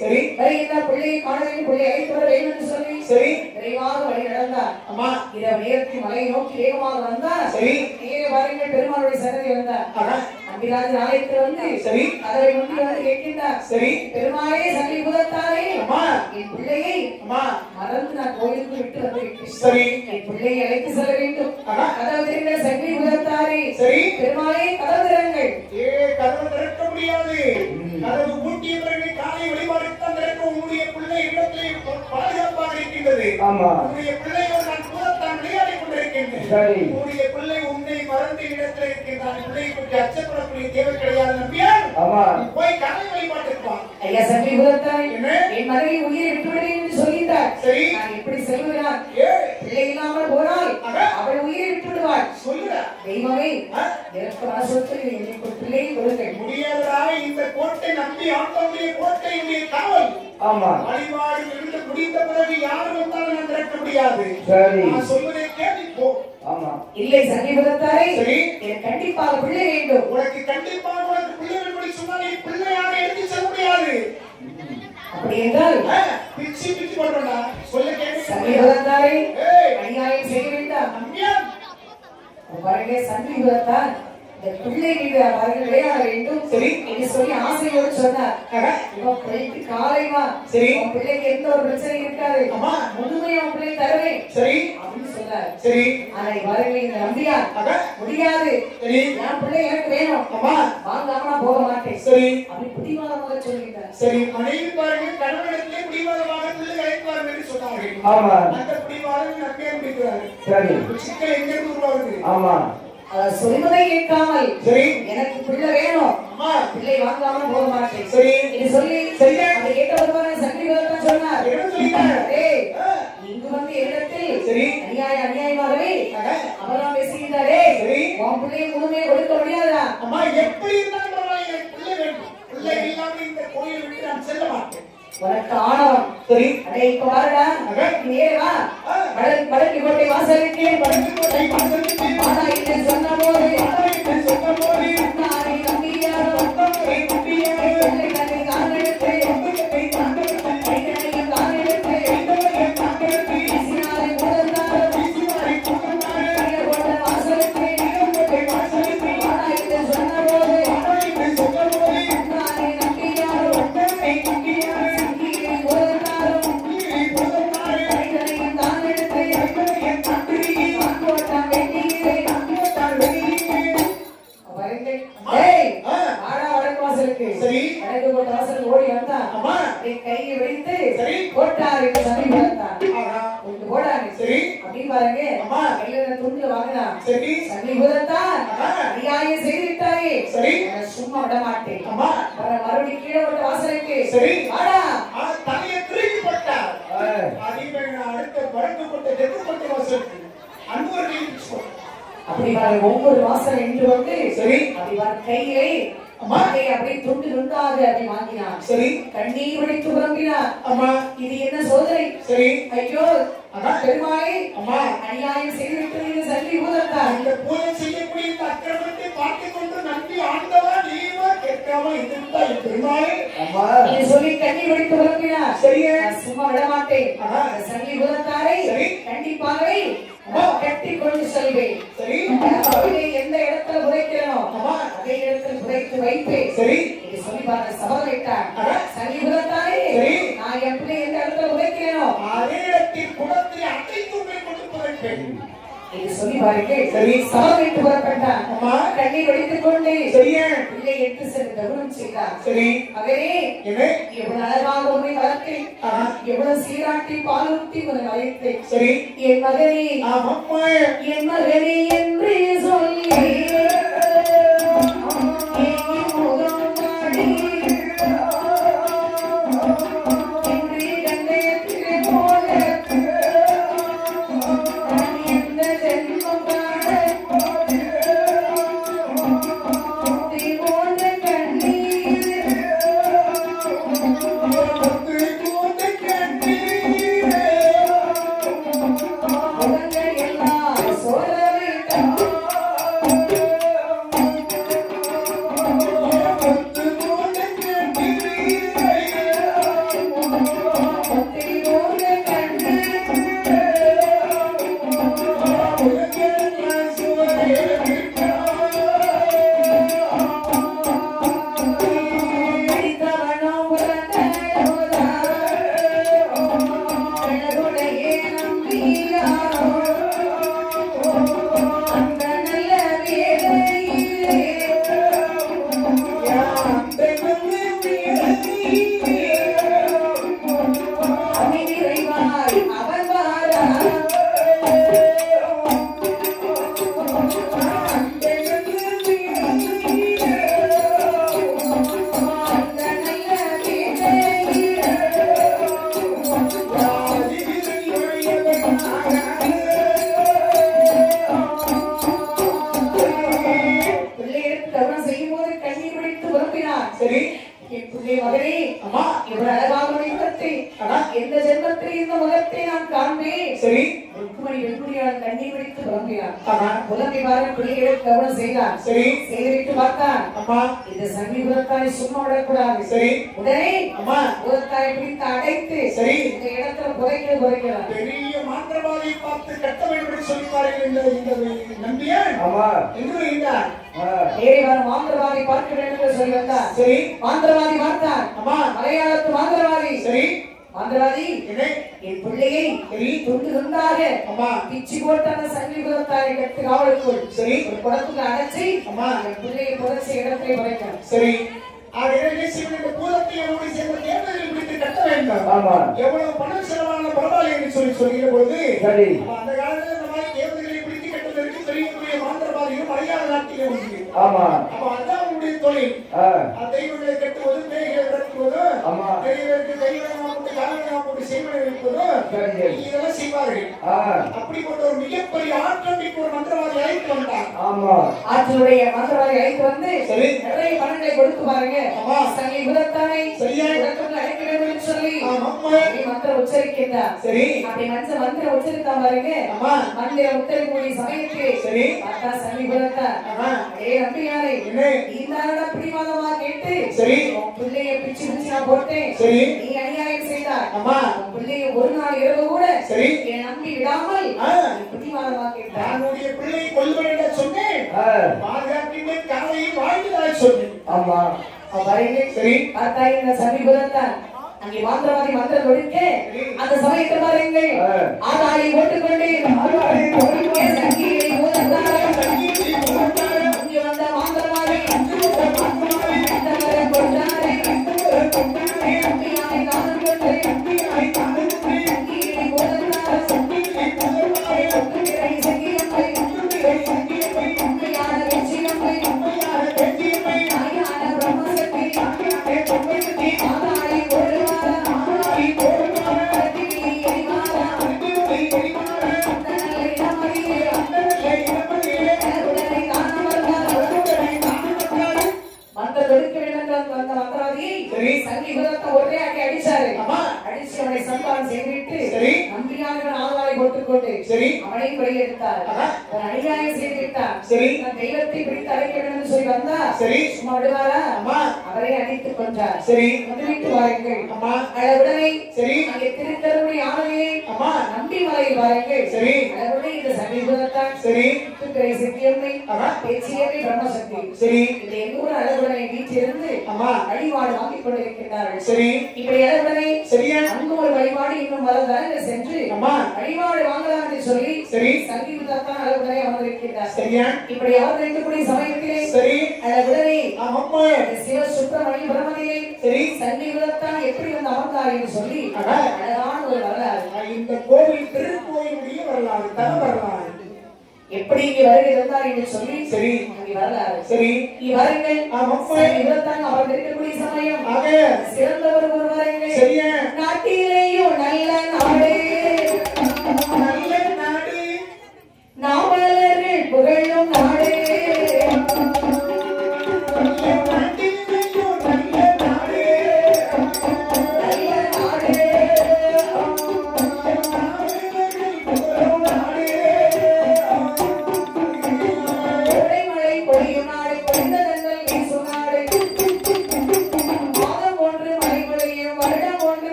சரி வருகின்ற பிள்ளையை காண வேண்டும் பிள்ளையை அழைத்து வர வேண்டும் என்று சொல்லி சரி விரைவாக வழி நடந்தார். அம்மா இரவு நேரத்தில் மலையை நோக்கி வேகமாக வந்தார். சரி கீழே பாருங்கள் பெருமாளுடைய சன்னதி வந்தார். அம்பிராஜ் ஆலயத்தில் வந்து சரி கதவை முந்தி வந்து கேட்கின்றார். சரி பெருமாளே சன்னதி புதத்தாரே அம்மா என் பிள்ளையை அம்மா மறந்து நான் கோயிலுக்கு விட்டு வந்து சரி என் பிள்ளையை அழைத்து செல்ல வேண்டும். கதவு திறந்த சன்னதி புதத்தாரே சரி பெருமாளே கதவு திறங்கள். கதவு திறக்க முடியாது. கதவு பூட்டிய பிறகு காலை வழிபாடு தான் திறக்க உன்னுடைய பிள்ளை இடத்திலே பாதுகாப்பாக இருக்கின்றது. உன்னுடைய பிள்ளையோடு நான் கூடத்தான் விளையாடிக் கொண்டிருக்கின்றேன். உன்னுடைய பிள்ளை உன்னை மறந்து இடத்தில் இருக்கின்றான். பிள்ளையை பற்றி அச்சப்படக்கூடிய தேவை கிடையாது. நம்பியார் போய் காலை வழிபாட்டிருப்பான். ஐயா சன்னதி புதத்தாரே என் மகளை உயிரை விட்டுவிடுவேன் என்று சொல்லிட்டார். சரி நான் எப்படி செல்வதனால் பிள்ளை இல்லாமல் போனால் அவள் உயிரை விட்டு விடுவாள். சொல்லுடா தெய்வமே எனக்கு மனசொத்தில் எனக்கு ஒரு பிள்ளையை கொடுங்கள். முடியாதா இந்த கோட்டை நம்பி ஆண்டவருடைய கோட்டையுடைய காவல். ஆமா வழிபாடு இருந்து முடிந்த பிறகு யாரும் வந்தாலும் நான் திறக்க முடியாது. நான் சொல்வதை கேட்டுப்போ. ஆமா இல்லை சன்னிபுதத்தாரே சரி எனக்கு கண்டிப்பாக பிள்ளை வேண்டும். உனக்கு கண்டிப்பாக உனக்கு பிள்ளை வேண்டும் சொன்னால் நீ பிள்ளையாக எடுத்து செல்ல முடியாது. அப்படி என்றால் பிச்சு பிச்சு போடுறா சொல்ல கேட்டு சன்னிபுதத்தாரே அநியாயம் செய்ய வேண்டாம். பாருங்க சன்னிபுதத்தார் இந்த பிள்ளை மீது அவர்கள் விளையாட வேண்டும் சரி என்று சொல்லி ஆசையோடு சொன்னார். இவன் பிள்ளைக்கு காலைமா சரி உன் பிள்ளைக்கு எந்த ஒரு பிரச்சனை இருக்காது. முழுமையா உன் பிள்ளை தருவேன் சரி அப்படின்னு சொன்னார். சரி ஆனா பாருங்க இந்த நம்பியா முடியாது சரி என் பிள்ளை எனக்கு வேணும் வாங்காம நான் போக மாட்டேன் சரி அப்படி பிடிவாதமாக சொல்லிட்டார். சரி மனைவி பாருங்க கணவனிடத்திலே பிடிவாதமாக பிள்ளை அழைப்பார்கள் என்று சொன்னார்கள். அந்த பிடிவாதம் நம்பியா முடிக்கிறாரு. சரி சிக்கல் எங்க இருந்து உருவாகுது? ஆமா சொல்வதை கேட்காமல் சரி எனக்கு பிள்ளை வேணும் பிள்ளை வாங்காம போக மாட்டேன் சரி இது சொல்லி சரியா அதை கேட்டவர்தான் சன்னிபுதத்தான் சொன்னார். இங்கு வந்து இடத்தில் சரி அநியாயமாகவே அவராம் பேசுகின்றாரே சரி உன் பிள்ளையை முழுமையை கொடுக்க முடியாதா? அம்மா எப்படி இருந்தாலும் பரவாயில்லை பிள்ளை வேண்டும். பிள்ளை இல்லாமல் இந்த கோயில் விட்டு நான் நான் செல்ல மாட்டேன். உனக்கு ஆணவம். சரி. அடே இப்ப பாருடா. நீ வா. வடக்கு கோட்டை வாசலுக்கு ஆனா இல்லை சொன்ன போது நானே நம்பியாரோ கையை வைத்து போட்டார் துண்டு வாங்கினா செய்துவிட்டாயே சும்மா விட மாட்டேன் மறுபடியும் கீழே போட்ட வாசலுக்கு தலையை திருப்பி போட்டார். அடுத்த வடக்கு போட்ட தெற்கு போட்ட வாசலுக்கு அன்பு அப்படி ஒவ்வொரு வாசல் என்று வந்து அப்படி கையை அப்படியே துண்டு துண்டாக அப்படி வாங்கினான். சரி. கண்ணீர் வடித்து புலம்பினார். அம்மா இது என்ன சோதனை? சரி. ஐயோ பெருமாளே அம்மா அநியாயம் செய்துவிட்டு சொல்லி பூதத்தார். இந்த பூஜை செய்யக்கூடிய இந்த அக்கிரமத்தை பார்த்துக் கொண்டு நம்பி ஆண்டவா நீவா கேட்காம இருந்தா பெருமாளே அம்மா இது சொல்லி கண்ணீர் வடித்து புலம்பினார். சரியே சும்மா விட மாட்டேன். சொல்லி பூதத்தாரை கண்டிப்பாகவே கட்டி கொண்டு செல்வேன். சரி. எந்த இடத்துல புதைக்கிறோம் அதே இடத்துல புதைத்து வைப்பேன். சரி. இது சொல்லி பாருங்க சபதமிட்டார். சலிபுரத்தாரே நான் எப்படி எந்த இடத்துல புதைக்கிறேனோ அதே இடத்தில் குடத்தில் அட்டை தூக்கை கொண்டு புதைப்பேன். இது சொல்லி பாருங்க. சரி. சபதமிட்டு புறப்பட்டான். கண்ணீர் வடித்துக் கொண்டு சரியா பிள்ளை எடுத்து சென்று தகுனம் செய்தார். சரி. அவரே எவ்வளவு அழகாக உன்னை வளர்த்தேன், எவ்வளவு சீராட்டி பாலூட்டி உன்னை வளர்த்தேன். சரி. என் மகனே என் மகனே என்று சொல்லி சும்மா விடக்கூடாது. சரி. உடனே அம்மா பூதத்தாரை பிடித்து அடைத்து சரி இந்த இடத்துல புதைக்கிறார். பெரிய மாந்திரவாதி பார்த்து கட்ட வேண்டும் சொல்லிப்பார்கள் இந்த நம்பியா ஆமா எங்க இருந்தார் மாந்திரவாதி பார்க்க வேண்டும் என்று சொல்லி வந்தார். சரி. மாந்திரவாதி பார்த்தார். அம்மா மலையாளத்து மாந்திரவாதி. சரி. மாந்திரவாதி என் பிள்ளையை துண்டு துண்டாக பிச்சு போட்டு அந்த சங்கிபுரத்தாரை கட்டு காவலுக்குள் சரி ஒரு குடத்துக்கு அடைச்சி அம்மா என் பிள்ளையை புதைச்ச இடத்தை புதைக்கிறார். சரி. பூதத்தை சேர்ந்த தேர்தலில் பிடித்து கட்ட வேண்டும். எவ்வளவு பணம் செலவான பரவாயில்லை என்று சொல்லுகிற பொழுது அந்த காலத்தில் இந்த மாதிரி தேர்தல்களை பிடித்து கட்டுவதற்கு பெரிய மாந்திரவாதிகள் மலையாள நாட்டிலே உண்டு. அப்ப அதான் அவனுடைய தொழில் தெய்வங்களை கட்டுவது பேய்களை விரட்டுவது பெரியவருக்கு கைவிடமா போட்டு காலவிடமா போட்டு செய்வனை வைப்பது இதெல்லாம் செய்வார்கள். அப்படிப்பட்ட ஒரு மிகப்பெரிய ஆற்றல் மிக்க ஒரு மந்திரவாதி அழைத்து வந்தார். ஆற்றலுடைய மந்திரவாதி அழைத்து வந்து நிறைய பணங்களை கொடுத்து பாருங்க. சங்கி குலத்தானை அழைக்க வேண்டும் என்று சொல்லி மந்திரம் உச்சரிக்கின்றார். அப்படி மந்திரம் உச்சரித்தா பாருங்க. மந்திரம் உச்சரிக்கக்கூடிய சமயத்திலே பார்த்தா சங்கி குலத்தார் நம்பியாரை இந்த பிடிவாதமா கேட்டு பிள்ளைய பிச்சு பிச்சு நான் போட்டேன், நீ அநியாயம் செய்தார், பிள்ளைய ஒரு நாள் இரவு கூட என் நம்பி விடாமல் பிடிவாதமா கேட்டார். என்னுடைய பிள்ளையை கொல்லுவேன் என்று சொன்னேன், பாதுகாப்பின் கனவையை வாழ்ந்ததாக சொன்னேன். பார்த்தா இந்த சமீபத்தான் அங்கே மந்திரவாதி மந்திரம் கொடுக்க அந்த சமயத்தை பாருங்கள் ஆதாரி ஓட்டுக்கொண்டே சங்கியை இங்கே வந்த மாந்திரவாதி தெய்வத்தை பிடித்து அழைக்க வேண்டும் என்று சொல்லி வந்தா சும்மா விடுவாரா? அவரை அடித்துக் கொண்டார். வந்துவிட்டு வாருங்கள். அளவுடனே அங்கே திருக்கருடைய ஆணையை நம்பி மலையில் வாருங்கள். அளவுடனே இந்த சமீபத்தான் சித்தியம்மை பேச்சியம்மை பிரம்மசக்தி இந்த எல்லோரும் அளவுடனே வீட்டிலிருந்து வழிபாடு வாங்கிக் கொண்டிருக்கிறார்கள். இப்படி அளவுடனே அங்கு ஒரு வழிபாடு இன்னும் வளர்ந்தால் சென்று வழிபாடு வாங்கலாம் என்று சொல்லி சங்கீதத்தான் அளவுடனே அமர்ந்திருக்கிறார். இப்படி அவர் இருக்கக்கூடிய சமயத்திலே அளவுடனே சிவ சுப்பிரமணிய பிரமணியை சங்கீதத்தான் எப்படி வந்து அமர்ந்தார் என்று சொல்லி அழகான ஒரு வரலாறு. இந்த கோவில் திருக்கோயிலுடைய வரலாறு தர வரலாறு எப்படி இங்கே வருகை இருந்தார் என்று சொல்லி அங்கே வரலாறு. இவர்கள் இவர்தான் அவர் இருக்கக்கூடிய சமயம் சிறந்தவர் ஒருவர்கள். நாட்டிலேயும் நல்ல நாடு நாவலர்கள் புகழும் நாடு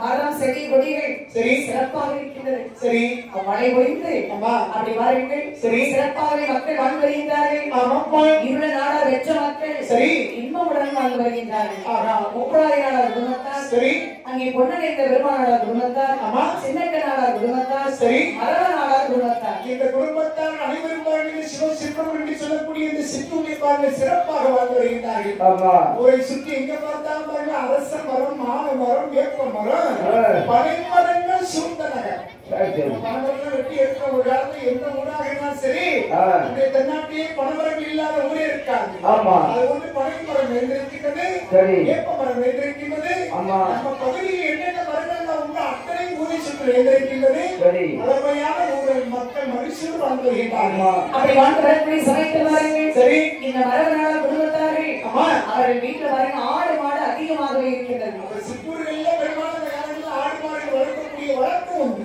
மரம் செடி கொடிகள் சிறப்பாக இருக்கின்றது. மழை பொழிந்து அப்படி வாருங்கள் சிறப்பாக மக்கள் வாழ்ந்து வருகின்றார்கள். இருள நாடா வெற்ற மக்கள் இன்பமுடன் வாழ்ந்து வருகின்றார்கள். முப்படாதி நாடார் குடும்பத்தார் அங்கே பொன்னடைந்த பெருமானாடார் குடும்பத்தார் சின்னக்க நாடார் குடும்பத்தார் மரவ நாடார் குடும்பத்தார் இந்த குடும்பத்தார் அனைவரும் சிவ சிற்பம் என்று சொல்லக்கூடிய இந்த சிற்றுமை பாருங்கள் சிறப்பாக வாழ்ந்து வருகின்றார்கள். ஒரு சுற்றி எங்க பார்த்தாலும் பாருங்க அரச மரம் மான மரம் வேப்ப மரம் பனைமரங்கள் சூழ்ந்த நகர். பனைமரங்கள் வெட்டி எடுக்கிற ஒரு காலத்துல எந்த ஊராக இருந்தாலும் சரி இந்த தென்னாட்டிலே பனைமரங்கள் இல்லாத ஊரே இருக்காது. அது வந்து பனைமரம் எழுந்திருக்கின்றது, வேப்ப மரம் எழுந்திருக்கின்றது. நம்ம பகுதியில் என்னென்ன மரங்கள் உண்டு அத்தனை ஊரை சுற்றி எழுந்திருக்கின்றது. பழமையான ஊரில் மக்கள் மனுஷன் வாழ்ந்து வருகின்றார்கள். அப்படி வாழ்ந்து வரக்கூடிய சமயத்தில் பாருங்கள் இந்த மரவனால குடும்பத்தார்கள் அவர்கள் வீட்டில் பாருங்க ஆடு மாடு அதிகமாகவே இருக்கின்றது. சிற்றூர்களில் பெரும்பாலான காலங்களில் ஆடு மாடு வளர்க்கக்கூடிய வழக்கம் உண்டு.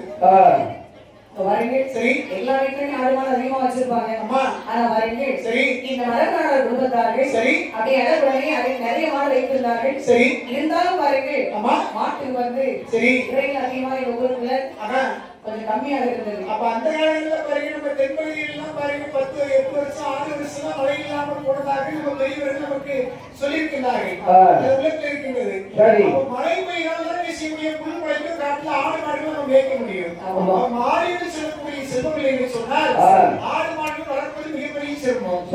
வரீங்க சரி எல்லா வீட்லயும் ஆடு மாடு அதிகமா வச்சிருப்பாங்க ஆமா ஆனா வரீங்க சரி இந்த மரநாடர் குடும்பத்தார்கள் சரி அப்படியே உடனே அதை நிறைய மாடு வைத்திருந்தார்கள் சரி இருந்தாலும் பாருங்க ஆமா மாட்டுக்கு வந்து சரி இறைகள் அதிகமா இந்த ஊருக்குள்ள அதான் கொஞ்சம் கம்மியாக இருந்தது அப்ப அந்த காலத்துல பாருங்க நம்ம தென்பகுதியில் எல்லாம் பாருங்க 10 8 வருஷம் 6 வருஷம் மழை இல்லாமல் போனதாக நம்ம பெரியவர்கள் நமக்கு சொல்லியிருக்கிறார்கள் அது உள்ளத்துல இருக்கின்றது அப்ப மழை பெய்தால்தான் செய்யக்கூடிய புல் முளைக்கும் காட்டுல ஆடு மாடுகள் நம்ம மேய்க்க முடியும் மாறின்னு சொல்லக்கூடிய செல்வங்கள் என்று சொன்னால் ஆடு மாடுகள் வளர்ப்பது மிகப்பெரிய செல்வம்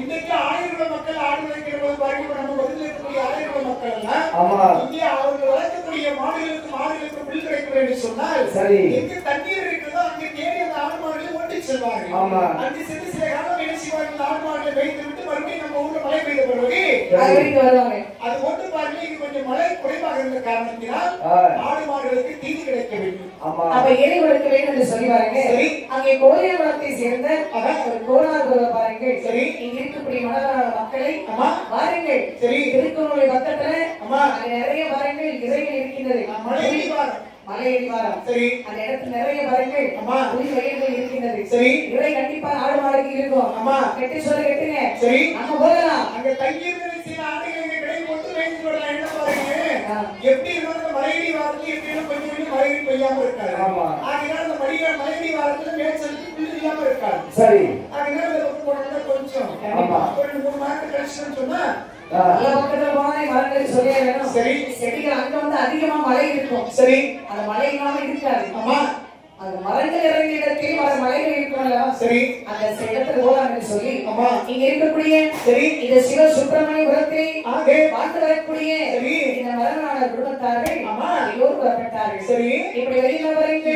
இன்னைக்கு 1000 மக்கள் ஆடு வளர்க்கிற போது பாருங்க நம்ம பகுதியில் இருக்கக்கூடிய 1000 மக்கள் எல்லாம் இங்கே அவர்கள் வளர்க்கக்கூடிய மாடுகளுக்கு புல் கிடைக்கும் என்று சொன்னால் எங்க தண்ணீர் இருக்குதோ அங்கே தேடி அந்த ஆடு மாடுகளை ஓட்டி செல்வார்கள் அங்கே சென்று சில காலம் என்ன செய்வார்கள் ஆடு மாடுகளை வைத்து விட்டு மறுபடியும் நம்ம ஊர்ல மழை பெய்த பிறகு அது ஓட்டு பாருங்க இது கொஞ்சம் மழை குறைவாக இருந்த காரணத்தினால் ஆடு மாடுகளுக்கு தீனி கிடைக்க வேண்டும் அப்ப இறை கொடுக்க வேண்டும் என்று சொல்லி பாருங்க அங்கே கோயிலத்தை சேர்ந்த ஒரு கோனார் பாருங்க சரி இங்க இருக்கக்கூடிய மக்களை பாருங்கள் சரி திருக்குறளுடைய பக்கத்துல அங்க நிறைய பாருங்கள் இறைகள் இருக்கின்றது மலையடிவாரம் சரி அந்த இடத்துல நிறைய பாருங்கள் புலி வயல்கள் இருக்கின்றது சரி இறை கண்டிப்பா ஆடு மாடுக்கு இருக்கும் கட்டி சொல்லி கட்டுங்க சரி நம்ம போகலாம் அங்க தங்கி இருந்த சில ஆடுகளை கடை போட்டு வைத்து வரலாம் என்ன பாருங்க எப்படி இருந்தாலும் மலையடி வாரத்துல எப்படியும் கொஞ்சம் மழை பெய்யாம இருக்காது ஆகினால அந்த மலையடி வாரத்துல மேய்ச்சலுக்கு புல் இல்லாம இருக்காது சரி ஆகினால கொஞ்சம் ஒரு 3 மாதம் கழிச்சுன்னு சொன்னா பக்கத்துல போனா மரங்கள் சொல்லியே வேணும் சரி செடிகள் அங்க வந்து அதிகமா மழை இருக்கும் சரி அந்த மழை இல்லாம இருக்காது ஆமா அந்த மரங்கள் இறங்கிய இடத்தில் வர மலைகள் இருக்கும்ல சரி அந்த இடத்துல ஓடாங்கன்னு சொல்லி ஆமா இங்க இருக்கக்கூடிய சரி இந்த சிவ சுப்பிரமணியபுரத்தை வாழ்ந்து வரக்கூடிய சரி இந்த மரநாடர் குடும்பத்தார்கள் ஆமா எல்லோரும் வரப்பட்டார்கள் சரி இப்படி வெளியில வரீங்க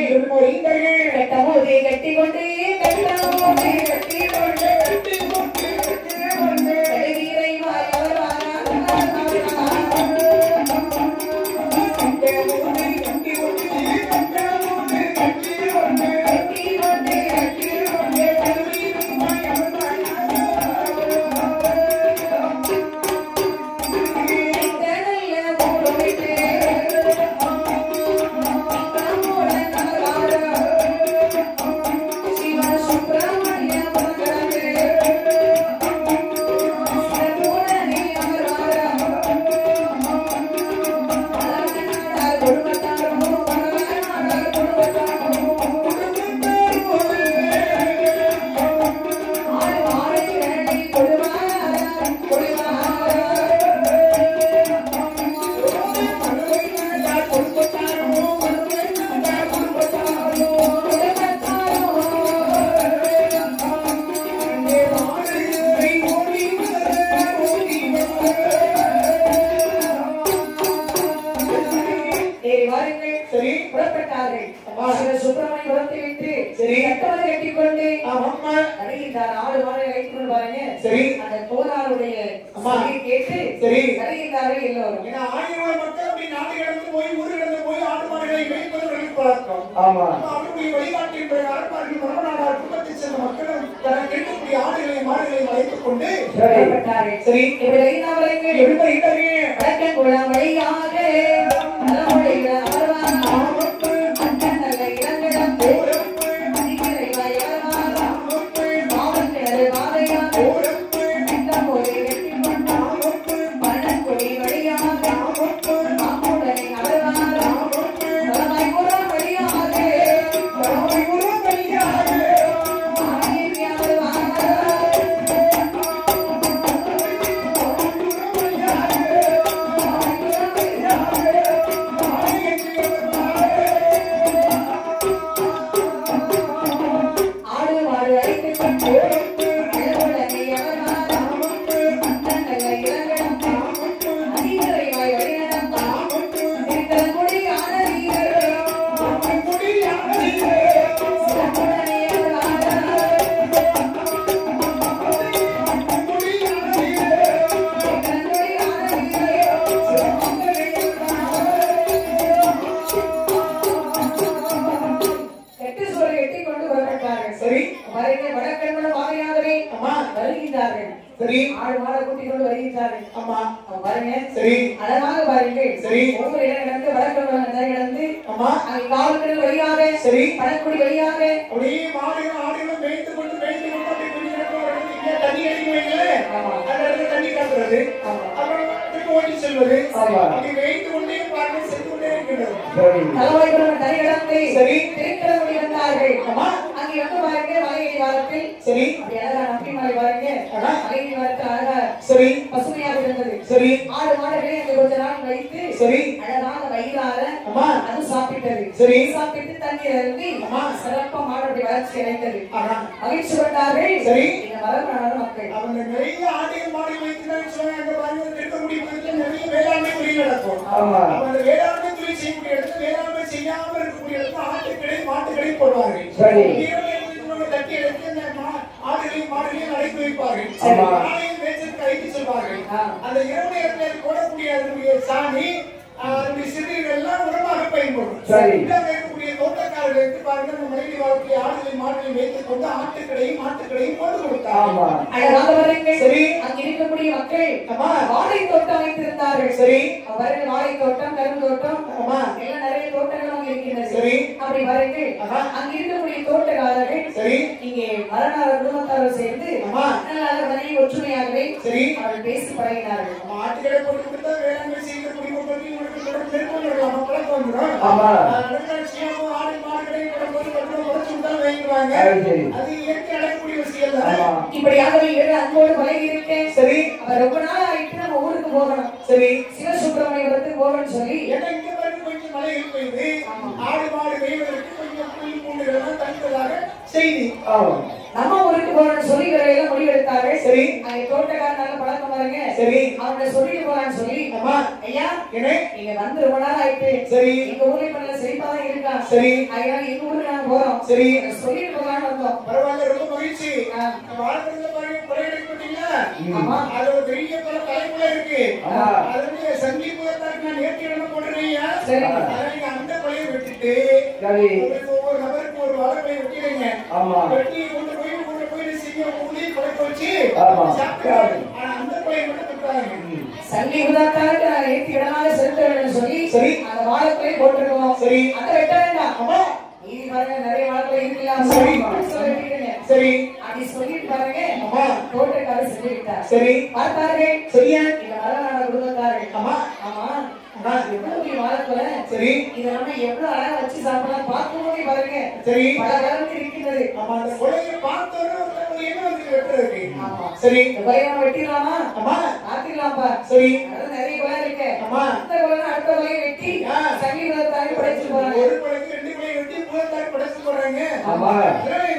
கட்டமோதே கட்டி கொண்டு கட்டமோதே கட்டி கொண்டு சுப்பிரமணியபுரத்தை விட்டு சரி கட்டமலை கட்டிக்கொண்டு வருகின்றார் ஆடு மாடு வைத்துக்கொண்டு பாருங்க சரி அந்த கோனாருடைய கேட்டு சரி வருகின்றார்கள் எல்லோரும் ஏன்னா 1000 மக்கள் அப்படி நாடு கடந்து போய் ஊரு கடந்து போய் ஆடு மாடுகளை மேய்ப்பது பழக்கம் ஆமா அவருடைய வழிகாட்டின் ஆடு மாடுகள் மரநாடார் குடும்பத்தைச் சேர்ந்த மக்கள் தனக்கு இருக்கக்கூடிய ஆடுகளை மாடுகளை வைத்துக் கொண்டு புறப்பட்டார்கள் சரி இப்படி வருகின்றார்கள் எப்படி வருகின்றார்கள் வடக்கன் குளம் வழியாக நலமுடைய சரி ஆடு மாட கூட்டி கொண்டு வருகிறார்கள். ஆமா பாருங்க சரி அழகாக பாருங்கள். சரி ஒவ்வொரு இடம் நடந்து வடக்கு நடந்து ஆமா அங்கே காவல்கள் வழியாக சரி பழக்குடி வழியாக அப்படியே மாடுகள் ஆடுகள் மேய்த்து கொண்டு அப்படி கொஞ்ச நேரம் இங்கே தண்ணி அடிக்குவீங்களே அந்த இடத்துல தண்ணி காட்டுறது அப்புறம் திரும்ப ஓட்டி செல்வது அப்படி மேய்த்து கொண்டே பாருங்க சென்று கொண்டே இருக்கிறது. தலைவாய்ப்புறம் தனி இடத்தை சரி திருக்கடவுடி வந்தார்கள். ஆமா அங்கே வந்து பாருங்க மலையடி வாரத்தில் சரி அப்படி அழகா நம்பி மலை பாருங்க மலையடி வாரத்தில் அழகா சரி பசுமையாக இருந்தது. சரி ஆடு மாடுகளை அங்கே கொஞ்ச நாள் வைத்து சரி அழகாக வயிறார ஆமா அது சாப்பிட்டது. சரி சாப்பிட்டு தண்ணீர் அருந்தி சிறப்பா மாடு வளர்ச்சி அடைந்தது. ஆமா மகிழ்ச்சி கொண்டார்கள். சரி இந்த வரலாறு மக்கள் அவங்க நிறைய ஆடுகள் மாடுகள் வைத்துதான் சொல்லுவாங்க. அங்க பாருங்க இருக்கக்கூடிய பகுதியில் நிறைய வேளாண்மை தொழில் நடக்கும். அவங்க வேளாண்மை தொழில் செய்யக்கூடிய இடத்துல வேளாண்மை செய்யாம இருக்கக்கூடிய இடத்துல ஆட்டுக்கடை மாட்டுக்கடை போடுவார்கள். தட்டி எடுத்து ஆடுகளையும் மாடுகளையும் அடைத்து வைப்பார்கள். நாளையும் மேய்ச்சலுக்கு அழைத்து செல்வார்கள். அந்த இரவு நேரத்தில் போடக்கூடிய அதனுடைய சாணி அதனுடைய சிறுநீர்கள் எல்லாம் உரமாக பயன்படும். இருக்கக்கூடிய தோட்டக்காரர்களுக்கு பாருங்க நம்ம மனைவி வாழ்க்கை ஆடுகளையும் மாடுகளையும் வைத்துக் கொண்டு ஆட்டுக்கடையும் மாட்டுக்கடையும் போட்டு கொடுத்தாங்க. சரி அங்க இருக்கக்கூடிய மக்கள் வாழை தோட்டம் வைத்திருந்தார்கள். சரி அவர்கள் வாழை தோட்டம் கரும்பு தோட்டம் எல்லாம் நிறைய தோட்டங்கள் அங்க இருக்கின்றது. சரி அப்படி பாருங்கள் அங்க இருக்கக்கூடிய தோட்டக்காரர்கள் சரி இங்கே மரணார குடும்பத்தாரோடு சேர்ந்து நல்ல ஒற்றுமையாகவே சரி அவர்கள் பேசி பழகினார்கள். ஆட்டுக்கடை போட்டு கொடுத்தா வேளாண்மை செய்கிற குடிமக்களுக்கு இப்படியாகவே அன்போடு பழகி இருக்கேன். சரி அவர் ரொம்ப நாள் ஆயிட்டு நம்ம ஊருக்கு போகணும். சரி சிவசுப்பிரமணியபுரத்துக்கு போகணும்னு சொல்லி கொஞ்சம் மழை பெய்யுது ஆடு மாடு பெய்வதற்கு கொஞ்சம் புல் பூண்டுகள் தனித்ததாக செய்தி நம்ம ஊருக்கு போகணும்னு சொல்லி இவரையெல்லாம் முடிவெடுத்தார்கள். சரி அங்கே தோட்டக்காரர் நல்ல பழக்கம் பாருங்க. சரி அவனை சொல்லிட்டு போறான்னு சொல்லி அம்மா ஐயா என்ன நீங்க வந்து ரொம்ப நாள் ஆயிட்டு சரி எங்க ஊர்ல பண்ணல செழிப்பாதான் இருக்கா. சரி அதனால எங்க ஊருக்கு நாங்க போறோம். சரி சொல்லிட்டு போகலான்னு வந்தோம். பரவாயில்ல ரொம்ப மகிழ்ச்சி. வாழ்க்கையில பாருங்க கொலை எடுப்பீங்களா அது ஒரு பெரிய பல தலைமுறை இருக்கு. அதனுடைய சங்கீதத்தாக்கு நான் நேர்த்தியான போடுறீங்க. அதனால அந்த கொலையை வெட்டிட்டு ஒவ்வொரு நபருக்கு ஒரு வாழை வெட்டிடுங்க. வெட்டி கொண்டு போய் செய்ய ஊதி கொலைக்க வச்சு அந்த கொலையை மட்டும் கொடுத்தாங்க. சங்கி உதாக்காருக்கு நான் ஏற்றி இடமாக செலுத்த வேண்டும் சொல்லி சரி அந்த வாழைப்பை போட்டிருக்கோம். சரி அதை வெட்ட வேண்டாம். ஆமா நீதி பாருங்க நிறைய வாழைப்பை இருக்கலாம். சரி சொல்லிடுங்க. சரி அப்படி சொல்லிட்டு பாருங்க ஆமா தோட்டக்காரர் சொல்லி விட்டார். சரி பார்த்தார்கள். சரியா இந்த வரலாறு குடும்பத்தார்கள் ஆமா ஆமா எவ்வளவு வாழைப்பழ சரி இதை நம்ம எவ்வளவு அழகா வச்சு சாப்பிடலாம் பார்க்கும் போதே பாருங்க. சரி பல கலந்து இருக்கின்றது. ஆமா அந்த கொலையை பார்த்தோன்னு ஒரு என்ன வந்து வெட்டுறதுக்கு சரி கொலையை வெட்டிடலாமா ஆமா மாத்திடலாம்ப்பா. சரி நிறைய கொலை இருக்கு. ஆமா அந்த கொலை அடுத்த கொலையை வெட்டி சங்கீதத்தாரி படைச்சு போறாங்க. ஒரு கொலைக்கு ரெண்டு கொலை வெட்டி பூத்தாரி படைச்சு போறாங்க. ஆமா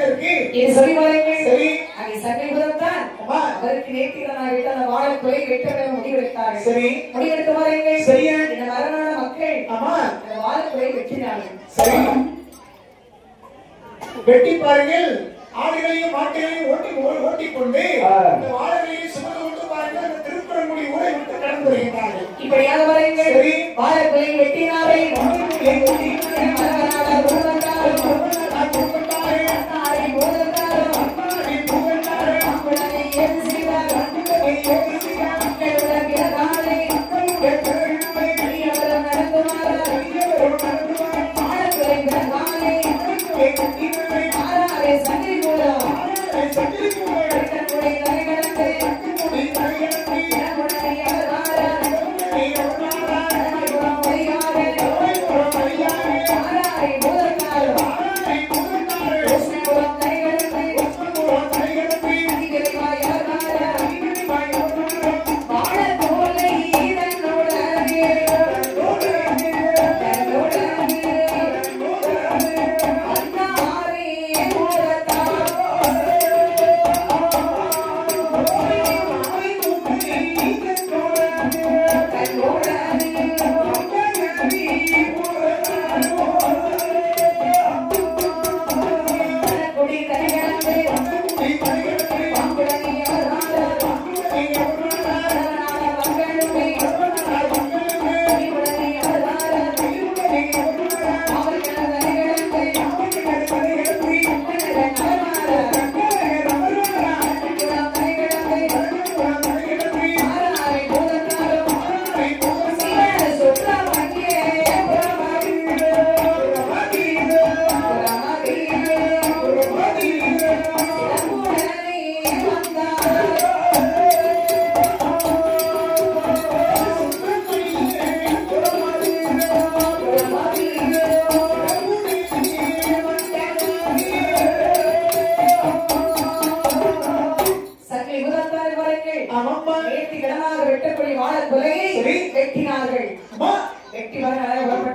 இருக்கு இது சொல்லி பாருங்க. சரி அங்கே சங்கீதத்தான் அவருக்கு நேர்த்திகளாக விட்டு அந்த வாழை கொலை வெட்ட முடிவெடுத்தார்கள். சரி முடிவெடுத்து பாருங்க. சரியா இந்த மரணான மக்கள் ஆமா அந்த வாழை கொலை வெட்டினார்கள். சரி வெட்டி பாருங்கள் ஆடுகளையும் மாட்டுகளையும் ஓட்டி கொண்டு இந்த வாழைகளையும் சுமந்து கொண்டு பாருங்கள் அந்த திருப்பரங்குடி ஊரை விட்டு கடந்து வருகிறார்கள். இப்படியாக பாருங்கள். சரி வாழை கொலை வெட்டினார்கள். சரி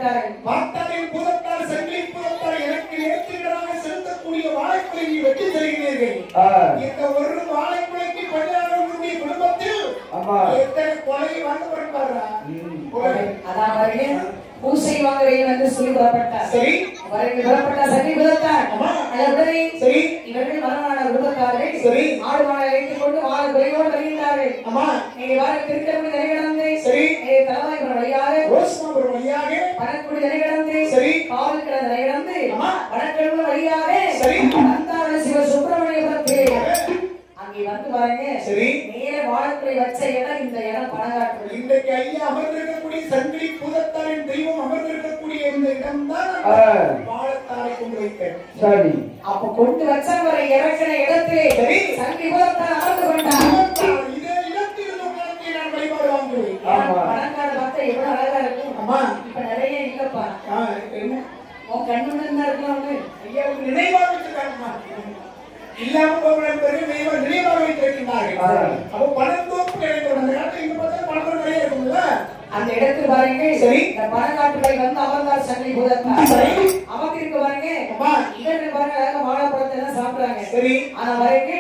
புறப்பட்டார்கள். பார்த்தாலின் பூதத்தார் சங்கிலி பூதத்தார் எனக்கு நேர்த்திகளாக செலுத்தக்கூடிய வாழைக்குலை நீ வெட்டி தருகிறீர்கள். இந்த ஒரு வாழைக்குலைக்கு பதிலாக உங்களுடைய குடும்பத்தில் எத்தனை கொலை வாங்க போறாரா? அதான் பாருங்க, பூசை வாங்க வேண்டும் என்று சொல்லி புறப்பட்டார். சரி, அவர்கள் புறப்பட்டார். சங்கிலி பூதத்தார் உடனே சரி இவர்கள் மரணமான குடும்பத்தார்கள் சரி ஆடு மாடை வைத்துக் கொண்டு வாழ குறைவோடு வருகின்றார்கள். அம்மா நீங்க வார திருக்கரம்பு நிலை கடந்து சரி தலைவாய்ப்புற வழியாக ரோஸ்மாபுரம் வழியாக பணக்குடி நிலை கடந்து சரி காவல் கிடந்த நிலை கடந்து அம்மா வடக்கிழமை வழியாக சரி அந்தாள சிவ சுப்பிரமணியபுரத்திலே அங்கே வந்து பாருங்க. சரி மேலே வாழக்குறை வச்ச இடம் இந்த இடம் பணங்காட்டு. இன்றைக்கு ஐயா அமர்ந்திருக்கக்கூடிய சங்கிலி பூதத்தாரின் தெய்வம் அமர்ந்திருக்கக்கூடிய இந்த இடம் தான் வாழத்தாரை கொண்டு வைத்தேன். சரி, அப்ப கொண்டு வச்சவரை இறக்கின இடத்திலே சரி சங்கிலி பூதத்தார் அமர்ந்து கொண்டார். இதே இடத்தில் உங்களுக்கு நான் வழிபாடு வாங்குவேன். பணங்காடு பார்த்தா எவ்வளவு அழகா இருக்கும். அம்மா இப்ப நிறைய இல்லப்பா. உன் கண்ணு தான் இருக்கலாம். ஐயா நினைவாக வச்சிருக்காங்கம்மா. இல்லாம போகிறது நினைவாக வைத்திருக்கிறார்கள். அப்போ பணம் தோப்பு கிடைக்கும். அந்த காலத்துல இங்க பார்த்தா பணம் நிறைய இருக்கும்ல. அந்த இடத்துல பாருங்க. சரி, இந்த பணங்காட்டுகளை வந்து அமர்ந்தார் சங்கிலி பூதத்தார். சரி அமர்ந்திருக்கு பாருங்க. அம்மா இவர்கள் பாருங்க அழகா வாழைப்பழத்தை எல்லாம் சாப்பிடுறாங்க. சரி, ஆனா பாருங்க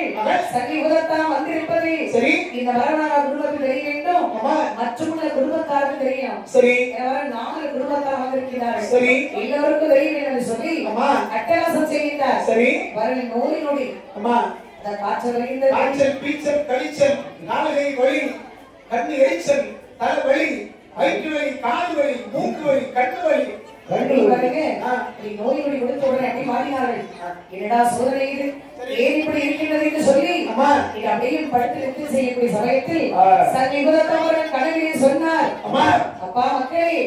சங்கிலி பூதத்தார் வந்திருப்பது சரி இந்த மரணான குடும்பத்துக்கு தெரிய வேண்டும். அம்மா மற்றமுள்ள குடும்பத்தாருக்கு தெரியும். சரி 4 குடும்பத்தார் வந்திருக்கிறார்கள். சரி எல்லோருக்கும் தெரியும் என்று சொல்லி அம்மா அட்டகாசம் செய்கிறார். சரி பாருங்க நோய் நொடி அம்மா அந்த காய்ச்சல் வருகின்றது. காய்ச்சல் பீச்சல் கழிச்சல் நாளை வலி கண்ணு எரிச்சல் தலை வலி வயிற்று வலி கால் வலி மூக்கு வலி கண்ணு வலி பாருங்க நோய் நொடி கொடுத்த உடனே அப்படி மாறினார்கள். என்னடா சோதனை இது ஏன் இப்படி இருக்கின்றது என்று சொல்லி அம்மா இது அப்படியே படுத்து நிறுத்தி செய்யக்கூடிய சமயத்தில் சங்கிலி பூதத்தார் கனவில் சொன்னார். அம்மா அப்பா மக்களே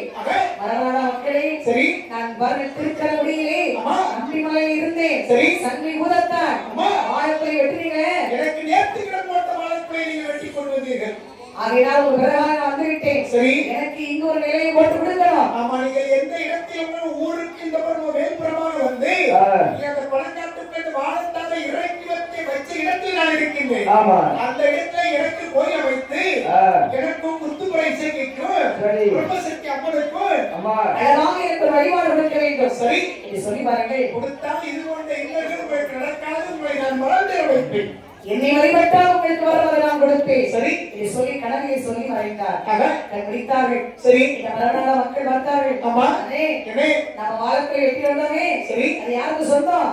மரணான மக்களே சரி நான் பாருங்க திருக்கரங்குடியிலே அம்மா அம்பிமலையில் இருந்தேன். சரி சங்கிலி பூதத்தார் அம்மா வாழைப்பை வெட்டுறீங்க. எனக்கு நேர்த்திக்கடன் போட்ட வாழைப்பை நீங்கள் வெட்டி கொண்டு வந்தீர்கள். ஆகையால் ஒரு பிறகாக நான் வந்துவிட்டேன். சரி எனக்கு இங்க ஒரு நிலையை போட்டு விடுங்கணும். ஆமா நீங்கள் எந்த இடத்தில் ஊருக்கு இந்த வேல்புறமாக வந்து அந்த பணக்காட்டுக்கு வாழத்தால இறக்கி வச்ச இடத்தில் நான் இருக்கின்றேன். அந்த இடத்துல எனக்கு கோயில் வைத்து எனக்கும் குத்துமுறை இசைக்கும் பிரம்மசக்தி அம்மனுக்கும் அழகாக எனக்கு ஒரு வழிபாடு கொடுக்க வேண்டும். சரி இது சொல்லி பாருங்கள். கொடுத்தால் இது போன்ற இல்லங்கள் உங்களுக்கு நடக்காது. உங்களை நான் மறந்துட வைப்பேன். என்னை வழிபட்டால் உங்களுக்கு வரவரை நான் கொடுப்பேன். சரி இதை சொல்லி கனவியை சொல்லி மறைந்தார். முடித்தார்கள். சரி இந்த மரணான மக்கள் பார்த்தார்கள். அம்மா என்ன நம்ம வாழைப்பை வெட்டி வந்தோமே சரி அது யாருக்கு சொந்தம்?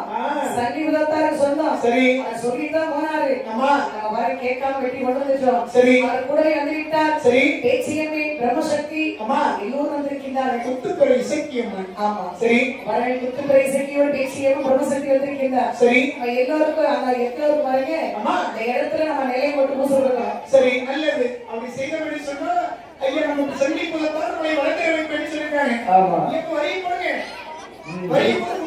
சங்கிலி பூதத்தாருக்கு சொந்தம். சரி அதை சொல்லிதான் போனாரு. அம்மா நம்ம வர கேட்காம வெட்டி கொண்டு வந்துட்டோம். சரி அவர் கூடவே வந்து விட்டார். சரி பேச்சியம்மை பிரம்மசக்தி அம்மா எல்லோரும் வந்திருக்கின்றார்கள். குத்துப்பறை இசைக்கியம்மன். ஆமா சரி வரவேல் குத்துப்பறை இசைக்கியோடு பேச்சியம்மை பிரம்மசக்தி வந்திருக்கின்றார். சரி எல்லோருக்கும் அந்த எல்லோருக்கும் பாருங்க அம்மா இந்த இடத்துல நம்ம நிலையை போட்டு பூசுறோம். சரி நல்லது. அப்படி செய்தபடி சொன்னா ஐயா நமக்கு சங்கிலி பூதத்தார் நம்மளை வளர்க்க வைப்பேன்னு சொல்லிருக்காங்க. ஆமா இப்ப வரி போடுங்க. வரி போட்டு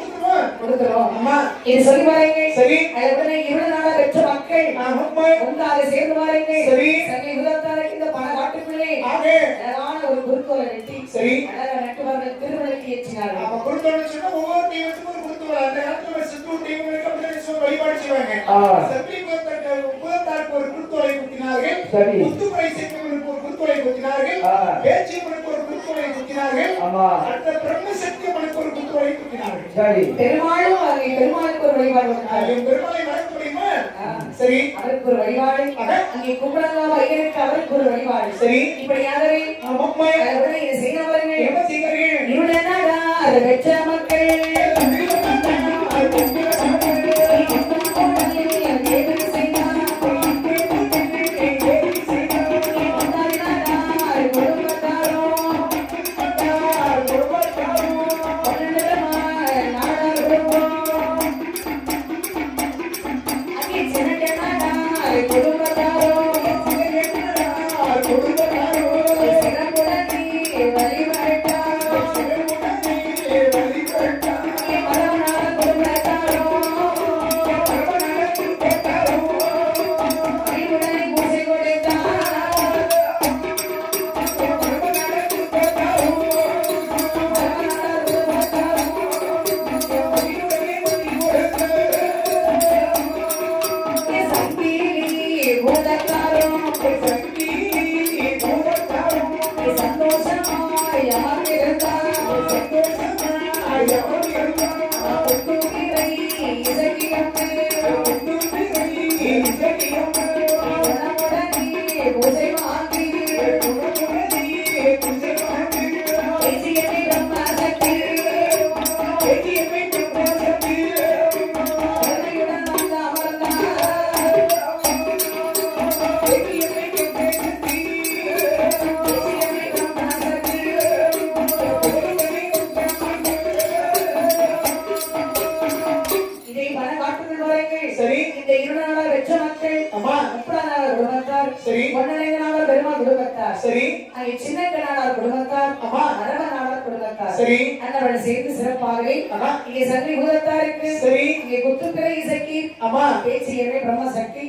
கொடுத்துறோம். அம்மா இது சொல்லி பாருங்க. சரி உடனே 2 நாளா பெற்ற மக்கள் ஒன்றாக சேர்ந்து பாருங்க. சரி சங்கிலி பூதத்தாருக்கு இந்த பண காட்டுக்குள்ளே அழகான ஒரு குருத்தோலை வெட்டி சரி அழகா நட்டுவார்கள். திருவிளக்கு ஏற்றினார்கள். அப்ப குருத்தோலை சொன்னா ஒவ்வொரு தெய்வத்துக்கும் ஒரு குருத்தோலை. அந்த காலத்துல சித்தூர் தெய்வங்களுக்கு அப்படி வழிபாடு செய்வாங்க. சங்கிலி பூதத்தாருக்கு ஒரு குருத்தோலை குத்தினார்கள். குத்துமுறை இசைக்கியம்மனுக்கு ஒரு குருத்தோலை குத்தினார்கள். பேச்சியம்மனுக்கு ஒரு குருத்தோலை குத்தினார்கள். அடுத்த பிரம்மசக்தி அம்மனுக்கு ஒரு குருத்தோலை குத்தினார்கள். பெருமாளும் பெருமாளுக்கு ஒரு வழிபாடு பெருமாளை வணங்க முடியுமா? சரி அவருக்கு ஒரு வழிபாடு. அங்கே கும்பலங்காவ ஐயருக்கு அவருக்கு ஒரு வழிபாடு. சரி இப்படி யாதரை இதை செய்தவர்கள் என்ன செய்தார்கள்? இவள் என்னடா அதை பெற்ற மக்கள் வழிபாடு சேர்ந்து சிறப்பாகவே இங்கே சங்கரி பூதத்தாருக்கு இங்கே குத்துக்கரை இசக்கி பேச்சியவே பிரம்மசக்தி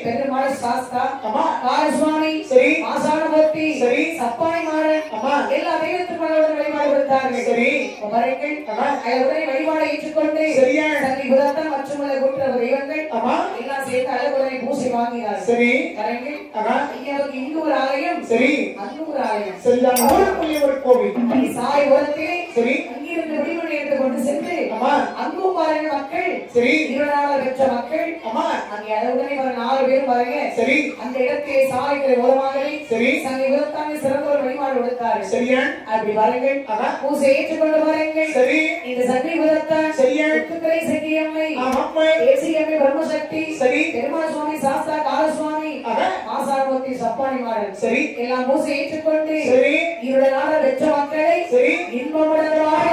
பெருமாள் சாஸ்தா காலசுவாமி ஆசானமூர்த்தி சப்பாய் மாறன் எல்லா தெய்வத்துக்களோட வழிபாடு கொடுத்தார்கள். உடனே வழிபாடு ஏற்றுக்கொண்டு சங்கரி பூதத்தா மற்றும் கூட்டுறவு தெய்வங்கள் எல்லாம் சேர்ந்து அழகுடனே பூசை வாங்கினார்கள். இங்கு ஒரு ஆலயம் அங்கு ஒரு ஆலயம் கோவில் சாய் உரத்திலே அங்கிருந்து விடுமுறை எடுத்து கொண்டு சென்று அங்கும் பாருங்க மக்கள் 20 பெற்ற மக்கள் அங்கே அளவுடனே 4 பேரும் பாருங்க அந்த இடத்திலே சாலைகளை ஓரமாகவே சங்கை உரத்தாங்க சிறந்த ஒரு வழிபாடு கொடுத்தார்கள். அப்படி பாருங்கள் பூசை ஏற்றுக்கொண்டு பாருங்கள். இந்த சங்கை உரத்தான் குத்துக்கரை சங்கியம்மை ஏசியம்மை பிரம்மசக்தி பெருமாள் சுவாமி சாஸ்தா காலசுவாமி ஆசாரமூர்த்தி சப்பானி மாறன் எல்லாம் பூசை ஏற்றுக்கொண்டு 20 பெற்ற மக்களை இன்பமுடன் வாழ